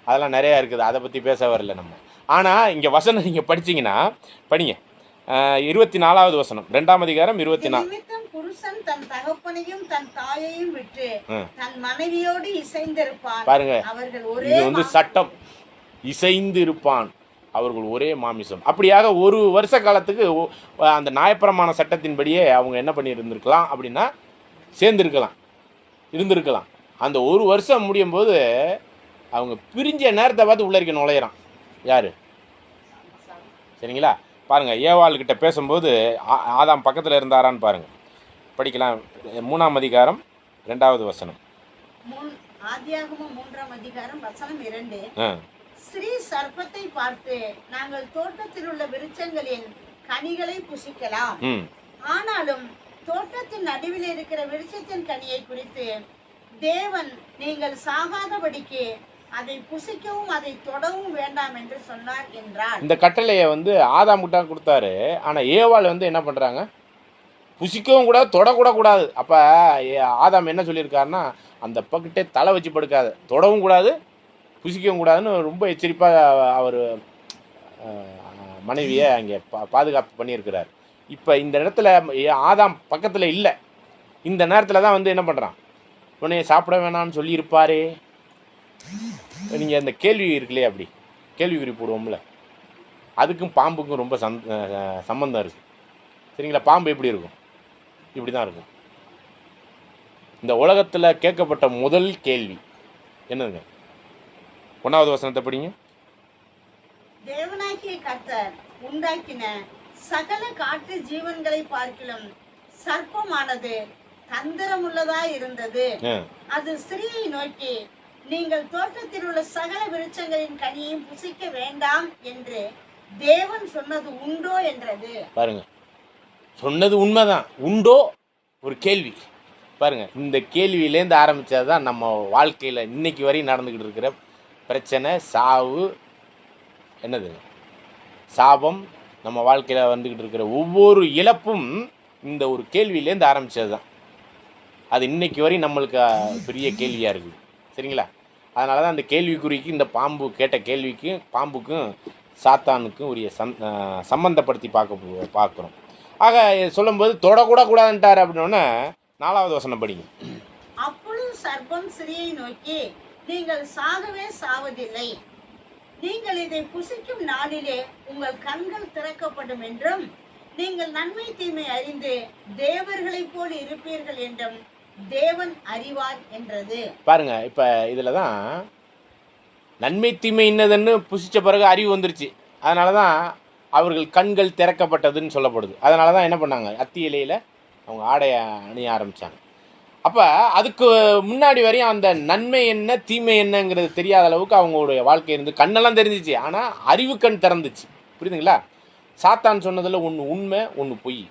அதெல்லாம் நிறையா இருக்குது, அதை பற்றி பேச வரல நம்ம. ஆனால் இங்கே வசனம் நீங்கள் படிச்சிங்கன்னா படிங்க, 24வது வசனம், 2ஆம் அதிகாரம் 24. புருஷன் தன் தகப்பனையும் தன் தாயையும் விட்டு தன் மனைவியோடு இசைந்திருப்பான். பாருங்க, அவர்கள் இது வந்து சட்டம். இசைந்து இருப்பான், அவர்கள் ஒரே மாமிசம். அப்படியாக 1 வருஷ காலத்துக்கு அந்த நியாயப்பிரமாண சட்டத்தின்படியே அவங்க என்ன பண்ணி இருந்திருக்கலாம் அப்படின்னா சேர்ந்துருக்கலாம், இருந்திருக்கலாம். அந்த 1 வருஷம் முடியும் போது அவங்க பிரிஞ்ச நேரத்தை பார்த்து உள்ள இருக்க நுழையிறான். யார்? சரிங்களா? பாருங்கள், ஏவாள்கிட்ட பேசும்போது ஆதாம் பக்கத்தில் இருந்தாரான்னு பாருங்கள். படிக்கலாம். 3ஆம் அதிகாரம் 2வது வசனம். ஆதியாகமம் 3ஆம் அதிகாரம் வசனம் 2. ஸ்ரீ சர்ப்பத்தை பார்த்து, நாங்கள் தோட்டத்தில் உள்ள விருட்சங்களின் கனிகளை புசிக்கலாம், ஆனாலும் தோட்டத்தின் நடுவில் இருக்கிற விருட்சத்தின் கனியை குறித்து தேவன் நீங்கள் சாகாதபடிக்கு அதை புசிக்கவும் அதை தொடவும் வேண்டாம் என்று சொன்னார் என்றார். இந்த கட்டளையை வந்து ஆதாம் தான் கொடுத்தாரு. ஆனால் ஏவாள் வந்து என்ன பண்ணுறாங்க, புசிக்கவும் கூடாது தொடக்கூட கூடாது. அப்போ ஆதாம் என்ன சொல்லியிருக்காருன்னா, அந்த பக்கிட்டே தலை வச்சு படுக்காத, தொடவும் கூடாது புசிக்கவும் கூடாதுன்னு ரொம்ப எச்சரிப்பாக அவர் மனைவியை அங்கே பாதுகாப்பு பண்ணியிருக்கிறார். இப்போ இந்த இடத்துல ஆதாம் பக்கத்தில் இல்லை. இந்த நேரத்தில் தான் வந்து என்ன பண்ணுறான், உடனே சாப்பிட வேணாம்னு சொல்லியிருப்பாரே. நீங்கள் அந்த கேள்வி இருக்குல்லையே, அப்படி கேள்விக்குறி போடுவோம்ல, அதுக்கும் பாம்புக்கும் ரொம்ப சம்பந்தம் இருக்குது. சரிங்களா? பாம்பு எப்படி இருக்கும்? இப்படி தான் இருக்கும். இந்த உலகத்தில் கேட்கப்பட்ட முதல் கேள்வி என்னதுங்க? 1வது வசனத்தை படிங்க. தேவனாகிய கர்த்தர் உண்டாக்கின சகல காட்டு ஜீவன்களை பார்க்கிலும் சர்ப்பமானது தந்திரமுள்ளதாய் இருந்தது. அது ஸ்திரீயை நோக்கி, நீங்கள் தோட்டத்தில் உள்ள சகல விருட்சங்களின் கனியையும் புசிக்க வேண்டாம் என்று தேவன் சொன்னது உண்டோ என்றது. பாருங்க, சொன்னது உண்மைதான். உண்டோ ஒரு கேள்வி. பாருங்க, இந்த கேள்வியிலேருந்து ஆரம்பித்தது நம்ம வாழ்க்கையில் இன்னைக்கு வரையும் நடந்துக்கிட்டு இருக்கிற பிரச்சனை, சாவு, என்னது சாபம், நம்ம வாழ்க்கையில் வந்துக்கிட்டு இருக்கிற ஒவ்வொரு இழப்பும் இந்த ஒரு கேள்வியிலேருந்து ஆரம்பித்தது தான். அது இன்னைக்கு வரையும் நம்மளுக்கு பெரிய கேள்வியாக இருக்குது. சரிங்களா? அதனால தான் அந்த கேள்விக்குறிக்கு, இந்த பாம்பு கேட்ட கேள்விக்கும் பாம்புக்கும் சாத்தானுக்கும் உரிய சம்பந்தப்படுத்தி பார்க்குறோம். ஆக சொல்லும்போது தொடக்கூட கூடாதுன்ட்டார். அப்படின்னோடனே 4வது வசனம் படிங்க. அப்பொழுது சர்ப்பம் ஸ்திரீயை நோக்கி, நீங்கள் சாகவே சாவதில்லை, நீங்கள் இதை புசிக்கும் நாளிலே உங்கள் கண்கள் திறக்கப்படும் என்றும் நீங்கள் நன்மை தீமை அறிந்து தேவர்களைப் போல் இருப்பீர்கள் என்றும் தேவன் அறிவார் என்றது. பாருங்க, இப்ப இதுல தான் நன்மை தீமை என்னதுன்னு புசிச்ச பிறகு அறிவு வந்துருச்சு. அதனாலதான் அவர்கள் கண்கள் திறக்கப்பட்டதுன்னு சொல்லப்படுது. அதனாலதான் என்ன பண்ணாங்க, அத்தி இலையில அவங்க ஆடைய அணிய ஆரம்பிச்சாங்க. அப்ப அதுக்கு முன்னாடி வரையும் அந்த நன்மை என்ன தீமை என்னங்கிறது தெரியாத அளவுக்கு அவங்களுடைய வாழ்க்கை இருந்து கண்ணெல்லாம் தெரிஞ்சிச்சு. ஆனா அறிவு கண் திறந்துச்சு. புரியுதுங்களா? சாத்தான் சொன்னதுல ஒன்று உண்மை, ஒன்று பொய்.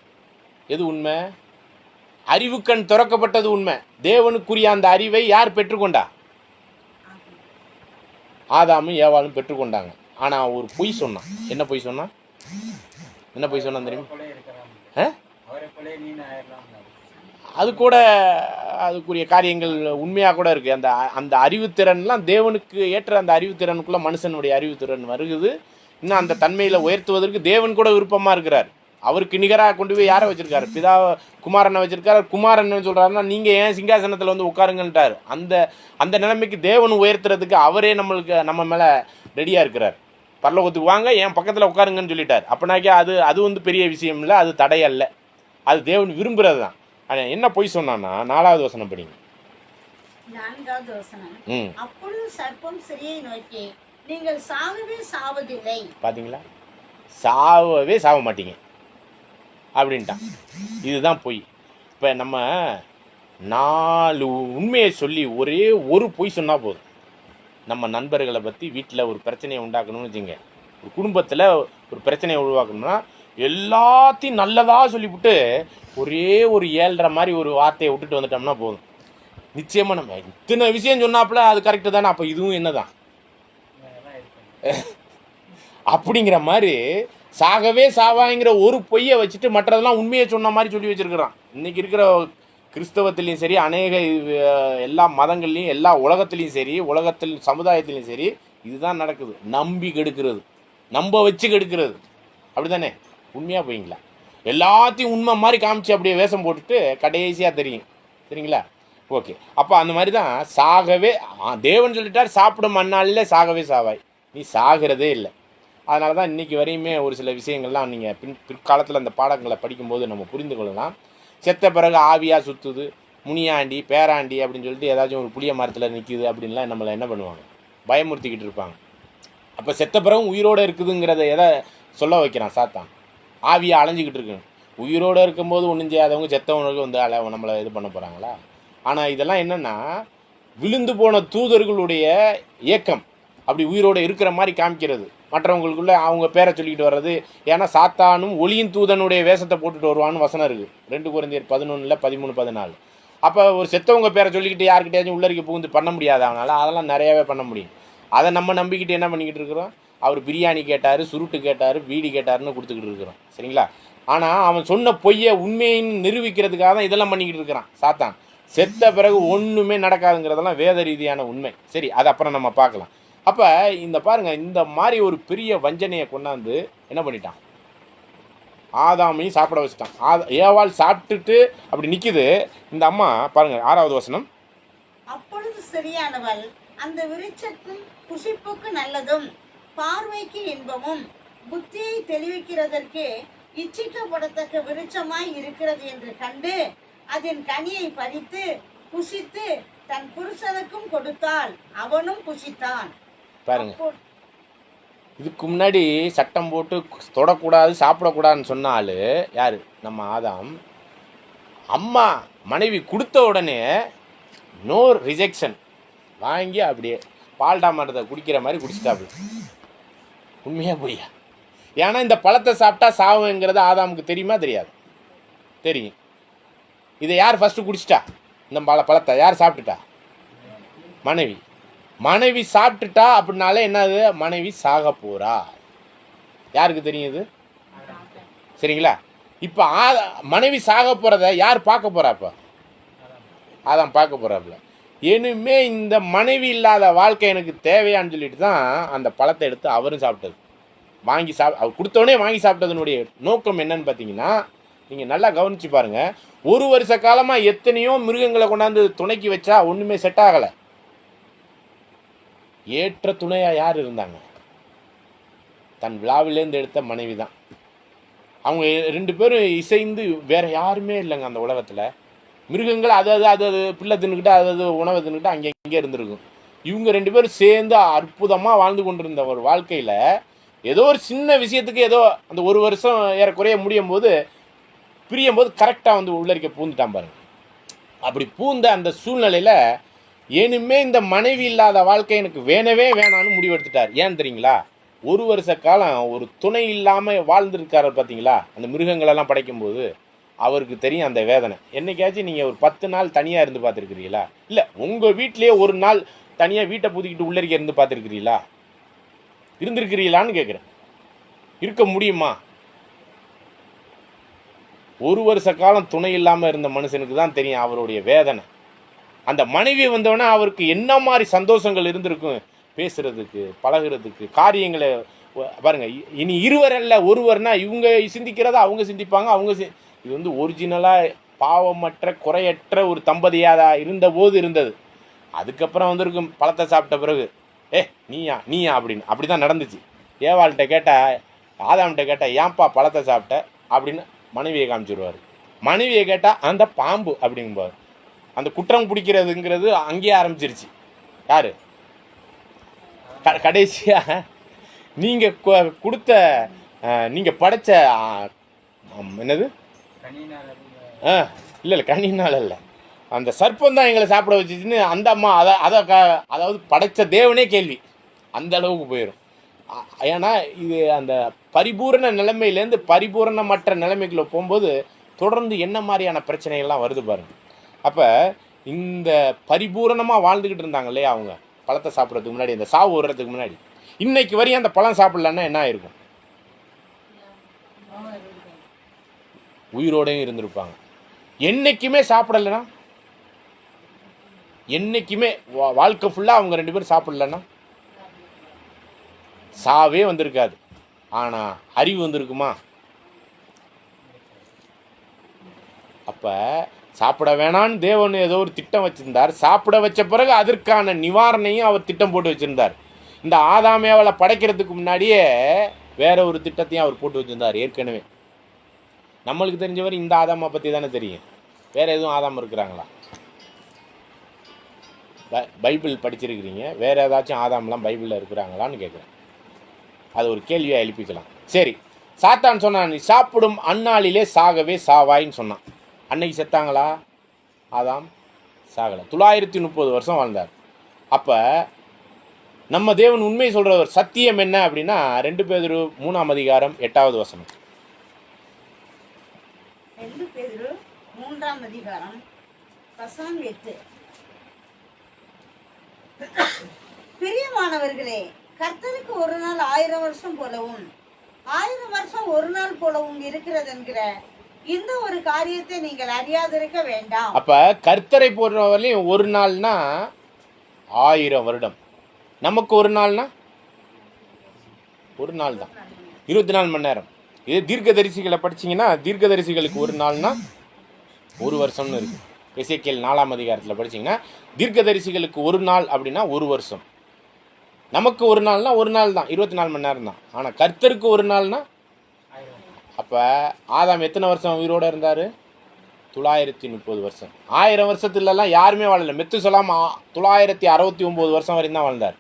எது உண்மை? அறிவுக்கண் திறக்கப்பட்டது உண்மை. தேவனுக்குரிய அந்த அறிவை யார் பெற்றுக்கொண்டா? ஆதாமும் ஏவாளும் பெற்றுக்கொண்டாங்க. ஆனா ஒரு பொய் சொன்னான். என்ன பொய் சொன்னான்? என்ன பொய் சொன்னான் தெரியுமா? அது கூட அதுக்குரிய காரியங்கள் உண்மையாக கூட இருக்கு. அந்த அந்த அறிவுத்திறன்லாம் தேவனுக்கு ஏற்ற அந்த அறிவுத்திறனுக்குள்ள மனுஷனுடைய அறிவுத்திறன் வருகுது. இன்னும் அந்த தன்மையில் உயர்த்துவதற்கு தேவன் கூட விருப்பமாக இருக்கிறார். அவருக்கு நிகராக கொண்டு போய் யாரை வச்சிருக்காரு? பிதா குமாரனை வச்சிருக்காரு. குமாரன் சொல்றாருன்னா, நீங்க ஏன் சிங்காசனத்தில் வந்து உட்காருங்கன்ட்டார். அந்த அந்த நிலைமைக்கு தேவன் உயர்த்துறதுக்கு அவரே நம்ம மேல ரெடியா இருக்கிறார். பரலோகத்துக்கு வாங்க, என் பக்கத்தில் உட்காருங்கன்னு சொல்லிட்டார். அப்படின்னாக்கா அது வந்து பெரிய விஷயம் இல்லை, அது தடையல்ல, அது தேவன் விரும்புறது தான். ஆனால் என்ன பொய் சொன்னான்னா 4வது வசனம் படிங்க. 4வது வசனம். அப்பொழுது சர்ப்பம் ஸ்திரீயை நோக்கி, நீங்கள் சாகவே சாவதில்லை. பாத்தீங்களா? சாவவே சாவ மாட்டீங்க அப்படின்ட்டான். இதுதான் பொய். இப்போ நம்ம 4 உண்மையை சொல்லி ஒரே ஒரு பொய் சொன்னால் போதும். நம்ம நண்பர்களை பற்றி வீட்டில் ஒரு பிரச்சனையை உண்டாக்கணும்னு வச்சுங்க, ஒரு குடும்பத்தில் ஒரு பிரச்சனையை உருவாக்கணும்னா எல்லாத்தையும் நல்லதாக சொல்லிவிட்டு ஒரே ஒரு 7:30 மாதிரி ஒரு வார்த்தையை விட்டுட்டு வந்துட்டோம்னா போதும். நிச்சயமாக நம்ம இத்தனை விஷயம் சொன்னாப்புல அது கரெக்டு தானே, அப்போ இதுவும் என்னதான் அப்படிங்கிற மாதிரி சாகவே சாவாங்கிற ஒரு பொய்யை வச்சுட்டு மற்றதெல்லாம் உண்மையை சொன்ன மாதிரி சொல்லி வச்சிருக்கிறான். இன்னைக்கு இருக்கிற கிறிஸ்தவத்திலையும் சரி, அநேக எல்லா மதங்கள்லையும், எல்லா உலகத்துலேயும் சரி, உலகத்தில் சமுதாயத்திலையும் சரி, இதுதான் நடக்குது. நம்பி கெடுக்கிறது, நம்ப வச்சு கெடுக்கிறது. அப்படி தானே? உண்மையாக போய்ங்களா? எல்லாத்தையும் உண்மை மாதிரி காமிச்சு அப்படியே வேஷம் போட்டுட்டு கடைசியாக தெரியும். சரிங்களா? ஓகே. அப்போ அந்த மாதிரி தான் சாகவே தேவன் சொல்லிட்டார், சாப்பிடும் மண்ணாலே சாகவே சாவாய். நீ சாகிறதே இல்லை. அதனால தான் இன்றைக்கி வரையுமே ஒரு சில விஷயங்கள்லாம் நீங்கள் பிற்காலத்தில் அந்த பாடங்களை படிக்கும்போது நம்ம புரிந்து கொள்ளலாம். செத்த பிறகு ஆவியாக சுற்றுது, முனியாண்டி பேராண்டி அப்படின்னு சொல்லிட்டு ஏதாச்சும் ஒரு புளிய மரத்தில் நிற்கிது அப்படின்லாம் நம்மளை என்ன பண்ணுவாங்க, பயமுறுத்திக்கிட்டு இருப்பாங்க. அப்போ செத்த பிறகும் உயிரோடு இருக்குதுங்கிறத எதை சொல்ல வைக்கிறான் சாத்தான்? ஆவியாக அலைஞ்சிக்கிட்டு இருக்கு. உயிரோடு இருக்கும்போது ஒன்றும் செய்யாதவங்க செத்தவனுக்கு வந்து நம்மளை இது பண்ண போகிறாங்களா? ஆனால் இதெல்லாம் என்னென்னா விழுந்து போன தூதர்களுடைய இயக்கம், அப்படி உயிரோடு இருக்கிற மாதிரி காமிக்கிறது, மற்றவங்களுக்குள்ள அவங்க பேரை சொல்லிக்கிட்டு வர்றது. ஏன்னா சாத்தானும் ஒளியின் தூதனுடைய வேஷத்தை போட்டுட்டு வருவான்னு வசனம் இருக்குது 2 கொரிந்தியர் 11:13-14. அப்போ ஒரு செத்தவங்க பேரை சொல்லிக்கிட்டு யாருக்கிட்டையாச்சும் உள்ளரிக்க புகுந்து பண்ண முடியாது அவனால். அதெல்லாம் நிறையாவே பண்ண முடியும். அதை நம்ம நம்பிக்கிட்டு என்ன பண்ணிக்கிட்டு இருக்கிறோம், அவர் பிரியாணி கேட்டார், சுருட்டு கேட்டார், பீடி கேட்டாருன்னு கொடுத்துக்கிட்டு இருக்கிறோம். சரிங்களா? ஆனால் அவன் சொன்ன பொய்யை உண்மையின்னு நிரூபிக்கிறதுக்காக தான் இதெல்லாம் பண்ணிக்கிட்டு இருக்கிறான் சாத்தான். செத்த பிறகு ஒன்றுமே நடக்காதுங்கிறதெல்லாம் வேத ரீதியான உண்மை. சரி, அது அப்புறம் நம்ம பார்க்கலாம். அப்போ இந்த பாருங்கள், இந்த மாதிரி ஒரு பெரிய வஞ்சனையை கொண்டாந்து என்ன பண்ணிட்டான், ஆதாமையும் சாப்பிட வச்சுட்டான். ஏவாள் சாப்பிட்டுட்டு அப்படி நிற்கிது. இந்த அம்மா பாருங்கள் 6வது வசனம். அப்பொழுது சரியானவள் அந்த விருட்சத்தின் புசிப்புக்கு நல்லதும் பார்வைக்கு இன்பமும் புத்தியை தெளிவிக்கிறதற்கு இச்சிக்கப்படத்தக்க விருட்சமாய் இருக்கிறது என்று கண்டு அதன் கனியை பறித்து புசித்து தன் புருஷனுக்கும் கொடுத்தாள், அவனும் புசித்தான். பாருங்க, இதுக்கு முன்னாடி சட்டம் போட்டு தொடக்கூடாது சாப்பிடக்கூடாதுன்னு சொன்னாலு யார், நம்ம ஆதாம். அம்மா மனைவி கொடுத்த உடனே நோ ரிஜெக்ஷன், வாங்கி அப்படியே பால்டா மாட்டத்தை குடிக்கிற மாதிரி குடிச்சிட்டாப்பு. உண்மையா போய்யா? ஏன்னா இந்த பழத்தை சாப்பிட்டா சாவுங்கிறது ஆதாமுக்கு தெரியுமா தெரியாது? தெரியும். இதை யார் ஃபஸ்ட்டு குடிச்சிட்டா? இந்த பழத்தை யார் சாப்பிட்டுட்டா? மனைவி. மனைவி சாப்பிட்டுட்டா அப்படின்னாலே என்னது, மனைவி சாக போறா. யாருக்கு தெரியும் இது? சரிங்களா? இப்போ மனைவி சாக போகிறத யார் பார்க்க போறா? இப்போ ஆதாம் பார்க்க போறாப்புல. இனிமே இந்த மனைவி இல்லாத வாழ்க்கை எனக்கு தேவையான்னு சொல்லிட்டு தான் அந்த பழத்தை எடுத்து அவரும் சாப்பிட்டது. வாங்கி அவர் கொடுத்தோடனே வாங்கி சாப்பிட்டதனுடைய நோக்கம் என்னன்னு பார்த்தீங்கன்னா, நீங்கள் நல்லா கவனித்து பாருங்கள். 1 வருஷ காலமாக எத்தனையோ மிருகங்களை கொண்டாந்து துணைக்கி வச்சா ஒன்றுமே செட் ஆகலை. ஏற்ற துணையாக யார் இருந்தாங்க? தன் விழாவிலேருந்து எடுத்த மனைவி தான். அவங்க 2 பேரும் இசைந்து வேற யாருமே இல்லைங்க அந்த உலகத்தில். மிருகங்கள் அது பிள்ளை தின்னுக்கிட்டு அது உணவை தின்னுக்கிட்டு அங்கே இருந்திருக்கும். இவங்க 2 பேரும் சேர்ந்து அற்புதமாக வாழ்ந்து கொண்டிருந்த ஒரு வாழ்க்கையில் ஏதோ ஒரு சின்ன விஷயத்துக்கு ஏதோ அந்த 1 வருஷம் ஏறக்குறைய முடியும் போது பிரியும் போது கரெக்டாக வந்து உள்ளரிக்க பூந்துட்டான் பாருங்க. அப்படி பூந்த அந்த சூழ்நிலையில் இனிமே இந்த மனைவி இல்லாத வாழ்க்கை எனக்கு வேணவே வேணான்னு முடிவெடுத்துட்டார். ஏன் தெரியுங்களா? 1 வருஷ காலம் ஒரு துணை இல்லாமல் வாழ்ந்துருக்காரு பார்த்தீங்களா, அந்த மிருகங்களெல்லாம் படைக்கும்போது அவருக்கு தெரியும் அந்த வேதனை. என்னைக்காச்சும் நீங்கள் ஒரு 10 நாள் தனியாக இருந்து பார்த்துருக்கிறீங்களா? இல்லை உங்கள் வீட்டிலேயே ஒரு நாள் தனியாக வீட்டை பூத்திக்கிட்டு உள்ளரிக்க இருந்து பார்த்துருக்கிறீங்களா? இருந்திருக்கிறீங்களான்னு கேட்குறேன். இருக்க முடியுமா? 1 வருஷ காலம் துணை இல்லாமல் இருந்த மனுஷனுக்கு தான் தெரியும் அவருடைய வேதனை. அந்த மனைவி வந்தவொடனே அவருக்கு என்ன மாதிரி சந்தோஷங்கள் இருந்திருக்கும், பேசுறதுக்கு, பழகிறதுக்கு, காரியங்களை பாருங்க. இனி இருவர் அல்ல ஒருவர்னா இவங்க சிந்திக்கிறத அவங்க சிந்திப்பாங்க. இது வந்து ஒரிஜினலாக பாவமற்ற குறையற்ற ஒரு தம்பதியாக இருந்தபோது இருந்தது. அதுக்கப்புறம் வந்திருக்கும் பழத்தை சாப்பிட்ட பிறகு நீயா அப்படின்னு அப்படி தான் நடந்துச்சு. ஏவாள்கிட்ட கேட்டால், ஆதாம்கிட்ட கேட்டால் ஏன்பா பழத்தை சாப்பிட்ட அப்படின்னு மனைவியை காமிச்சிடுவார். மனைவியை கேட்டால் அந்த பாம்பு அப்படிங்கும்போது அந்த குற்றம் பிடிக்கிறதுங்கிறது அங்கேயே ஆரம்பிச்சிருச்சு. யார் கடைசியாக நீங்கள் கொடுத்த நீங்கள் படைத்த என்னது இல்லை கனினால் இல்லை, அந்த சர்ப்பம் தான் எங்களை சாப்பிட வச்சுச்சுன்னு அந்த அம்மா அதாவது படைத்த தேவனே கேள்வி அந்த அளவுக்கு போயிடும். ஏன்னா இது அந்த பரிபூரண நிலைமையிலேருந்து பரிபூரணமற்ற நிலைமைக்குள்ளே போகும்போது தொடர்ந்து என்ன மாதிரியான பிரச்சனைகள்லாம் வருது பாருங்க. அப்போ இந்த பரிபூரணமாக வாழ்ந்துக்கிட்டு இருந்தாங்க இல்லையா அவங்க பழத்தை சாப்பிட்றதுக்கு முன்னாடி, இந்த சாவு வர்றதுக்கு முன்னாடி, இன்னைக்கு வரையும் அந்த பழம் சாப்பிட்லன்னா என்ன ஆயிருக்கும்? உயிரோடையும் இருந்திருப்பாங்க. என்னைக்குமே சாப்பிடலைன்னா, என்னைக்குமே வாழ்க்கை ஃபுல்லாக அவங்க 2 பேரும் சாப்பிடலன்னா சாவே வந்திருக்காது. ஆனால் அறிவு வந்திருக்குமா? அப்போ சாப்பிட வேணான்னு தேவன் ஏதோ ஒரு திட்டம் வச்சுருந்தார். சாப்பிட வச்ச பிறகு அதற்கான நிவாரணையும் அவர் திட்டம் போட்டு வச்சுருந்தார். இந்த ஆதாமேவளை படைக்கிறதுக்கு முன்னாடியே வேற ஒரு திட்டத்தையும் அவர் போட்டு வச்சுருந்தார் ஏற்கனவே. நம்மளுக்கு தெரிஞ்சவரை இந்த ஆதாமை பற்றி தானே தெரியும். வேறு எதுவும் ஆதாம் இருக்கிறாங்களா? பைபிள் படிச்சிருக்கிறீங்க, வேறு ஏதாச்சும் ஆதாம்லாம் பைபிளில் இருக்கிறாங்களான்னு கேட்குறேன். அது ஒரு கேள்வியாக எழுப்பிக்கலாம். சரி, சாத்தான் சொன்னான், நீ சாப்பிடும் அந்நாளிலே சாகவே சாவாயின்னு சொன்னான். அன்னைக்கு செத்தாங்களா? ஆதாம் சாகலை. 930 வருஷம் வாழ்ந்தார். அப்போ நம்ம தேவன் உண்மை சொல்கிற ஒரு சத்தியம் என்ன அப்படின்னா 2 பேதுரு 3ஆம் அதிகாரம் 8வது வசனம். 2 பேதுரு 3ஆம் அதிகாரம் வசனம் 8. பிரியமானவர்களே, கர்த்தருக்கு ஒரு நாள் 1000 வருஷம் போலவும் 1000 வருஷம் ஒரு நாள் போலவும் இருக்கிறது என்கிற இந்த ஒரு காரியத்தை நீங்கள் அறியாதிருக்க வேண்டாம். அப்ப கர்த்தரை பொறுத்தவரையிலும் ஒரு நாள்னா 1000 வருடம். நமக்கு ஒரு நாள்னா ஒரு நாள் தான், 24 மணி நேரம். இது தீர்க்கதரிசிகளை படிச்சீங்கன்னா தீர்க்கதரிசிகளுக்கு ஒரு நாள்னா ஒரு வருஷம்னு இருக்கு. எசேக்கியேல் 4ஆம் அதிகாரத்தில் படிச்சீங்கன்னா தீர்க்கதரிசிகளுக்கு ஒரு நாள் அப்படின்னா ஒரு வருஷம். நமக்கு ஒரு நாள்னா ஒரு நாள் தான், 24 மணி நேரம் தான். ஆனால் கர்த்தருக்கு ஒரு நாள்னா அப்போ ஆதாம் எத்தனை வருஷம் உயிரோடு இருந்தார்? 930 வருஷம். 1000 வருஷத்துலலாம் யாருமே வாழலை. மெத்துசலாம் 969 வருஷம் வரையும் தான் வாழ்ந்தார்.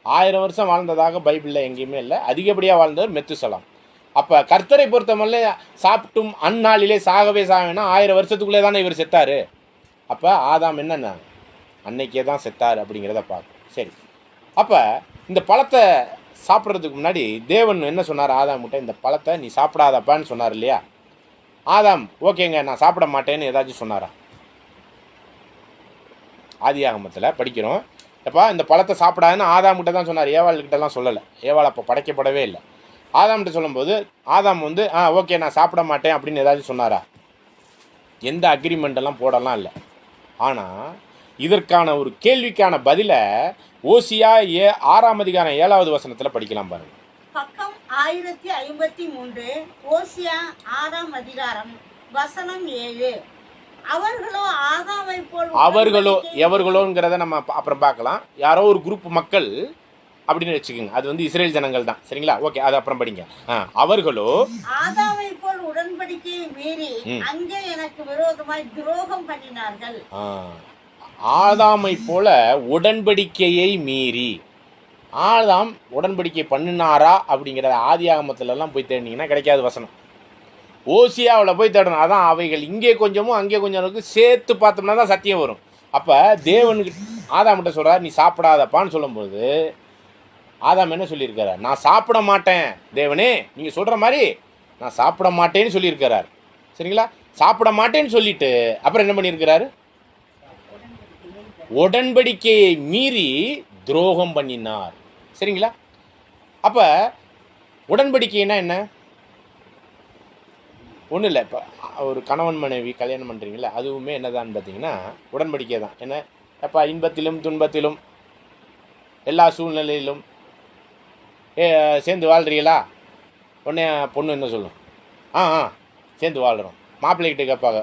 1000 வருஷம் வாழ்ந்ததாக பைபிளில் எங்கேயுமே இல்லை. அதிகப்படியாக வாழ்ந்தவர் மெத்துசலாம். அப்போ கர்த்தரை பொறுத்தவரை சாப்பிட்டும் அந்நாளிலே சாகவே சாகவேனா 1000 வருஷத்துக்குள்ளே தானே இவர் செத்தார். அப்போ ஆதாம் என்னென்ன அன்னைக்கே தான் செத்தார் அப்படிங்கிறத பார்க்கும். சரி, அப்போ இந்த பழத்தை சாப்பிட்றதுக்கு முன்னாடி தேவன் என்ன சொன்னார் ஆதாம்கிட்ட? இந்த பழத்தை நீ சாப்பிடாதப்பான்னு சொன்னார் இல்லையா? ஆதாம் ஓகேங்க நான் சாப்பிட மாட்டேன்னு ஏதாச்சும் சொன்னாரா? ஆதியாகமத்தில் படிக்கிறோம். அப்போ இந்த பழத்தை சாப்பிடாதுன்னு ஆதாம்கிட்ட தான் சொன்னார், ஏவாள்கிட்டலாம் சொல்லலை. ஏவாள் அப்போ படைக்கப்படவே இல்லை. ஆதாம்கிட்ட சொல்லும்போது ஆதாம் வந்து ஓகே நான் சாப்பிட மாட்டேன் அப்படின்னு ஏதாச்சும் சொன்னாரா? எந்த அக்ரிமெண்டெல்லாம் போடலாம் இல்லை. ஆனால் இதற்கான ஒரு கேள்விக்கான பதிலை ஓசியா 6ஆம் அதிகாரம் 7வது வசனத்தில் படிக்கலாம் பாருங்க. பக்கம் 1053, ஓசியா 6ஆம் அதிகாரம் வசனம் 7. அவர்களோ ஆதாமை போல் அவர்களோ எவர்களோங்கிறத நம்ம அப்புறம் பார்க்கலாம். யாரோ ஒரு குரூப் மக்கள் அப்படின்னு வச்சுக்கோங்க. அது வந்து இஸ்ரேல் ஜனங்கள் தான். சரிங்களா? ஓகே, அது அப்புறம் படிங்க. அவர்களோ ஆதாமை போல் உடன்படிக்கையை மீறி அங்கே எனக்கு விரோதமாய் துரோகம் பண்ணினார்கள். ஆதாமை போல உடன்படிக்கையை மீறி. ஆதாம் உடன்படிக்கை பண்ணினாரா அப்படிங்கிற ஆதியாகமத்துலலாம் போய் தேடினீங்கன்னா கிடைக்காத வசனம். ஓசியாவில் போய் தேடணும். அதான் அவைகள் இங்கே கொஞ்சமும் அங்கே கொஞ்சம் சேர்த்து பார்த்தோம்னா தான் சத்தியம் வரும். அப்போ தேவனுக்கு ஆதாம்கிட்ட சொல்கிறார் நீ சாப்பிடாதப்பான்னு சொல்லும்போது ஆதாம் என்ன சொல்லியிருக்காரு? நான் சாப்பிட மாட்டேன் தேவனே, நீங்கள் சொல்கிற மாதிரி நான் சாப்பிட மாட்டேன்னு சொல்லியிருக்கிறார். சரிங்களா? சாப்பிட மாட்டேன்னு சொல்லிட்டு அப்புறம் என்ன பண்ணியிருக்கிறாரு? உடன்படிக்கையை மீறி துரோகம் பண்ணினார். சரிங்களா? அப்போ உடன்படிக்கைனா என்ன? ஒன்றும் இல்லை. இப்போ ஒரு கணவன் மனைவி கல்யாணம் பண்ணுறீங்களா, அதுவுமே என்னதான்னு பார்த்தீங்கன்னா உடன்படிக்கை தான். என்ன அப்போ இன்பத்திலும் துன்பத்திலும் எல்லா சூழ்நிலையிலும் சேர்ந்து வாழ்றீங்களா? உடனே பொண்ணு என்ன சொல்லும்? சேர்ந்து வாழ்கிறோம். மாப்பிள்ளைகிட்ட கேட்பாங்க.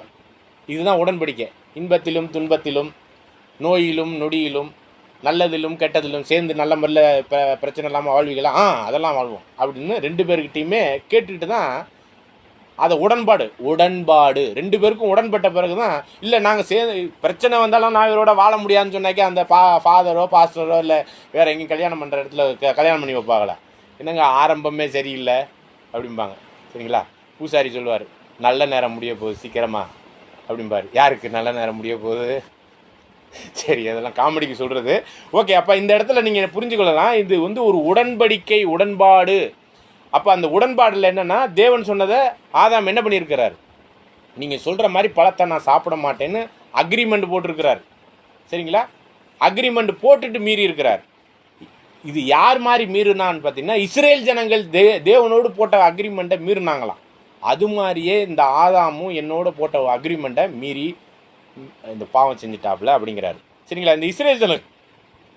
இதுதான் உடன்படிக்கை. இன்பத்திலும் துன்பத்திலும் நோயிலும் நொடியிலும் நல்லதிலும் கெட்டதிலும் சேர்ந்து நல்ல முறையில் பிரச்சனை இல்லாமல் வாழ்வீங்களா? அதெல்லாம் வாழ்வோம் அப்படின்னு 2 பேர்கிட்டையுமே கேட்டுக்கிட்டு தான் அதை உடன்பாடு 2 பேருக்கும் உடன்பட்ட பிறகு தான். இல்லை நாங்கள் சேர்ந்து பிரச்சனை வந்தாலும் நான் இவரோட வாழ முடியாதுன்னு சொன்னாக்கே அந்த ஃபாதரோ பாஸ்டரோ இல்லை வேறு எங்கேயும் கல்யாணம் பண்ணுற இடத்துல கல்யாணம் பண்ணி வைப்பாங்களா? என்னங்க ஆரம்பமே சரியில்லை அப்படிம்பாங்க. சரிங்களா? பூசாரி சொல்லுவார் நல்ல நேரம் முடிய போகுது சீக்கிரமா அப்படிம்பார். யாருக்கு நல்ல நேரம் முடிய போகுது? சரி, அதெல்லாம் காமெடிக்கு சொல்கிறது. ஓகே, அப்போ இந்த இடத்துல நீங்கள் புரிஞ்சுக்கொள்ளலாம், இது வந்து ஒரு உடன்படிக்கை, உடன்பாடு. அப்போ அந்த உடன்பாடில் என்னென்னா தேவன் சொன்னதை ஆதாம் என்ன பண்ணியிருக்கிறார்? நீங்கள் சொல்கிற மாதிரி பழத்தை நான் சாப்பிட மாட்டேன்னு அக்ரிமெண்ட் போட்டிருக்கிறார். சரிங்களா? அக்ரிமெண்ட் போட்டுட்டு மீறி இருக்கிறார். இது யார் மாதிரி மீறினான்னு பார்த்தீங்கன்னா இஸ்ரேல் ஜனங்கள் தேவனோடு போட்ட அக்ரிமெண்ட்டை மீறினாங்களாம். அது மாதிரியே இந்த ஆதாமும் என்னோட போட்ட அக்ரிமெண்ட்டை மீறி இந்த பாவம் செஞ்சுட்டாப்புல அப்படிங்கிறாரு. சரிங்களா? இந்த இஸ்ரேல் ஜனங்கள்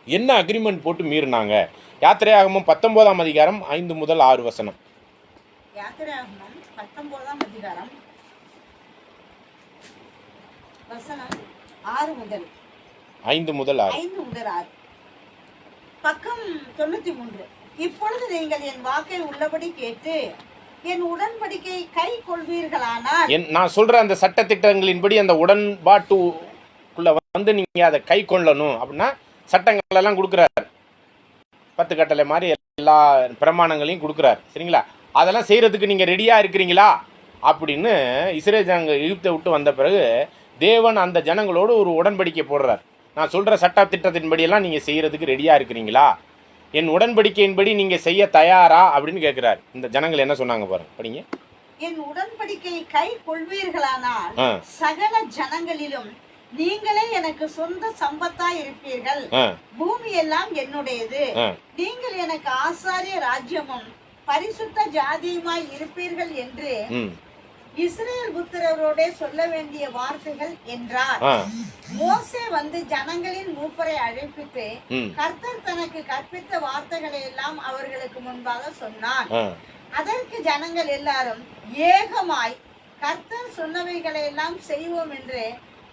என்ன அக்ரிமெண்ட் போட்டு மீறினாங்க? யாத்திரையாகமம் 19ஆம் அதிகாரம் 5 முதல் 6 வசனம். யாத்திரையாகமம் 19ஆம் அதிகாரம் வசனம் 6 முதல் 5 முதல் 6. பக்கம் 93. இப்பொழுது நீங்கள் என் வாக்கை உள்ளபடி கேட்டு என் உடன்படிக்கை கை கொள்வீர்களானால், நான் சொல்ற அந்த சட்ட திட்டங்களின்படி அந்த உடன்பாட்டுக்குள்ள வந்து நீங்க அதை கை கொள்ளணும் அப்படின்னா சட்டங்கள் எல்லாம் கொடுக்குறாரு. 10 கட்டளை மாதிரி எல்லா பிரமாணங்களையும் கொடுக்குறாரு. சரிங்களா? அதெல்லாம் செய்யறதுக்கு நீங்க ரெடியா இருக்கிறீங்களா அப்படின்னு இஸ்ரேல் ஜனங்கள் எகிப்தை விட்டு வந்த பிறகு தேவன் அந்த ஜனங்களோடு ஒரு உடன்படிக்கை போடுறார். நான் சொல்ற சட்ட திட்டத்தின்படியெல்லாம் நீங்க செய்யறதுக்கு ரெடியா இருக்கிறீங்களா? என் உடன்படிக்கையின்படி நீங்க செய்ய தயாரா அப்படின்னு கேட்கிறார். இந்த ஜனங்கள் என்ன சொன்னாங்க பாருங்க, படிங்க. என் உடன்படிக்கை கை கொள்வீர்களானால் சகல ஜனங்களிலும் நீங்களே எனக்கு சொந்த சம்பத்தா இருப்பீர்கள், ஆ, பூமி எல்லாம் என்னுடையது, ஆ. நீங்கள் எனக்கு ஆசாரிய ராஜ்யமும் பரிசுத்த ஜாதியுமாய் இருப்பீர்கள் என்று ம், இஸ்ரேல் புத்திரரோட சொல்ல வேண்டிய வார்த்தைகள் என்றார். ஆ, மோசே வந்து ஜனங்களின் மூப்பரை அழைப்பித்து ம், கர்த்தர் தனக்கு கற்பித்த வார்த்தைகளை எல்லாம் அவர்களுக்கு முன்பாக சொன்னான். ஆ. அதற்கு ஜனங்கள் எல்லாரும் ஏகமாய் கர்த்தர் சொன்னவைகளை எல்லாம் செய்வோம் என்று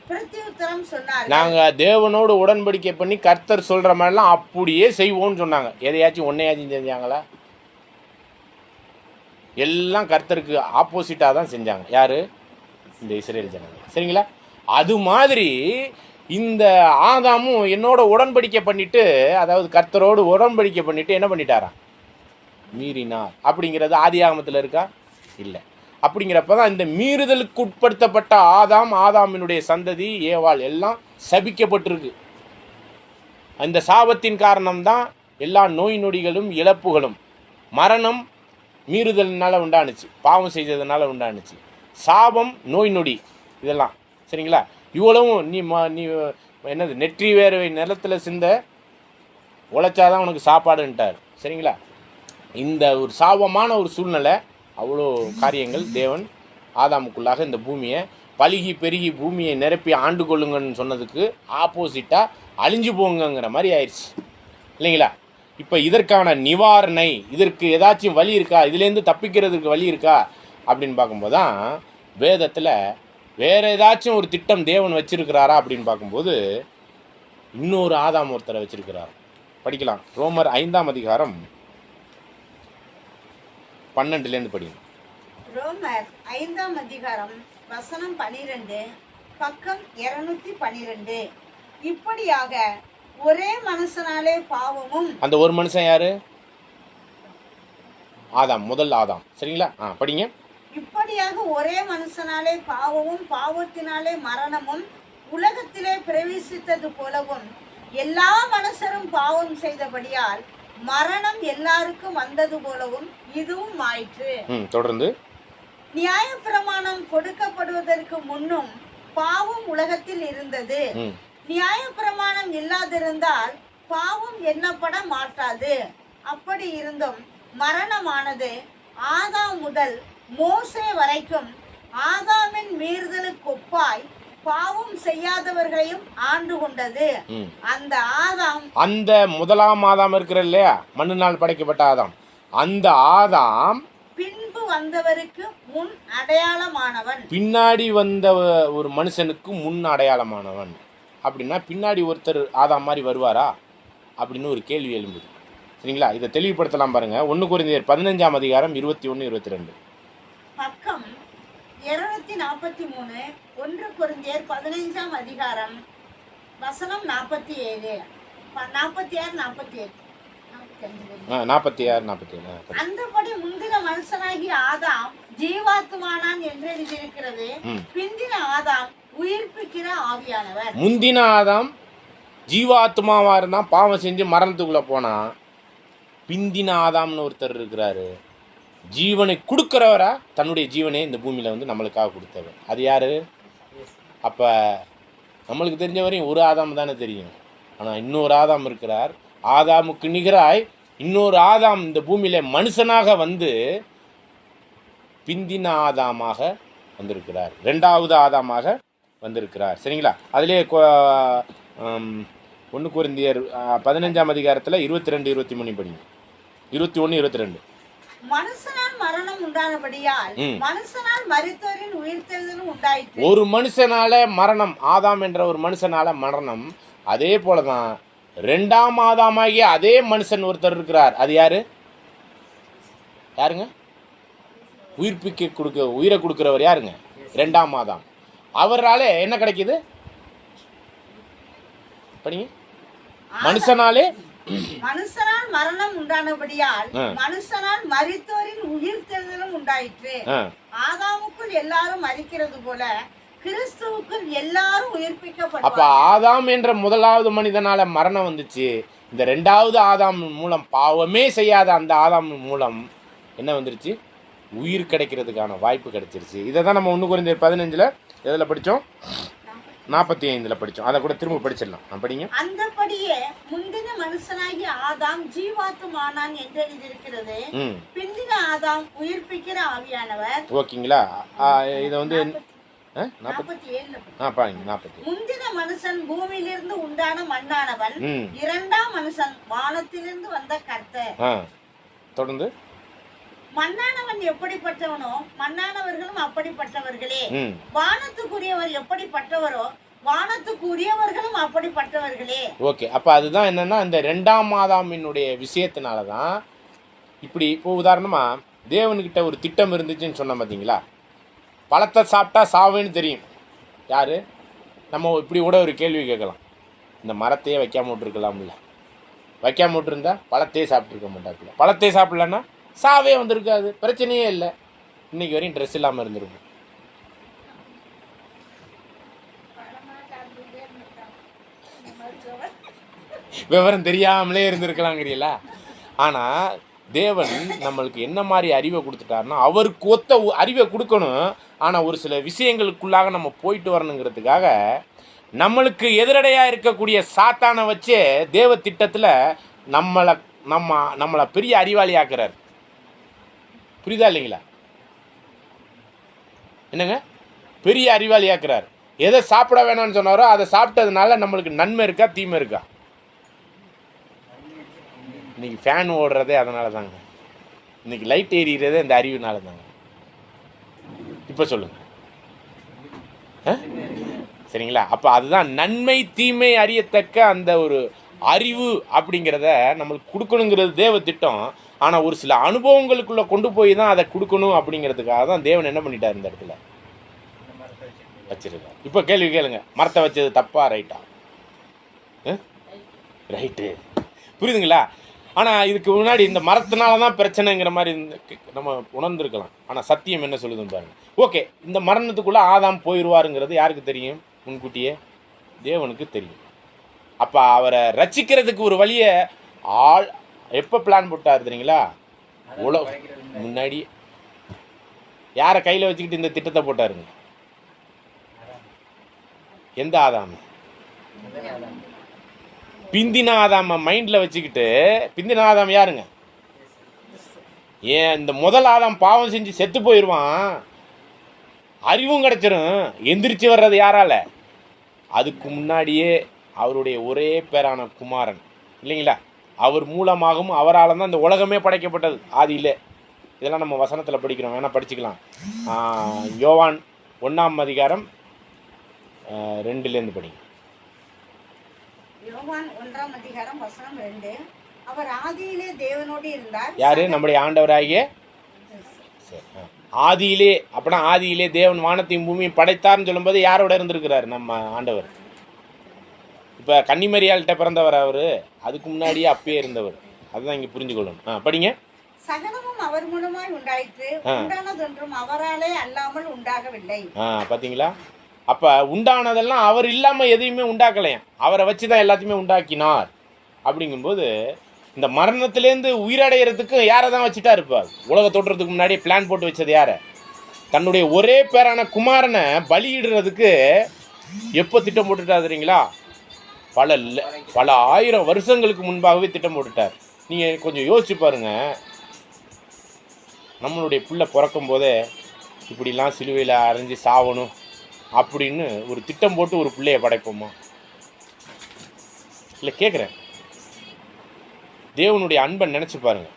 பிரத்யுத்தரம் சொன்னார்கள். நாங்க தேவனோடு உடன்படிக்கை பண்ணி கர்த்தர் சொல்ற மாதிரிலாம் அப்படியே செய்வோம்னு சொன்னாங்க. எதையாச்சும் ஒன்னையாச்சும் செஞ்சாங்களா? எல்லாம் கர்த்தருக்கு ஆப்போசிட்டா தான் செஞ்சாங்க. யாரு? இந்த இஸ்ரேல் ஜனங்கள். சரிங்களா? அது மாதிரி இந்த ஆதாமும் என்னோட உடன்படிக்கை பண்ணிட்டு, அதாவது கர்த்தரோடு உடன்படிக்கை பண்ணிட்டு என்ன பண்ணிட்டாராம்? மீறினார். அப்படிங்கிறது ஆதியாகமத்தில் இருக்கா? இல்லை. அப்படிங்கிறப்பதான் இந்த மீறுதலுக்கு உட்படுத்தப்பட்ட ஆதாமினுடைய சந்ததி ஏவாள் எல்லாம் சபிக்கப்பட்டிருக்கு. அந்த சாபத்தின் காரணம்தான் எல்லா நோய் நொடிகளும் இழப்புகளும். மரணம் மீறுதல்னால உண்டானுச்சு, பாவம் செய்ததுனால உண்டானுச்சு. சாபம், நோய் நொடி, இதெல்லாம். சரிங்களா? இவ்வளவும் நீ என்னது, நெற்றி வேர்வை நிலத்தில் சிந்த உழைச்சாதான் உனக்கு சாப்பாடுன்ட்டார். சரிங்களா? இந்த ஒரு சாபமான ஒரு சூழ்நிலை, அவ்வளோ காரியங்கள் தேவன் ஆதாமுக்குள்ளாக இந்த பூமியை பலுகி பெருகி பூமியை நிரப்பி ஆண்டு கொள்ளுங்கன்னு சொன்னதுக்கு ஆப்போசிட்டாக அழிஞ்சு போங்கிற மாதிரி ஆயிடுச்சு. இல்லைங்களா? இப்போ இதற்கான நிவாரணை, இதற்கு ஏதாச்சும் வழி இருக்கா, இதுலேருந்து தப்பிக்கிறதுக்கு வழி இருக்கா அப்படின்னு பார்க்கும்போது தான் வேதத்தில் வேறு ஏதாச்சும் ஒரு திட்டம் தேவன் வச்சிருக்கிறாரா அப்படின்னு பார்க்கும்போது இன்னொரு ஆதாம் ஒருத்தரை வச்சிருக்கிறார். படிக்கலாம். ரோமர் 5ஆம் அதிகாரம் 12லேருந்து படிங்க. ரோமர் 5ஆம் அதிகாரம் வசனம் 12, பக்கம் 212. இப்படியாக ஒரே மனுஷனாலே பாவமும். அந்த ஒரு மனுஷன் யாரு? ஆதாம், முதல் ஆதாம். சரிங்களா? படிங்க. இப்படியாக ஒரே மனுஷனாலே பாவமும் பாவத்தினாலே மரணமும் உலகத்திலே பிரவேசித்தது போலவும் எல்லா மனுஷரும் பாவம் செய்தபடியால் மரணம் எல்லாருக்கும் வந்தது போலவும் இதுவும் ஆயிற்று. தொடர்ந்து. நியாயப்பிரமாணம் கொடுக்கப்படுவதற்கு முன்னும் பாவம் உலகத்தில் இருந்தது. நியாயப்பிரமாணம் இல்லாதிருந்தால் பாவம் எண்ணப்பட மாட்டாது. அப்படி இருந்தும் மரணமானது ஆதாம் முதல் மோசே வரைக்கும் ஆதாமின் மீறுதலுக்கு ஒப்பாய் பாவம் செய்யாதவர்களையும் ஆண்டு கொண்டது. அந்த ஆதாம், அந்த முதலாம் ஆதாம் இருக்கிற இல்லையா, மண்ணினால் படைக்கப்பட்ட ஆதாம், அந்த ஆதாம் பின்பு வந்தவருக்கு முன் அடையாளமானவன். பின்னாடி வந்த ஒரு மனுஷனுக்கு முன் அடையாளமானவன். அப்படின்னா பின்னாடி ஒருத்தர் ஆதாம் மாதிரி வருவாரா அப்படின்னு ஒரு கேள்வி எழும்புது. சரிங்களா? இதை தெளிவுபடுத்தலாம் பாருங்க. 1 கொரிந்தியர் 15ஆம் அதிகாரம் 21, 22. பக்கம் 243. 1 கொரிந்தியர் 15ஆம் அதிகாரம் வசனம் 47, 46, 47. 46, 47. அந்தபடி முந்தின மனுஷனாகி ஆதாம் ஜீவாத்மானான் என்று எழுதியிருக்கிறது. பிந்தின ஆதாம் உயிர்ப்பிக்கிற ஆவியானவர். முந்தின ஆதாம் ஜீவாத்மாவா இருந்தான், பாவம் செஞ்சு மரணத்துக்குள்ள போனா. பிந்தின ஆதாம்னு ஒருத்தர் இருக்கிறாரு, ஜீவனை கொடுக்கிறவரா, தன்னுடைய ஜீவனை இந்த பூமியில வந்து நம்மளுக்காக கொடுத்தவர். அது யாரு? அப்ப நம்மளுக்கு தெரிஞ்ச வரையும் ஒரு ஆதாம் தானே தெரியும். ஆனா இன்னொரு ஆதாம் இருக்கிறார். ஆதாமுக்கு நிகராய் இன்னொரு ஆதாம் இந்த பூமியில மனுஷனாக வந்து பிந்தின ஆதாமாக வந்திருக்கிறார், 2வது ஆதாமாக வந்திருக்கிறார். சரிங்களா? அதிலே 1 கொரிந்தியர் 15ஆம் அதிகாரத்தில் 22, 23 படிங்க. 21, 22. மனுஷனால் மரணம் உண்டானபடியால் மனுஷனால் மரித்தோரின் உயிர்த்தெழுதலும் உண்டாயிற்று. ஒரு மனுஷனால மரணம், ஆதாம் என்ற ஒரு மனுஷனால மரணம். அதே போலதான் 2ஆம் ஆதாமாகிய அதே மனுஷன் ஒருத்தர் இருக்கிறார். அது யாரு? யாருங்க? உயிரை கொடுக்கிறவர் யாருங்க? 2ஆம் ஆதாம். அவரால என்ன கிடைக்குது? படிங்க. மனுஷனால் மரணம் உண்டானபடியால் மனுஷனால் மரித்தோரின் உயிர்த்தெழுதலும் உண்டாயிற்று. ஆதாமுக்குள் எல்லாரும் மரிக்கிறது போல கிறிஸ்துவுக்குள் எல்லாரும் உயிர்ப்பிக்கப்பட்டார்கள். அப்ப ஆதாம் என்ற முதலாவது மனிதனால மரணம் வந்துச்சு. இந்த 2வது ஆதாம் மூலம், பாவமே செய்யாத அந்த ஆதாம் மூலம் என்ன வந்துருச்சு? உயிர் கிடைக்கிறதுக்கான வாய்ப்பு கிடைச்சிருச்சு. இதை தான் நம்ம 1 கொரிந்தியர் 15ல் எதில் படித்தோம்? 45 படிச்சோம். அதை கூட திரும்ப படிச்சிடலாம். படிங்க. அந்தபடியே முந்தின மனுஷனாகிய ஆதாம் ஜீவாத்துமானான் என்று எழுதியிருக்கிறது. பிந்தின ஆதாம் உயிர்ப்பிக்கிற ஆவியானவர். ஓகேங்களா? இதை வந்து 47 பாருங்க. 40 முந்தின மனுஷன் பூமியிலிருந்து உண்டான மண்ணானவன், இரண்டாம் மனுஷன் வானத்திலிருந்து வந்த கர்த்தர். தொடர்ந்து மண்ணானவன் எப்படிப்பட்டவனோ மண்ணானவர்களும் அப்படிப்பட்டவர்களே, வானத்துக்குரியவர் எப்படிப்பட்டவரோ வானத்துக்குரியவர்களும் அப்படிப்பட்டவர்களே. ஓகே, அப்ப அதுதான் என்னன்னா, இந்த 2ஆம் ஆதாமினுடைய விஷயத்தினாலதான் இப்படி. இப்போ உதாரணமா தேவன்கிட்ட ஒரு திட்டம் இருந்துச்சுன்னு சொன்ன பார்த்தீங்களா? பழத்தை சாப்பிட்டா சாவேன்னு தெரியும். யாரு? நம்ம இப்படி கூட ஒரு கேள்வி கேட்கலாம், இந்த மரத்தையே வைக்காம விட்டுருக்கலாம்ல? வைக்காம விட்டுருந்தா பழத்தையே சாப்பிட்ருக்க மாட்டாப்புல. பழத்தையே சாப்பிடலன்னா சாவே வந்திருக்காது, பிரச்சனையே இல்லை. இன்னைக்கு வரையும் ட்ரெஸ் இல்லாமல் இருந்திருக்கும். விவரம் தெரியாமலே இருந்திருக்கலாங்கிறீங்களா? ஆனால் தேவன் நம்மளுக்கு என்ன மாதிரி அறிவை கொடுத்துட்டாருன்னா, அவருக்கு ஒத்த அறிவை கொடுக்கணும். ஆனால் ஒரு சில விஷயங்களுக்குள்ளாக நம்ம போயிட்டு வரணுங்கிறதுக்காக நம்மளுக்கு எதிரடையாக இருக்கக்கூடிய சாத்தானை வச்சே தேவ திட்டத்தில் நம்மளை பெரிய அறிவாளி ஆக்குறார். புரியுதா இல்லைங்களா? என்னங்க? பெரிய அறிவாளி ஆக்குறார். எதை சாப்பிட வேணாம்னு சொன்னாரோ அதை சாப்பிட்டதுனால நம்மளுக்கு நன்மை இருக்கா தீமை இருக்கா? இன்னைக்கு ஃபேன் ஓடுறதே அதனால தாங்க. இன்னைக்கு லைட் எரியிறதே இந்த அறிவுனால தாங்க. இப்போ சொல்லுங்க. சரிங்களா? அப்போ அதுதான் நன்மை தீமை அறியத்தக்க அந்த ஒரு அறிவு அப்படிங்கிறத நம்மளுக்கு கொடுக்கணுங்கிறது தேவ திட்டம். ஆனால் ஒரு சில அனுபவங்களுக்குள்ளே கொண்டு போய் தான் அதை கொடுக்கணும் அப்படிங்கிறதுக்காக தான் தேவன் என்ன பண்ணிட்டார், இந்த இடத்துல வச்சிருக்கார். இப்போ கேள்வி கேளுங்க, மரத்தை வச்சது தப்பா ரைட்டா? ரைட்டு. புரியுதுங்களா? ஆனால் இதுக்கு முன்னாடி இந்த மரத்தினால தான் பிரச்சனைங்கிற மாதிரி நம்ம உணர்ந்துருக்கலாம். ஆனால் சத்தியம் என்ன சொல்லுதுன்னு பாருங்க. ஓகே, இந்த மரணத்துக்குள்ளே ஆதாம் போயிடுவாருங்கிறது யாருக்கு தெரியும்? முன்கூட்டியே தேவனுக்கு தெரியும். அப்போ அவரை ரட்சிக்கிறதுக்கு ஒரு வழியை எப்போ பிளான் போட்டார் தெரியுங்களா? முன்னாடி யாரை கையில் வச்சுக்கிட்டு இந்த திட்டத்தை போட்டாருங்க? எந்த ஆதாம்? பிந்தின ஆதாம மைண்டில் வச்சுக்கிட்டு. பிந்தின ஆதாம் யாருங்க? ஏன் இந்த முதல் ஆதாம் பாவம் செஞ்சு செத்து போயிடுவான், அறிவும் கிடைச்சிரும். எந்திரிச்சு வர்றது யாரால? அதுக்கு முன்னாடியே அவருடைய ஒரே பேரான குமாரன் இல்லைங்களா? அவர் மூலமாகவும் அவரால் தான் இந்த உலகமே படைக்கப்பட்டது ஆதியிலே. இதெல்லாம் நம்ம வசனத்தில் படிக்கிறோம், வேணால் படிச்சுக்கலாம். யோவான் 1ஆம் அதிகாரம் 2லேருந்து படிங்க. யோவான் 1ஆம் அதிகாரம் வசனம் 2. அவர் ஆதியிலே தேவனோடு இருந்தார். யாரு? நம்முடைய ஆண்டவராகிய ஆதியிலே. அப்படின்னா ஆதியிலே தேவன் வானத்தையும் பூமியும் படைத்தார்னு சொல்லும்போது யாரோட இருந்திருக்கிறார்? நம்ம ஆண்டவர். இப்போ கன்னிமரியாள்கிட்ட பிறந்தவர் அவர், அதுக்கு முன்னாடியே அப்பயே இருந்தவர். அதுதான் இங்கே புரிஞ்சுக்கொள்ளணும். படிங்க. சகலமும் அவர் மூலமாய் உண்டாயிற்று, உண்டானதொன்றும் அவராலே அல்லாமல் உண்டாகவில்லை. பார்த்தீங்களா? அப்போ உண்டானதெல்லாம் அவர் இல்லாமல் எதையுமே உண்டாக்கலையாம், அவரை வச்சு தான் எல்லாத்தையுமே உண்டாக்கினார். அப்படிங்கும்போது இந்த மரணத்திலேருந்து உயிரடைகிறதுக்கு யாரை தான் வச்சுட்டா இருப்பார்? உலக தோற்றத்துக்கு முன்னாடியே பிளான் போட்டு வச்சது யாரை? தன்னுடைய ஒரே பேரான குமாரனை பலியிடுறதுக்கு எப்போ திட்டம் போட்டுட்டா தெரியுங்களா? பல ஆயிரம் வருஷங்களுக்கு முன்பாகவே திட்டம் போட்டுட்டார். நீங்கள் கொஞ்சம் யோசிச்சு பாருங்க. நம்மளுடைய பிள்ளை பிறக்கும் போதே இப்படிலாம் சிலுவையில் அரைஞ்சி சாவணும் அப்படின்னு ஒரு திட்டம் போட்டு ஒரு பிள்ளையை படைப்போமா? இல்லை, கேட்குறேன். தேவனுடைய அன்பை நினச்சி பாருங்க.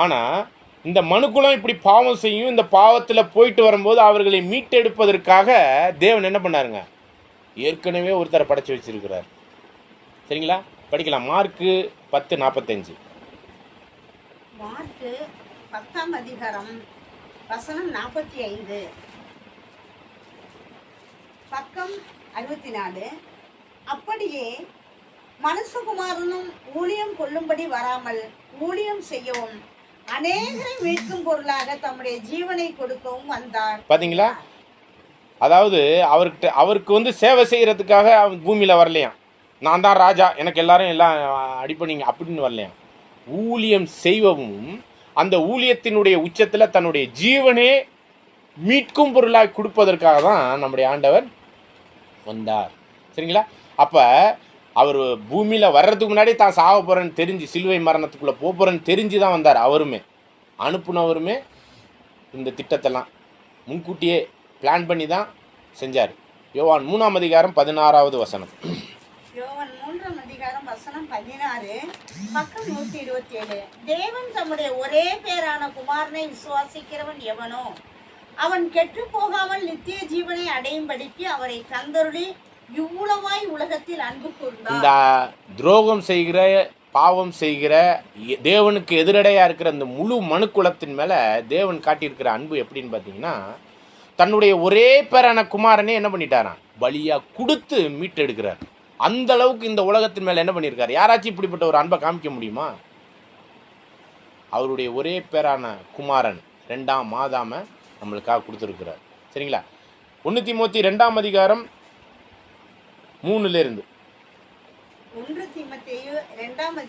ஆனால் இந்த மனுக்குலம் இப்படி பாவம் செய்யும். இந்த பாவத்தில் போயிட்டு வரும்போது அவர்களை மீட்டெடுப்பதற்காக தேவன் என்ன பண்ணாருங்க? ஏற்கனவே ஒருத்தரை படைச்சி வச்சிருக்கிறார். சரிங்களா? படிக்கலாம். மார்க்கு 10:45. மார்க்கு 10ஆம் அதிகாரம் வசனம் 45, பக்கம் 64. அப்படியே மனுஷகுமாரனும் ஊழியம் கொள்ளும்படி வராமல் ஊழியம் செய்யவும் அநேகரை மீட்கும் பொருளாக தம்முடைய ஜீவனை கொடுக்கவும் வந்தார். பாத்தீங்களா? அதாவது அவருக்கு வந்து சேவை செய்யறதுக்காக பூமியில வரலையாம். நான் தான் ராஜா, எனக்கு எல்லாரும் எல்லாம் அடிப்பணிங்க அப்படின்னு வரலையாம். ஊழியம் செய்வவும் அந்த ஊழியத்தினுடைய உச்சத்தில் தன்னுடைய ஜீவனே மீட்கும் பொருளாக கொடுப்பதற்காக தான் நம்முடைய ஆண்டவர் வந்தார். சரிங்களா? அப்ப அவர் பூமியில வர்றதுக்கு முன்னாடி தான் சாக போறேன்னு தெரிஞ்சு, சிலுவை மரணத்துக்குள்ள போறேன்னு தெரிஞ்சு தான் வந்தார். அவருமே அனுப்புனவருமே இந்த திட்டத்தெல்லாம் முன்கூட்டியே பிளான் பண்ணி தான் செஞ்சார். யோவான் 3:16 யோவான் 3:16 பக்கம் 127. தேவன் தம்முடைய ஒரே பேரான குமாரனை விசுவாசிக்கிறவன் எவனோ அவன் கெட்டு போகாமல் நித்திய ஜீவனை அடையும்படிக்கு அவரை தந்தருளி இவ்வளவாய் உலகத்தில் அன்பு கூர்ந்தார். இந்த துரோகம் செய்கிற, பாவம் செய்கிற, தேவனுக்கு எதிரடையா இருக்கிற இந்த முழு மனுக்குலத்தின் மேல தேவன் காட்டியிருக்கிற அன்பு எப்படின்னு பார்த்தீங்கன்னா, தன்னுடைய ஒரே பேரான குமாரனே என்ன பண்ணிட்டாராம், பலியா கொடுத்து மீட்டெடுக்கிறார். அந்த அளவுக்கு இந்த உலகத்தின் மேல என்ன பண்ணியிருக்காரு? யாராச்சும் இப்படிப்பட்ட ஒரு அன்பை காமிக்க முடியுமா? அவருடைய ஒரே பேரான குமாரன் 2ஆம் ஆதாம நம்மளுக்காக கொடுத்துருக்கிறார். சரிங்களா? 1 தீமோத்தி 2:3 1 தீமோத்தேயு 2:3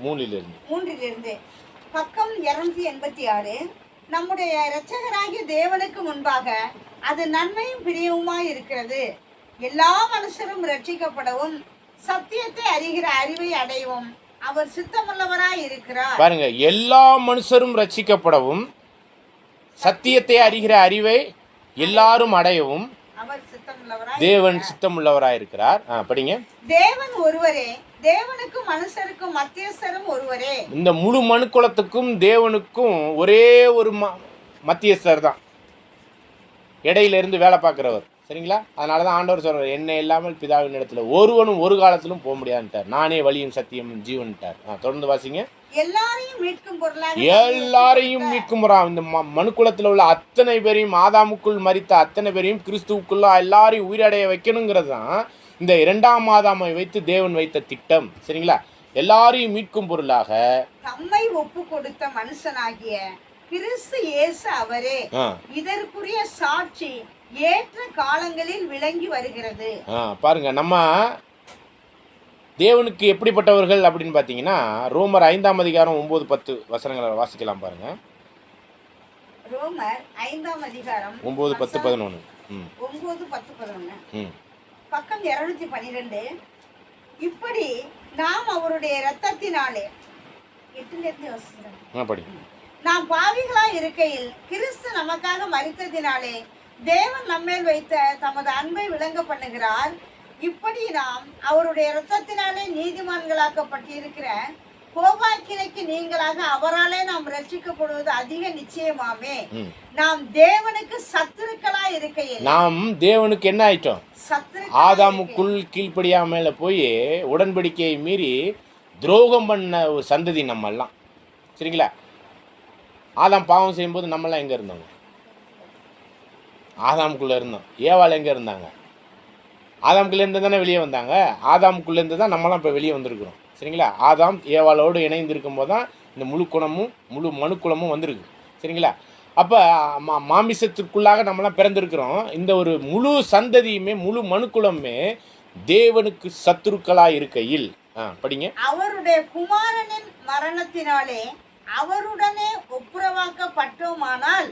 3 பக்கம் 286. நம்முடைய இரட்சகராகிய தேவனுக்கு முன்பாக அது நன்மையும் பிரியவுமாய் இருக்கிறது. எல்லா மனுஷரும் ரட்சிக்கப்படவும் சத்தியத்தை அறிகிற அறிவை அடையவும் அவர் சித்தமுள்ளவராய் இருக்கிறார். பாருங்க, எல்லா மனுஷரும் ரட்சிக்கப்படவும் சத்தியத்தை அறிகிற அறிவை எல்லாரும் அடையவும் தேவன் சித்தமுள்ளவராய் இருக்கிறார். படிங்க. தேவன் ஒருவரே, தேவனுக்கும் மனுஷருக்கும் மத்தியஸ்தரும் ஒருவரே. இந்த முழு மனுக்குலத்துக்கும் தேவனுக்கும் ஒரே ஒரு மத்தியஸ்தர் தான், இடையில இருந்து வேலை பார்க்கிறவர். சரிங்களா? அதனாலதான் ஆண்டவர் சொல்றார், என்ன இல்லாமல் பிதாவின் இடத்துல ஒருவனும் ஒரு காலத்திலும் போக முடியாதுட்டார். நானே வழியும் சத்தியமும் ஜீவன்ட்டார். தொடர்ந்து வாசிங்க. எல்லாரையும் மீட்கும் பொருளாக, எல்லாரையும் மீட்கும் பொருளாக இந்த மனுக்குலத்தில் உள்ள அத்தனை பேரையும், ஆதாமுக்குள் மரித்த அத்தனை பேரையும் கிறிஸ்துவுக்குள்ள எல்லாரையும் உயிரடைய வைக்கணுங்கிறது தான் இந்த 2ஆம் ஆதாமை வைத்து தேவன் வைத்த திட்டம். சரிங்களா? எல்லாரையும் மீட்கும் பொருளாக தம்மை ஒப்பு கொடுத்த மனுஷனாகிய கிறிஸ்து இயேசு அவரே இதற்குரிய சாட்சி ஏற்ற காலங்களில் விளங்கி வருகிறது. பாருங்க, நம்ம தேவனுக்கு எப்படிப்பட்டவர்கள் அப்படின்னு பார்த்தீங்கன்னா, ரோமர் 5ஆம் அதிகாரம் 9-10 வாசிக்கலாம். பாருங்க. ரோமர் 5ஆம் அதிகாரம் 9-10-11 பக்கம் 212. இப்படி நாம் அவருடைய இரத்தத்தினாலே நாம் பாவிகளாய் இருக்கையில் கிறிஸ்து நமக்காக மரித்ததினாலே தேவன் நம்மேல் வைத்த தமது அன்பை விளங்க பண்ணுகிறார். இப்படி நாம் அவருடைய இரத்தத்தினாலே நீதிமான்களாக்கப்பட்டிருக்கிற கோபாக்கினைக்கு நீங்களாக அவராலே நாம் ரட்சிக்கப்படுவது அதிக நிச்சயமாமே. நாம் தேவனுக்கு சத்துருக்களா இருக்கையில், நாம் தேவனுக்கு என்ன ஆயிட்டோம்? ஆதாமுக்குள் கீழ்ப்படியாமல போய் உடன்படிக்கையை மீறி துரோகம் பண்ண ஒரு சந்ததி நம்ம எல்லாம். சரிங்களா? ஆதாம் பாவம் செய்யும்போது நம்மெல்லாம் எங்க இருந்தோங்க? ஆதாமுக்குள்ள இருந்தோம். ஏவாள் எங்க இருந்தாங்க? ஆதாமுக்குள்ள இருந்து தானே வெளியே வந்தாங்க. ஆதாமுக்குள்ள இருந்து தான் நம்மளாம் இப்போ வெளியே வந்திருக்கிறோம். சரிங்களா? ஆதாம் ஏவாளோடு இணைந்து இருக்கும் போது தான் இந்த முழு குணமும் முழு மனுக்குளமும் வந்திருக்கு. சரிங்களா? அப்போ மாமிசத்திற்குள்ளாக நம்மளாம் பிறந்திருக்கிறோம். இந்த ஒரு முழு சந்ததியுமே, முழு மனுக்குளமே தேவனுக்கு சத்துருக்களாய் இருக்கையில், படிங்க. அவருடைய குமாரனின் மரணத்தினாலே அவருடனே ஒப்புரவாக்கப்பட்டோமானால்,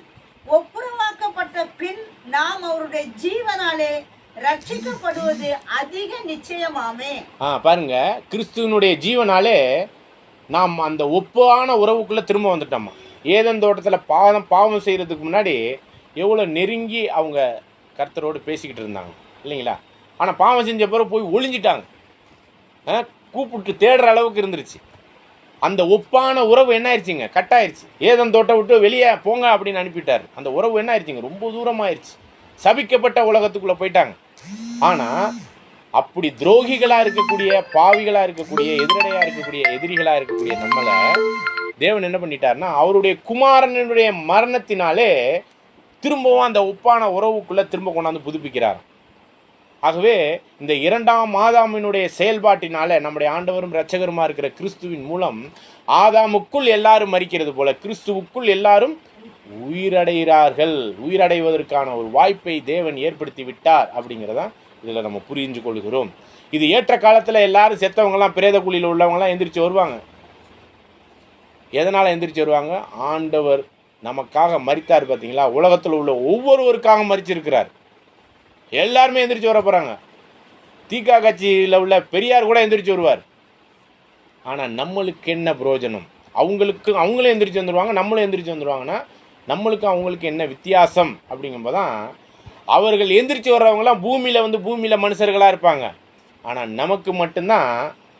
ஒப்புரவாக்கப்பட்ட பின் நாம் அவருடைய ஜீவனாலே ரட்சிக்கப்படுவது அதிக நிச்சயமாமே. பாருங்க, கிறிஸ்துவனுடைய ஜீவனாலே நாம் அந்த ஒப்பான உறவுக்குள்ள திரும்ப வந்துட்டோமா. ஏதேன் தோட்டத்தில் பாவம் செய்யறதுக்கு முன்னாடி எவ்வளோ நெருங்கி அவங்க கர்த்தரோடு பேசிக்கிட்டு இருந்தாங்க இல்லைங்களா? ஆனால் பாவம் செஞ்ச பிறகு போய் ஒளிஞ்சிட்டாங்க. கூப்பிட்டு தேடுற அளவுக்கு இருந்துருச்சு. அந்த ஒப்பான உறவு என்ன ஆயிடுச்சுங்க? கட்டாயிருச்சு. ஏதேன் தோட்டம் விட்டு வெளியே போங்க அப்படின்னு அனுப்பிட்டார். அந்த உறவு என்ன ஆயிடுச்சுங்க? ரொம்ப தூரமாயிருச்சு. சபிக்கப்பட்ட உலகத்துக்குள்ள போயிட்டாங்க. ஆனா அப்படி துரோகிகளா இருக்கக்கூடிய, பாவிகளா இருக்கக்கூடிய, எதிரடையா இருக்கக்கூடிய, எதிரிகளா இருக்கக்கூடிய நம்மளை தேவன் என்ன பண்ணிட்டாருன்னா, அவருடைய குமாரனுடைய மரணத்தினாலே திரும்பவும் அந்த ஒப்பான உறவுக்குள்ள திரும்ப கொண்டாந்து புதுப்பிக்கிறார். ஆகவே இந்த 2ஆம் ஆதாமினுடைய செயல்பாட்டினால நம்முடைய ஆண்டவரும் இரட்சகருமா இருக்கிற கிறிஸ்துவின் மூலம் ஆதாமுக்குள் எல்லாரும் மரிக்கிறது போல கிறிஸ்துவுக்குள் எல்லாரும் உயிரடைகிறார்கள். உயிரடைவதற்கான ஒரு வாய்ப்பை தேவன் ஏற்படுத்தி விட்டார் அப்படிங்கிறதான் இதில் நம்ம புரிஞ்சு கொள்கிறோம். இது ஏற்ற காலத்தில் எல்லாரும் செத்தவங்கலாம், பிரேத குழியில் உள்ளவங்கலாம் எந்திரிச்சு வருவாங்க. எதனால் எந்திரிச்சு வருவாங்க? ஆண்டவர் நமக்காக மரித்தார் பார்த்தீங்களா? உலகத்தில் உள்ள ஒவ்வொருவருக்காக மரிச்சிருக்கிறார். எல்லாருமே எந்திரிச்சு வர போகிறாங்க. தீகா கட்சியில் உள்ள பெரியார் கூட எந்திரிச்சு வருவார். ஆனால் நம்மளுக்கு என்ன பிரயோஜனம்? அவங்களும் எந்திரிச்சு வந்துடுவாங்க, நம்மளும் எந்திரிச்சு வந்துடுவாங்கன்னா நம்மளுக்கும் அவங்களுக்கு என்ன வித்தியாசம் அப்படிங்கும்போது தான் அவர்கள் எந்திரிச்சு வர்றவங்களாம் பூமியில் மனுஷர்களாக இருப்பாங்க. ஆனால் நமக்கு மட்டும்தான்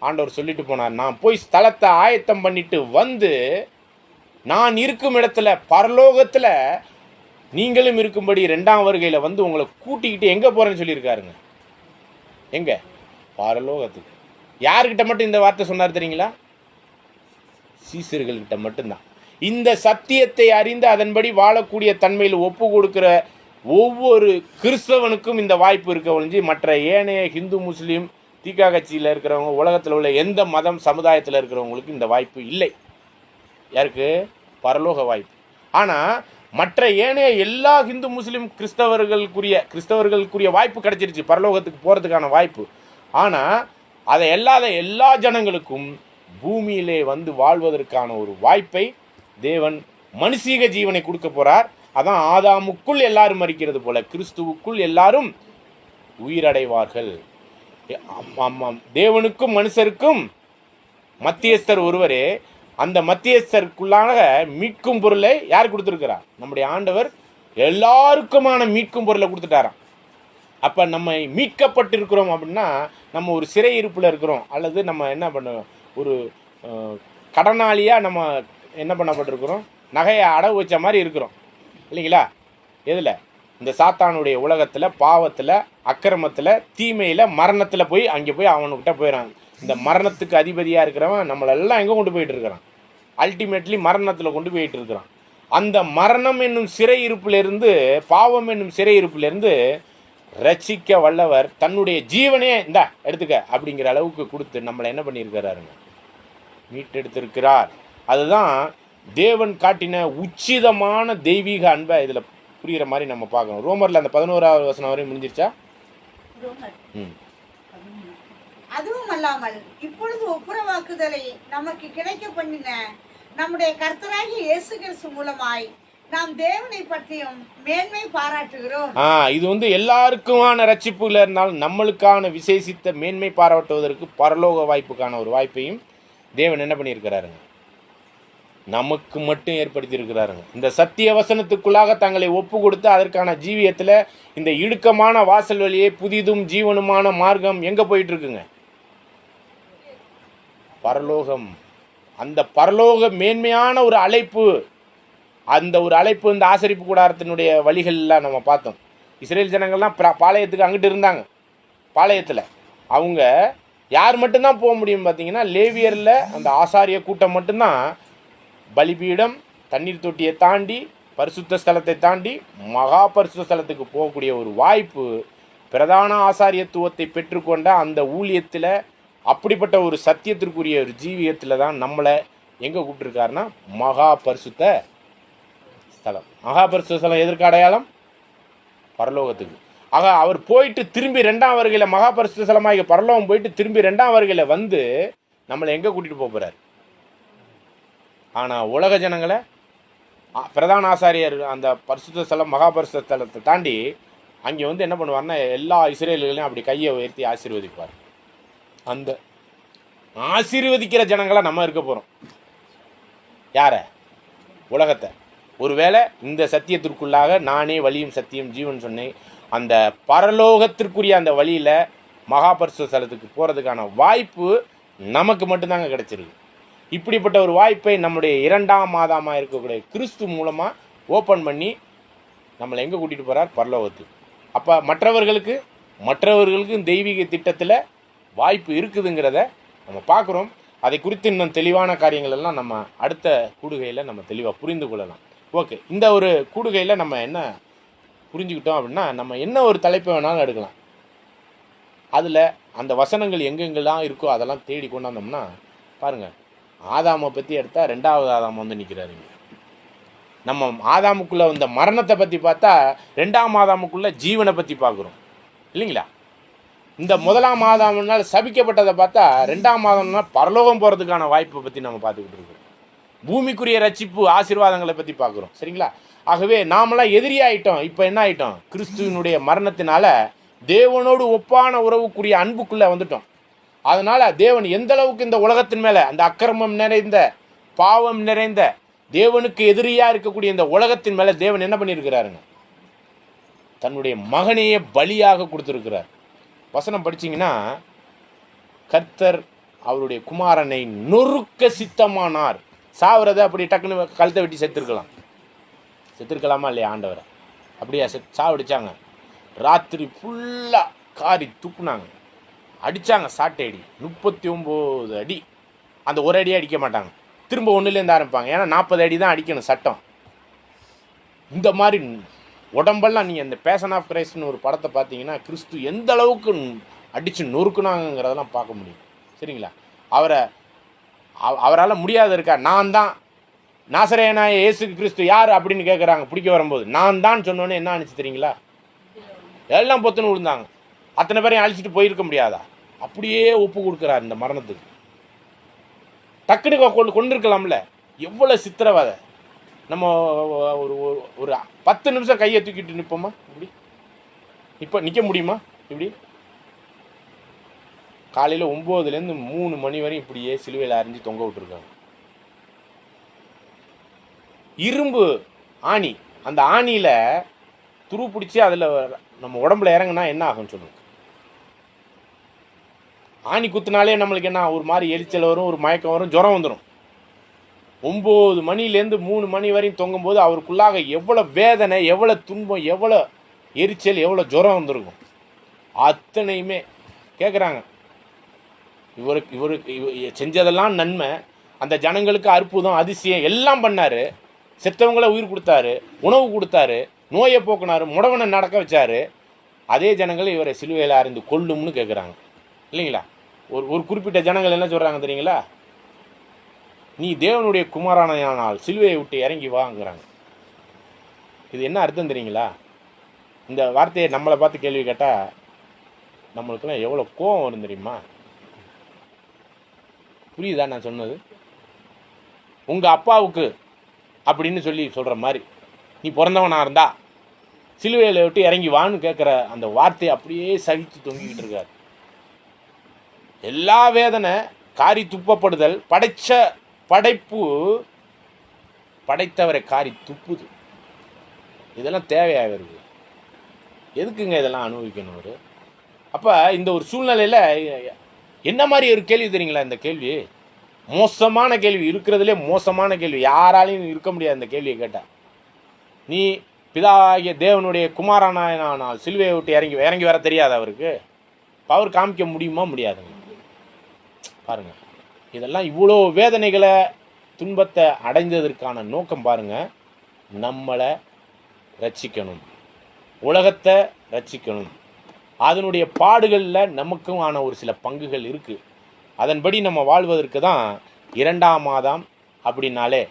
ஆண்டவர் சொல்லிட்டு போனார், நான் போய் ஸ்தலத்தை ஆயத்தம் பண்ணிட்டு வந்து நான் இருக்கும் இடத்துல பரலோகத்தில் நீங்களும் இருக்கும்படி 2ஆம் வருகையில் வந்து உங்களை கூட்டிக்கிட்டு எங்கே போகிறேன்னு சொல்லியிருக்காருங்க. எங்கே? பரலோகத்துக்கு. யார்கிட்ட மட்டும் இந்த வார்த்தை சொன்னார் தெரியுங்களா? சீசர்கள்கிட்ட மட்டும்தான். இந்த சத்தியத்தை அறிந்து அதன்படி வாழக்கூடிய தன்மையில் ஒப்பு கொடுக்கிற ஒவ்வொரு கிறிஸ்தவனுக்கும் இந்த வாய்ப்பு இருக்க ஒழிஞ்சு மற்ற ஏனைய ஹிந்து முஸ்லீம் தீகா கட்சியில் இருக்கிறவங்க, உலகத்தில் உள்ள எந்த மதம் சமுதாயத்தில் இருக்கிறவங்களுக்கு இந்த வாய்ப்பு இல்லை. யாருக்கு? பரலோக வாய்ப்பு. ஆனால் மற்ற ஏனைய எல்லா ஹிந்து முஸ்லீம் கிறிஸ்தவர்களுக்குரிய வாய்ப்பு கிடைச்சிருச்சு, பரலோகத்துக்கு போகிறதுக்கான வாய்ப்பு. ஆனால் அதை இல்லாத எல்லா ஜனங்களுக்கும் பூமியிலே வந்து வாழ்வதற்கான ஒரு வாய்ப்பை தேவன் மனுஷீக ஜீவனை கொடுக்க போகிறார். அதான் ஆதாமுக்குள் எல்லாரும் மரிக்கிறது போல கிறிஸ்துவுக்குள் எல்லாரும் உயிரடைவார்கள். ஆமாம், தேவனுக்கும் மனுஷருக்கும் மத்தியஸ்தர் ஒருவரே. அந்த மத்தியஸ்தருக்குள்ளாக மீட்கும் பொருளை யார் கொடுத்துருக்கிறார்? நம்முடைய ஆண்டவர் எல்லாருக்குமான மீட்கும் பொருளை கொடுத்துட்டாராம். அப்போ நம்ம மீட்கப்பட்டிருக்கிறோம் அப்படின்னா நம்ம ஒரு சிறை இருப்பில் இருக்கிறோம், அல்லது நம்ம என்ன பண்ணுவோம், ஒரு கடனாளியாக நம்ம என்ன பண்ணப்பட்டிருக்கிறோம், நகையை அடவு வச்ச மாதிரி இருக்கிறோம் இல்லைங்களா? எதில்? இந்த சாத்தானுடைய உலகத்தில், பாவத்தில், அக்கிரமத்தில், தீமையில், மரணத்தில் போய் அங்கே போய் அவனுக்கிட்ட போயிடறான். இந்த மரணத்துக்கு அதிபதியாக இருக்கிறவன் நம்மளெல்லாம் எங்கே கொண்டு போயிட்டு இருக்கிறான்? அல்டிமேட்லி மரணத்தில் கொண்டு போயிட்டு இருக்கிறான். அந்த மரணம் என்னும் சிறை இருப்பிலிருந்து, பாவம் என்னும் சிறை இருப்பிலிருந்து ரட்சிக்க வல்லவர் தன்னுடைய ஜீவனே இந்தா எடுத்துக்க அப்படிங்கிற அளவுக்கு கொடுத்து நம்மளை என்ன பண்ணியிருக்கிறாருங்க? மீட்டெடுத்திருக்கிறார். அதுதான் தேவன் காட்டின உச்சிதமான தெய்வீக அன்பை இதில் புரிகிற மாதிரி நம்ம பார்க்கணும். ரோமரில் அந்த 11வது வசனம் வரையும் முடிஞ்சிருச்சா? அதுவும் அல்லாமல் இப்பொழுது ஒப்புரவாக்குதலை நமக்கு கிடைக்க பண்ணின நம்முடைய கர்த்தராகிய இயேசு கிறிஸ்து மூலமாய் நாம் தேவனை பற்றியும் மேன்மை பாராட்டுகிறோம். இது எல்லாருக்குமான ரட்சிப்புல இருந்தாலும் நம்மளுக்கான விசேஷித்த மேன்மை பாராட்டுவதற்கு பரலோக வாய்ப்புக்கான ஒரு வாய்ப்பையும் தேவன் என்ன பண்ணியிருக்கிறாருங்க? நமக்கு மட்டும் ஏற்படுத்தி இருக்கிறாருங்க. இந்த சத்திய வசனத்துக்குள்ளாக தங்களை ஒப்பு கொடுத்து அதற்கான ஜீவியத்தில் இந்த இடுக்கமான வாசல் வழியே புதிதும் ஜீவனுமான மார்க்கம் எங்கே போயிட்டு இருக்குங்க? பரலோகம். அந்த பரலோக மேன்மையான ஒரு அழைப்பு, அந்த ஒரு அழைப்பு இந்த ஆசரிப்பு கூடாரத்தினுடைய வழிகள்லாம் நம்ம பார்த்தோம். இஸ்ரேல் ஜனங்கள்லாம் பாளையத்துக்கு அங்கிட்டு இருந்தாங்க. பாளையத்தில் அவங்க யார் மட்டும்தான் போக முடியும் பார்த்தீங்கன்னா, லேவியரில் அந்த ஆசாரிய கூட்டம் மட்டும்தான் பலிபீடம், தண்ணீர் தொட்டியை தாண்டி, பரிசுத்த ஸ்தலத்தை தாண்டி மகா பரிசுத்த ஸ்தலத்துக்கு போகக்கூடிய ஒரு வாய்ப்பு பிரதான ஆசாரியத்துவத்தை பெற்றுக்கொண்ட அந்த ஊழியத்தில், அப்படிப்பட்ட ஒரு சத்தியத்திற்குரிய ஒரு ஜீவியத்தில் தான் நம்மளை எங்கே கூப்பிட்டுருக்காருன்னா மகா பரிசுத்த ஸ்தலம். மகா பரிசுத்த ஸ்தலம் எதற்கு அடையாளம்? பரலோகத்துக்கு. ஆக அவர் போயிட்டு திரும்பி 2ஆம் வருகையில் மகா பரிசுத்த ஸ்தலமாக பரலோகம் போயிட்டு திரும்பி 2ஆம் வருகையில் வந்து நம்மளை எங்கே கூட்டிகிட்டு போக போகிறார்? ஆனால் உலக ஜனங்களை பிரதான ஆசாரியர் அந்த பரிசுத்த ஸ்தலம் மகா பரிசுத்த ஸ்தலத்தை தாண்டி அங்கே வந்து என்ன பண்ணுவார்னா எல்லா இஸ்ரேல்களையும் அப்படி கையை உயர்த்தி ஆசீர்வதிப்பார். அந்த ஆசீர்வதிக்கிற ஜனங்களை நம்ம இருக்க போகிறோம். யாரை? உலகத்தை. ஒருவேளை இந்த சத்தியத்திற்குள்ளாக நானே வழியும் சத்தியம் ஜீவன் சொன்னேன், அந்த பரலோகத்திற்குரிய அந்த வழியில் மகா பரிசுத்த ஸ்தலத்துக்கு போகிறதுக்கான வாய்ப்பு நமக்கு மட்டும்தாங்க கிடைச்சிருக்கு. இப்படிப்பட்ட ஒரு வாய்ப்பை நம்முடைய 2ஆம் மாதமாக இருக்கக்கூடிய கிறிஸ்து மூலமாக ஓப்பன் பண்ணி நம்மளை எங்கே கூட்டிகிட்டு போகிறார்? பரலோகத்துக்கு. அப்போ மற்றவர்களுக்கும் தெய்வீக திட்டத்தில் வாய்ப்பு இருக்குதுங்கிறத நம்ம பார்க்குறோம். அதை குறித்து இன்னும் தெளிவான காரியங்கள் எல்லாம் நம்ம அடுத்த கூடுகையில் நம்ம தெளிவாக புரிந்து கொள்ளலாம். ஓகே, இந்த ஒரு கூடுகையில் நம்ம என்ன புரிஞ்சுக்கிட்டோம் அப்படின்னா, நம்ம என்ன ஒரு தலைப்பை வேணாலும் எடுக்கலாம். அதில் அந்த வசனங்கள் எங்கெங்கெல்லாம் இருக்கோ அதெல்லாம் தேடி கொண்டாந்தோம்னா பாருங்கள், ஆதாமை பற்றி எடுத்தால் 2வது ஆதாம் வந்து நிற்கிறாருங்க. நம்ம ஆதாமுக்குள்ளே வந்த மரணத்தை பற்றி பார்த்தா 2ஆம் ஆதாமுக்குள்ளே ஜீவனை பற்றி பார்க்குறோம் இல்லைங்களா? இந்த 1ஆம் ஆதாம்னால் சபிக்கப்பட்டதை பார்த்தா 2ஆம் ஆதாம்னா பரலோகம் போகிறதுக்கான வாய்ப்பை பற்றி நம்ம பார்த்துக்கிட்டு இருக்கோம். பூமிக்குரிய ரட்சிப்பு ஆசீர்வாதங்களை பற்றி பார்க்குறோம். சரிங்களா? ஆகவே நாமெல்லாம் எதிரியாயிட்டோம். இப்போ என்ன ஆயிட்டோம்? கிறிஸ்துவனுடைய மரணத்தினால தேவனோடு ஒப்பான உறவுக்குரிய அன்புக்குள்ளே வந்துட்டோம். அதனால் தேவன் எந்த அளவுக்கு இந்த உலகத்தின் மேலே அந்த அக்கிரமம் நிறைந்த பாவம் நிறைந்த தேவனுக்கு எதிரியாக இருக்கக்கூடிய இந்த உலகத்தின் மேலே தேவன் என்ன பண்ணியிருக்கிறாருங்க? தன்னுடைய மகனையே பலியாக கொடுத்துருக்கிறார். வசனம் படிச்சிங்கன்னா, கர்த்தர் அவருடைய குமாரனை நொறுக்க சித்தமானார். சாவுறதை அப்படி டக்குன்னு கழுத்தை வெட்டி செத்துருக்கலாமா இல்லையா? ஆண்டவரை அப்படியா சாவடிச்சாங்க. ராத்திரி ஃபுல்லாக காரி துப்புனாங்க, அடித்தாங்க. சாட்டை அடி 39 அடி. அந்த ஒரு அடியே அடிக்க மாட்டாங்க, திரும்ப ஒன்றுலேருந்து ஆரம்பிப்பாங்க. ஏன்னா 40 அடி தான் அடிக்கணும் சட்டம். இந்த மாதிரி உடம்பெல்லாம் நீங்கள் இந்த பேஷன் ஆஃப் கிரைஸ்ட்னு ஒரு படத்தை பார்த்தீங்கன்னா, கிறிஸ்து எந்த அளவுக்கு அடித்து நொறுக்குனாங்கிறதெல்லாம் பார்க்க முடியும். சரிங்களா? அவரால் முடியாத இருக்கா? நான் தான் நாசரேயனாய இயேசு கிறிஸ்து யார் அப்படின்னு கேட்குறாங்க பிடிக்க வரும்போது. நான் தான் சொன்னோன்னே என்ன ஆனிச்சு தெரியுங்களா? எல்லாம் பொத்துன்னு விழுந்தாங்க. அத்தனை பேரையும் அழிச்சிட்டு போயிருக்க முடியாதா? அப்படியே ஒப்பு கொடுக்குறாரு இந்த மரணத்துக்கு. டக்குனு கொண்டு இருக்கலாம்ல. எவ்வளோ சித்திரவதை! நம்ம ஒரு ஒரு 10 நிமிஷம் கையை தூக்கிட்டு நிற்போமா? இப்படி இப்போ நிற்க முடியுமா? இப்படி காலையில் 9லேருந்து 3 மணி வரையும் இப்படியே சிலுவையில் அரிஞ்சு தொங்க விட்டுருக்காங்க. இரும்பு ஆணி, அந்த ஆணியில் துரு பிடிச்சி அதில் நம்ம உடம்புல இறங்குனா என்ன ஆகும்னு சொல்லுங்க. ஆணி குத்துனாலே நம்மளுக்கு என்ன, ஒரு மாதிரி எரிச்சல் வரும், ஒரு மயக்கம் வரும், ஜுரம் வந்துடும். 9 மணிலேருந்து 3 மணி வரையும் தொங்கும்போது அவருக்குள்ளாக எவ்வளோ வேதனை, எவ்வளோ துன்பம், எவ்வளோ எரிச்சல், எவ்வளோ ஜுரம் வந்திருக்கும். அத்தனையுமே கேட்குறாங்க. இவருக்கு செஞ்சதெல்லாம் நன்மை, அந்த ஜனங்களுக்கு அற்புதம், அதிசயம் எல்லாம் பண்ணார். செத்தவங்களை உயிர் கொடுத்தாரு, உணவு கொடுத்தாரு, நோயை போக்குனாரு, முடவனை நடக்க வச்சாரு. அதே ஜனங்கள் இவரை சிலுவையில் அறைந்து கொல்லும்னு கேட்குறாங்க இல்லைங்களா? ஒரு குறிப்பிட்ட ஜனங்கள் என்ன சொல்கிறாங்க தெரியுங்களா? நீ தேவனுடைய குமாரனானால் சிலுவையை விட்டு இறங்கி வாங்குறாங்க. இது என்ன அர்த்தம் தெரியுங்களா? இந்த வார்த்தையை நம்மளை பார்த்து கேள்வி கேட்டால் நம்மளுக்கெல்லாம் எவ்வளோ கோபம் வரும் தெரியுமா? புரியுதா நான் சொன்னது? உங்கள் அப்பாவுக்கு அப்படின்னு சொல்லி சொல்கிற மாதிரி நீ பிறந்தவனாக இருந்தா சிலுவையில் விட்டு இறங்கி வான்னு கேட்குற அந்த வார்த்தையை அப்படியே சகித்து தொங்கிக்கிட்டு இருக்கார். எல்லா வேதனை, காரி துப்பப்படுதல், படைப்பு படைத்தவரை காரி துப்புது. இதெல்லாம் தேவையாக இருக்குது. எதுக்குங்க இதெல்லாம் அனுபவிக்கணும் அவர்? அப்போ இந்த ஒரு சூழ்நிலையில் என்ன மாதிரி ஒரு கேள்வி தெரியுங்களா? இந்த கேள்வி மோசமான கேள்வி, இருக்கிறதுலே மோசமான கேள்வி. யாராலையும் இருக்க முடியாது இந்த கேள்வியை கேட்டால். நீ பிதாகிய தேவனுடைய குமாரனானால் சிலுவையை விட்டு இறங்கி வர தெரியாது அவருக்கு? பவர் காமிக்க முடியுமா? முடியாதுங்க. பாருங்க, இதெல்லாம் இவ்வளோ வேதனைகளை, துன்பத்தை அடைந்ததற்கான நோக்கம் பாருங்க. நம்மளை ரட்சிக்கணும், உலகத்தை ரட்சிக்கணும். அதனுடைய பாடுகளில் நமக்கும் ஆன ஒரு சில பங்குகள் இருக்குது. அதன்படி நம்ம வாழ்வதற்கு தான் 2ஆம் ஆதாம் அப்படின்னாலே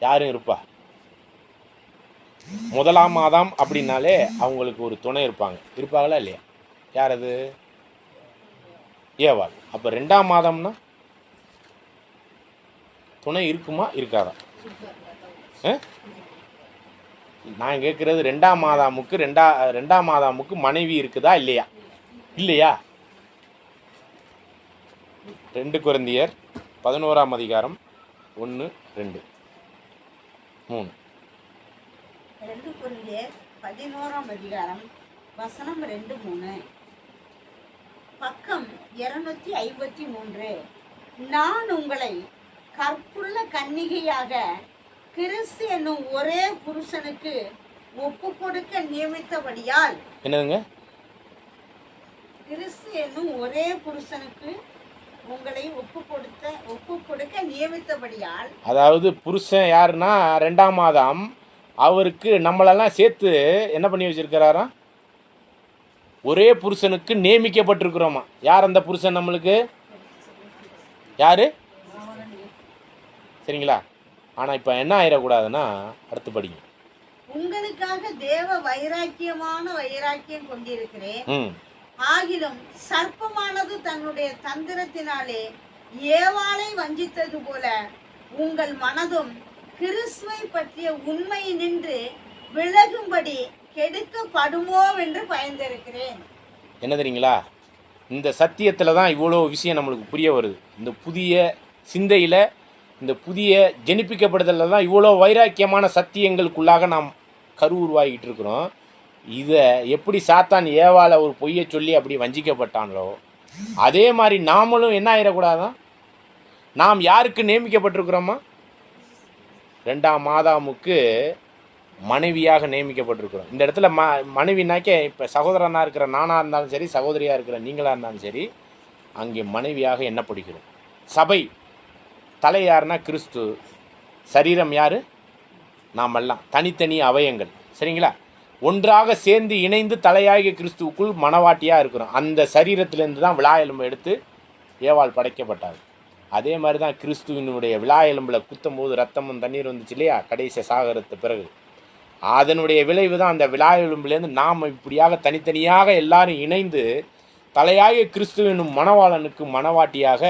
யாரும் இருப்பா. 1ஆம் ஆதாம் அப்படின்னாலே அவங்களுக்கு ஒரு துணை இருப்பாங்களா இல்லையா? யார் அது? ஏவாள். அப்போ 2ஆம் ஆதாம்னா துணை இருக்குமா இருக்காதா? நான் கேட்குறது 2ஆம் ஆதாமுக்கு மனைவி இருக்குதா இல்லையா? இல்லையா? 2 கொரிந்தியர் 11ஆம் அதிகாரம் 1, 2, 3. 2 கொரிந்தியர் 11ஆம் அதிகாரம் வசனம் 2, 3. பக்கம் 253. நான் உங்களை கற்புள்ள கன்னிகையாக கிறிஸ்து என்னும் ஒரே புருஷனுக்கு ஒப்பு கொடுக்க நியமித்தபடியால். என்னதுங்க? கிறிஸ்து என்னும் ஒரே புருஷனுக்கு உங்களை ஒப்பு கொடுக்க நியமித்தபடியால். அதாவது புருஷன் யாருன்னா 2ஆம் ஆதாம். அவருக்கு நம்மளெல்லாம் சேர்த்து என்ன பண்ணி வச்சிருக்கிறாராம்? ஒரே புருஷனுக்கு நியமிக்கப்பட்டிருக்கிறோமா. யார் அந்த புருஷன்? நம்மளுக்கு யாரு? சரிங்களா? ஆனால் இப்போ என்ன ஆயிடக்கூடாதுன்னா, அடுத்து படிங்க. உங்களுக்காக தேவ வைராக்கியம் கொண்டிருக்கிறேன். ஆகிலும் சர்ப்பமானது தன்னுடைய தந்திரத்தினாலே ஏவாளை வஞ்சித்தது போல உங்கள் மனதும் கிறிஸ்துவை பற்றிய உண்மை நின்று விலகும்படி கெடுக்கப்படுமோ என்று பயந்திருக்கிறேன். என்ன தெரியுங்களா, இந்த சத்தியத்தில் தான் இவ்வளோ விஷயம் நம்மளுக்கு புரிய வருது. இந்த புதிய சிந்தையில், இந்த புதிய ஜெனிப்பிக்கப்படுதலில் தான் இவ்வளோ வைராக்கியமான சத்தியங்களுக்குள்ளாக நாம் உருவாகிட்டு இருக்கிறோம். இதை எப்படி சாத்தான் ஏவாளை ஒரு பொய்யை சொல்லி அப்படி வஞ்சிக்கப்பட்டாங்களோ, அதே மாதிரி நாமளும் என்ன ஆயிடக்கூடாதான், நாம் யாருக்கு நியமிக்கப்பட்டிருக்கிறோமா? 2ஆம் ஆதாமுக்கு மனைவியாக நியமிக்கப்பட்டிருக்கிறோம். இந்த இடத்துல மனைவினாக்க இப்போ சகோதரனாக இருக்கிற நானாக இருந்தாலும் சரி, சகோதரியாக இருக்கிற நீங்களாக இருந்தாலும் சரி, அங்கே மனைவியாக எண்ணப்படுகிறோம். சபை தலை யாருன்னா கிறிஸ்து, சரீரம் யார்? நாமெல்லாம் தனித்தனி அவயங்கள். சரிங்களா? ஒன்றாக சேர்ந்து இணைந்து தலையாகிய கிறிஸ்துவுக்குள் மனவாட்டியாக இருக்கிறோம். அந்த சரீரத்திலேருந்து தான் விழா எலும்பை எடுத்து ஏவாள் படைக்கப்பட்டார். அதே மாதிரி தான் கிறிஸ்துவினுடைய விழா எலும்பில் குத்தும் போது ரத்தமும் தண்ணீர் வந்துச்சு இல்லையா, கடைசி சாகரத்து பிறகு. அதனுடைய விளைவு தான் அந்த விழா எலும்புலேருந்து நாம் இப்படியாக தனித்தனியாக எல்லாரும் இணைந்து தலையாகிய கிறிஸ்துவினும் மணவாளனுக்கு மனவாட்டியாக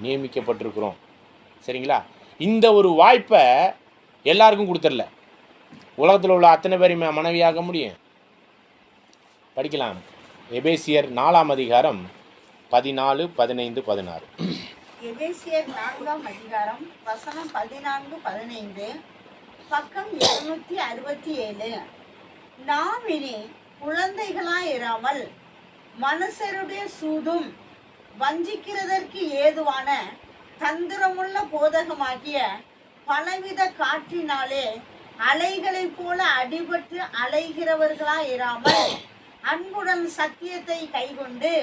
நியமிக்கப்பட்டிருக்கிறோம். சரிங்களா? இந்த ஒரு வாய்ப்பை எல்லாருக்கும் கொடுத்துடல. உலகத்தில் உள்ள அத்தனை பேரையுமே மனைவியாக முடியும்? படிக்கலாம். எபேசியர் 4ஆம் அதிகாரம் 14, 15, 16. எபேசியர் 4ஆம் அதிகாரம் வசனம் 14, 15, பக்கம் 267. நாம் இனி குழந்தைகளாயிராமல் மனுஷருடைய சூதும் வஞ்சிக்கிறதற்கு ஏதுவான தந்திரமுள்ள போதகமாகிய பலவித காற்றினாலே அலைகளைப் போல அடிபட்டு அலைகிறவர்களாயிராமல் அன்புடன் சத்தியத்தை கைக்கொண்டு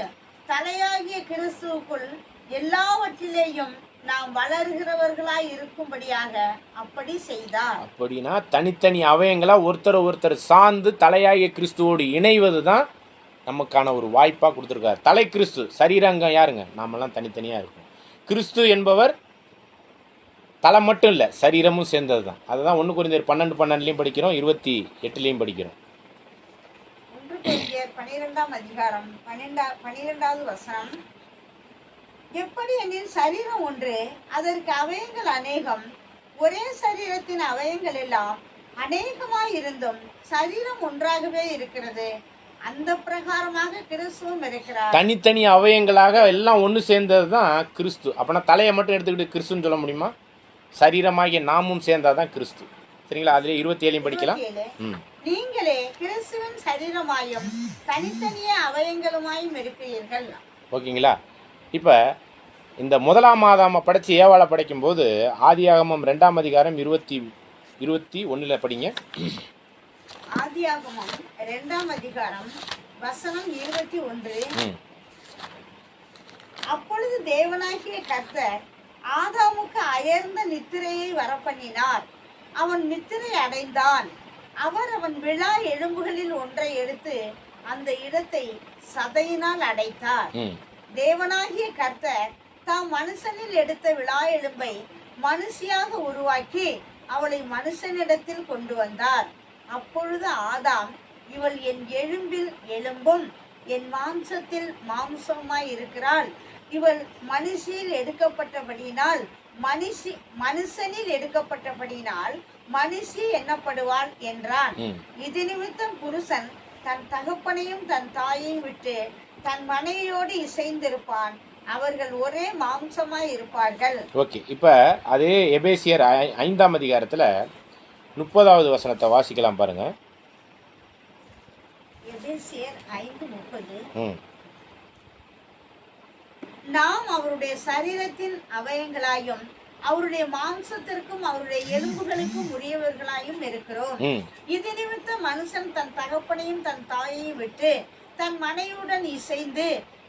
தலையாகிய கிறிஸ்துவுக்குள் எல்லாவற்றிலேயும் நாம் வளர்கிறவர்களாய் இருக்கும்படியாக அப்படி செய்தார். அப்படின்னா தனித்தனி அவயங்களா ஒருத்தர் சார்ந்து தலையாகிய கிறிஸ்துவோடு இணைவது தான் நமக்கான ஒரு வாய்ப்பாக கொடுத்துருக்காரு. தலை கிறிஸ்து, சரீரங்கம் யாருங்க? நாமெல்லாம் தனித்தனியாக இருக்கும். கிறிஸ்து என்பவர் தலை மட்டும் இல்லை, சரீரமும் சேர்ந்தது தான். அதுதான் 1 கொரிந்தியர் 12:12 படிக்கிறோம், 28 படிக்கிறோம். 1 கொரிந்தியர் 12ஆம் அதிகாரம் 12வது வசனம். எப்படி எனில் சரீரம் ஒன்று, அதற்கு அவயங்கள் அநேகம், ஒரே சரீரத்தின் அவயங்கள் எல்லாம் அநேகமாய் இருந்தும் சரீரம் ஒன்றாகவே இருக்கிறது. அந்த பிரகாரமாக கிறிஸ்துவும் இருக்கிறார். தனித்தனி அவயங்களாக எல்லாம் ஒன்று சேர்ந்தது தான் கிறிஸ்து. அப்பனா தலையை மட்டும் எடுத்துக்கிட்டு கிறிஸ்துன்னு சொல்ல முடியுமா? சரீரமாகிய நாமும் சேர்ந்தாதான் கிறிஸ்து. சரிங்களா? அதுல 27 படிக்கலாம். நீங்களே கிறிஸ்துவின் சரீரமாயும் தனித்தனியே அவயங்களுமாயும் இருக்கிறீர்கள். ஓகேங்களா? இப்போ இந்த 1ஆம் ஆதாம படைச்சு ஏவாளை படைக்கும் போது ஆதியாகமம் 2ஆம் அதிகாரம் 21 படிங்க. ஆதியாகமம் 2ஆம் அதிகாரம் வசனம் 21. அப்பொழுது தேவனாகிய கர்த்தர் ஆதாமுக்கு அயர்ந்த நித்திரையை வரப்பண்ணினார். அவன் நித்திரை அடைந்தான். அவர் அவன் விழா எலும்புகளில் ஒன்றை எடுத்து அந்த இடத்தை சதையினால் அடைத்தார். தேவனாகிய கர்த்தர் தாம் மனுஷனில் எடுத்த விழா எலும்பை மனுஷியாக உருவாக்கி அவளை மனுஷனிடத்தில் கொண்டு வந்தார். அப்பொழுது ஆதாம், இவள் என் எலும்பில் எலும்பும் என் மாம்சத்தில் மாம்சமாய் இருக்கிறாள். இவள் மனுஷனில் எடுக்கப்பட்டபடியினால் மனுஷனில் எடுக்கப்பட்டபடியினால் மனுஷி எண்ணப்படுவாள் என்றான். இது நிமித்தம் புருஷன் தன் தகப்பனையும் தன் தாயையும் விட்டு தன் மனைவியோடு இசைந்திருப்பான். அவர்கள் ஒரே மாம்சமாய் இருப்பார்கள். ஓகே, இப்போ அதே எபேசியர் 5ஆம் அதிகாரத்தில் 30வது வசனத்தை வாசிக்கலாம் பாருங்க. எபேசியர் 5:30. நாம் அவருடைய சரீரத்தின் அவயங்களாயும் அவருடைய மாம்சத்திற்கும் அவருடைய எலும்புகளுக்கும் உரியவர்களாயும் இருக்கிறோம். இது நிமித்தம் மனுஷன் தன் தகப்பனையும் தன் தாயையும் விட்டு தன் மனைவியுடன் இசைந்து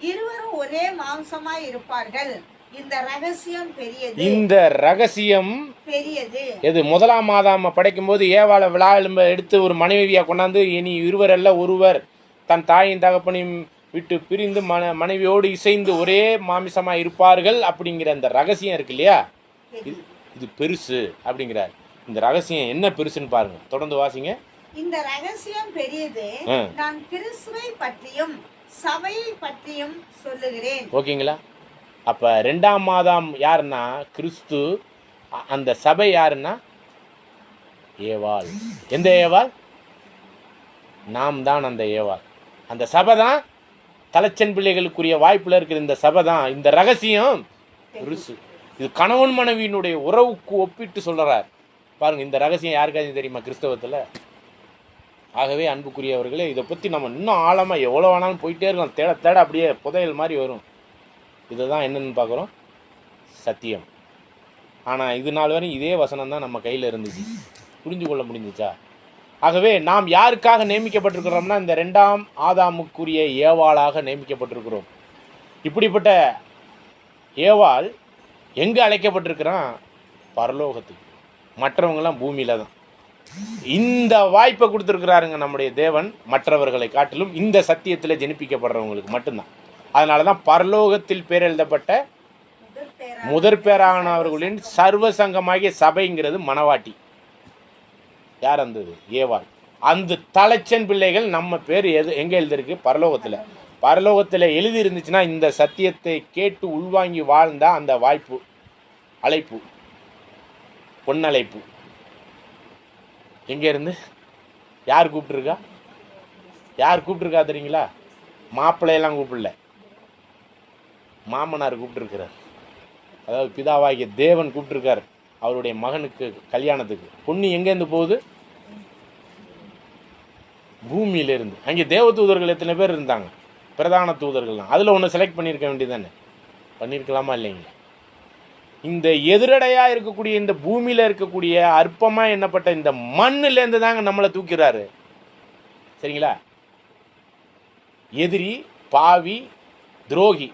இருவரும் ஒரே மாம்சமாய் இருப்பார்கள். இந்த ரகசியம் பெரியது. இந்த ரகசியம் பெரியது. எது? 1ஆம் ஆதாம படைக்கும் போது ஏவாளை விழா எலும்பை எடுத்து ஒரு மனைவியா கொண்டாந்து, இனி இருவர் அல்ல ஒருவர், தன் தாயின் தகப்பனையும் விட்டு பிரிந்து மனைவியோடு இசைந்து ஒரே மாமிசமா இருப்பார்கள் அப்படிங்கிற அந்த ரகசியம் இருக்கு இல்லையா, இது பெருசு அப்படிங்கிறார். இந்த ரகசியம் என்ன பெருசுன்னு பாருங்க, தொடர்ந்து வாசிங்க. இந்த ரகசியம் பெரியது, நான் கிறிஸ்துவை பற்றியும் சபையை பற்றியும் சொல்லுகிறேன். ஓகேங்களா? அப்ப 2ஆம் ஆதாம் யாருன்னா கிறிஸ்து, அந்த சபை யாருன்னா ஏவாள். எந்த ஏவாள்? நாம் தான் அந்த ஏவாள். அந்த சபை தான் தலைச்சன் பிள்ளைகளுக்குரிய வாய்ப்புல இருக்கிற இந்த சபை தான். இந்த ரகசியம் பெருசு. இது கணவன் மனைவியினுடைய உறவுக்கு ஒப்பிட்டு சொல்றார் பாருங்க. இந்த ரகசியம் யாருக்காச்சும் தெரியுமா கிறிஸ்தவத்தில்? ஆகவே அன்புக்குரியவர்களே, இதை பற்றி நம்ம இன்னும் ஆழமாக எவ்வளோ வேணாலும் போயிட்டே இருக்கோம். தேட தேட அப்படியே புதையல் மாதிரி வரும். இதுதான் என்னன்னு பார்க்குறோம், சத்தியம். ஆனால் இது நாள் வரையும் இதே வசனம் தான் நம்ம கையில் இருந்துச்சு. புரிஞ்சு கொள்ள முடிஞ்சிச்சா? ஆகவே நாம் யாருக்காக நியமிக்கப்பட்டிருக்கிறோம்னா இந்த 2ஆம் ஆதாமுக்குரிய ஏவாளாக நியமிக்கப்பட்டிருக்கிறோம். இப்படிப்பட்ட ஏவாள் எங்கே அழைக்கப்பட்டிருக்கிறான்? பரலோகத்துக்கு. மற்றவங்களாம் பூமியில தான். இந்த வாய்ப்பை கொடுத்துருக்கிறாருங்க நம்முடைய தேவன். மற்றவர்களை காட்டிலும் இந்த சத்தியத்தில் ஜெனிப்பிக்கப்படுறவங்களுக்கு மட்டும்தான். அதனால தான் பரலோகத்தில் பேர் எழுதப்பட்ட முதற் பேரானவர்களின் சர்வ சங்கமாகிய சபைங்கிறது மணவாட்டி. யார் அந்தது? ஏவாள். அந்த தலைச்சன் பிள்ளைகள் நம்ம பேர் எங்கே எழுதிருக்கு? பரலோகத்தில். பரலோகத்தில் எழுதி இருந்துச்சுன்னா இந்த சத்தியத்தை கேட்டு உள்வாங்கி வாழ்ந்தா அந்த வாய்ப்பு, அழைப்பு, பொன்னழைப்பு எங்கே இருந்து யார் கூப்பிட்டுருக்கா? யார் கூப்பிட்டுருக்கா தெரியுங்களா? மாப்பிள்ளையெல்லாம் கூப்பிடல, மாமனார் கூப்பிட்டுருக்கிறார். அதாவது பிதாவாகிய தேவன் கூப்பிட்டுருக்கார் அவருடைய மகனுக்கு கல்யாணத்துக்கு. பொண்ணு எங்கேருந்து போகுது? பூமியிலிருந்து. அங்கே தேவ தூதர்கள் எத்தனை பேர் இருந்தாங்க? பிரதான தூதர்கள்லாம். அதில் ஒன்று செலக்ட் பண்ணியிருக்க வேண்டியதானே? பண்ணியிருக்கலாமா இல்லைங்களா? இந்த எதிரடையாக இருக்கக்கூடிய இந்த பூமியில் இருக்கக்கூடிய அற்பமாக எண்ணப்பட்ட இந்த மண்ணிலேருந்து தாங்க நம்மளை தூக்கிறாரு. சரிங்களா? எதிரி, பாவி, துரோகி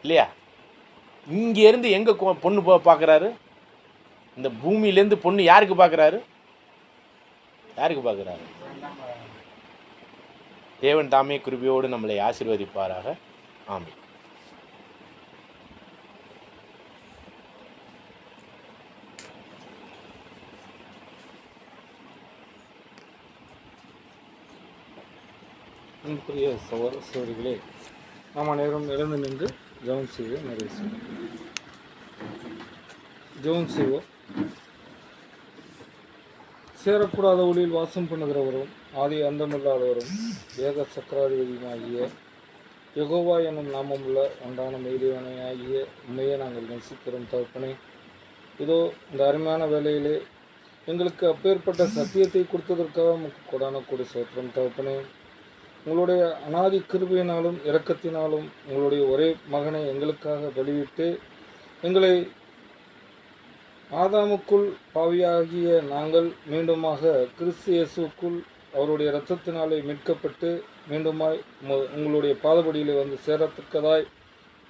இல்லையா? இங்கேருந்து எங்கே பொண்ணு பார்க்குறாரு? இந்த பூமியிலேருந்து பொண்ணு யாருக்கு பார்க்குறாரு? யாருக்கு பார்க்குறாரு? தேவன் தாமே கிருபையோடு நம்மளை ஆசீர்வதிப்பாராக. ஆமென். அன்புக்குரிய சகோதரர்களே, நாம் அனைவரும் எழுந்து நின்று ஜெபம் செய்வோம். நிறைவு செய்வோம். ஜெபம் செய்வோம். சேரக்கூடாத ஒளியில் வாசம் பண்ணுகிறவரும் ஆதி அந்தமில்லாதவரும் ஏக சக்கராதிபதியுமாகிய யெகோவா என்னும் நாமமுள்ள ஒன்றான மெய்தேவனை ஆகிய உண்மையை நாங்கள் நேசிக்கிறோம் தகப்பனே. இதோ இந்த அருமையான வேலையிலே எங்களுக்கு அப்பேற்பட்ட சத்தியத்தை கொடுத்ததற்காக நமக்கு கொடான கூடி சோத்திரம் தகப்பனே. உங்களுடைய அநாதி கிருபையினாலும் இரக்கத்தினாலும் உங்களுடைய ஒரே மகனை எங்களுக்காக வெளியிட்டு எங்களை ஆதாமுக்குள் பாவியாகிய நாங்கள் மீண்டுமாக கிறிஸ்து இயேசுக்குள் அவருடைய இரத்தத்தினாலே மீட்கப்பட்டு மீண்டுமாய் உங்களுடைய பாதபடியில் வந்து சேரத்தக்கதாய்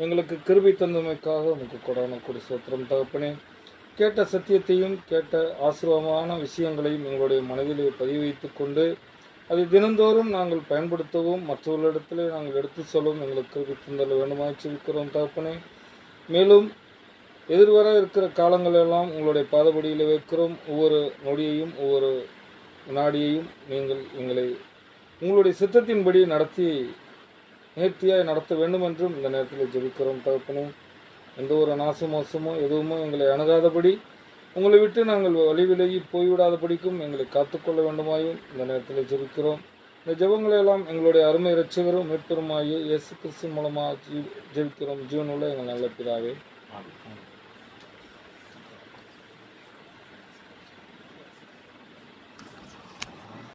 எங்களுக்கு கிருபை தந்தமைக்காக உங்களுக்கு கொடான கொடி சோத்திரம் தகப்பனே. கேட்ட சத்தியத்தையும் கேட்ட ஆசீர்வாதமான விஷயங்களையும் எங்களுடைய மனதிலே பதிவு வைத்து கொண்டு அதை தினந்தோறும் நாங்கள் பயன்படுத்தவும் மற்றவர்களிடத்திலே நாங்கள் எடுத்து சொல்லவும் எங்களுக்கு கிருபை தந்தல் வேண்டுமாய் செபிக்கிறோம் தகப்பனே. மேலும் எதிர்வர இருக்கிற காலங்களெல்லாம் உங்களுடைய பாதபடியில் வைக்கிறோம். ஒவ்வொரு நொடியையும் ஒவ்வொரு வினாடியையும் நீங்கள் எங்களை உங்களுடைய சித்தத்தின்படி நடத்தி நேர்த்தியாய் நடத்த வேண்டும் என்றும் இந்த நேரத்தில் ஜெபிக்கிறோம் தகப்பனே. எந்த ஒரு நாசமோசமோ எதுவுமோ எங்களை அணுகாதபடி உங்களை விட்டு நாங்கள் வழி விலகி போய்விடாதபடிக்கும் எங்களை காத்துக்கொள்ள வேண்டுமாயும் இந்த நேரத்தில் ஜெபிக்கிறோம். இந்த ஜெபங்களை எல்லாம் எங்களுடைய அருமை இரட்சகரும் மீட்பெருமாகிய இயேசு கிறிஸ்து மூலமாக ஜெபிக்கிறோம். ஜீவனுள்ள எங்கள் நல்ல பிதாவே. ஆமென்.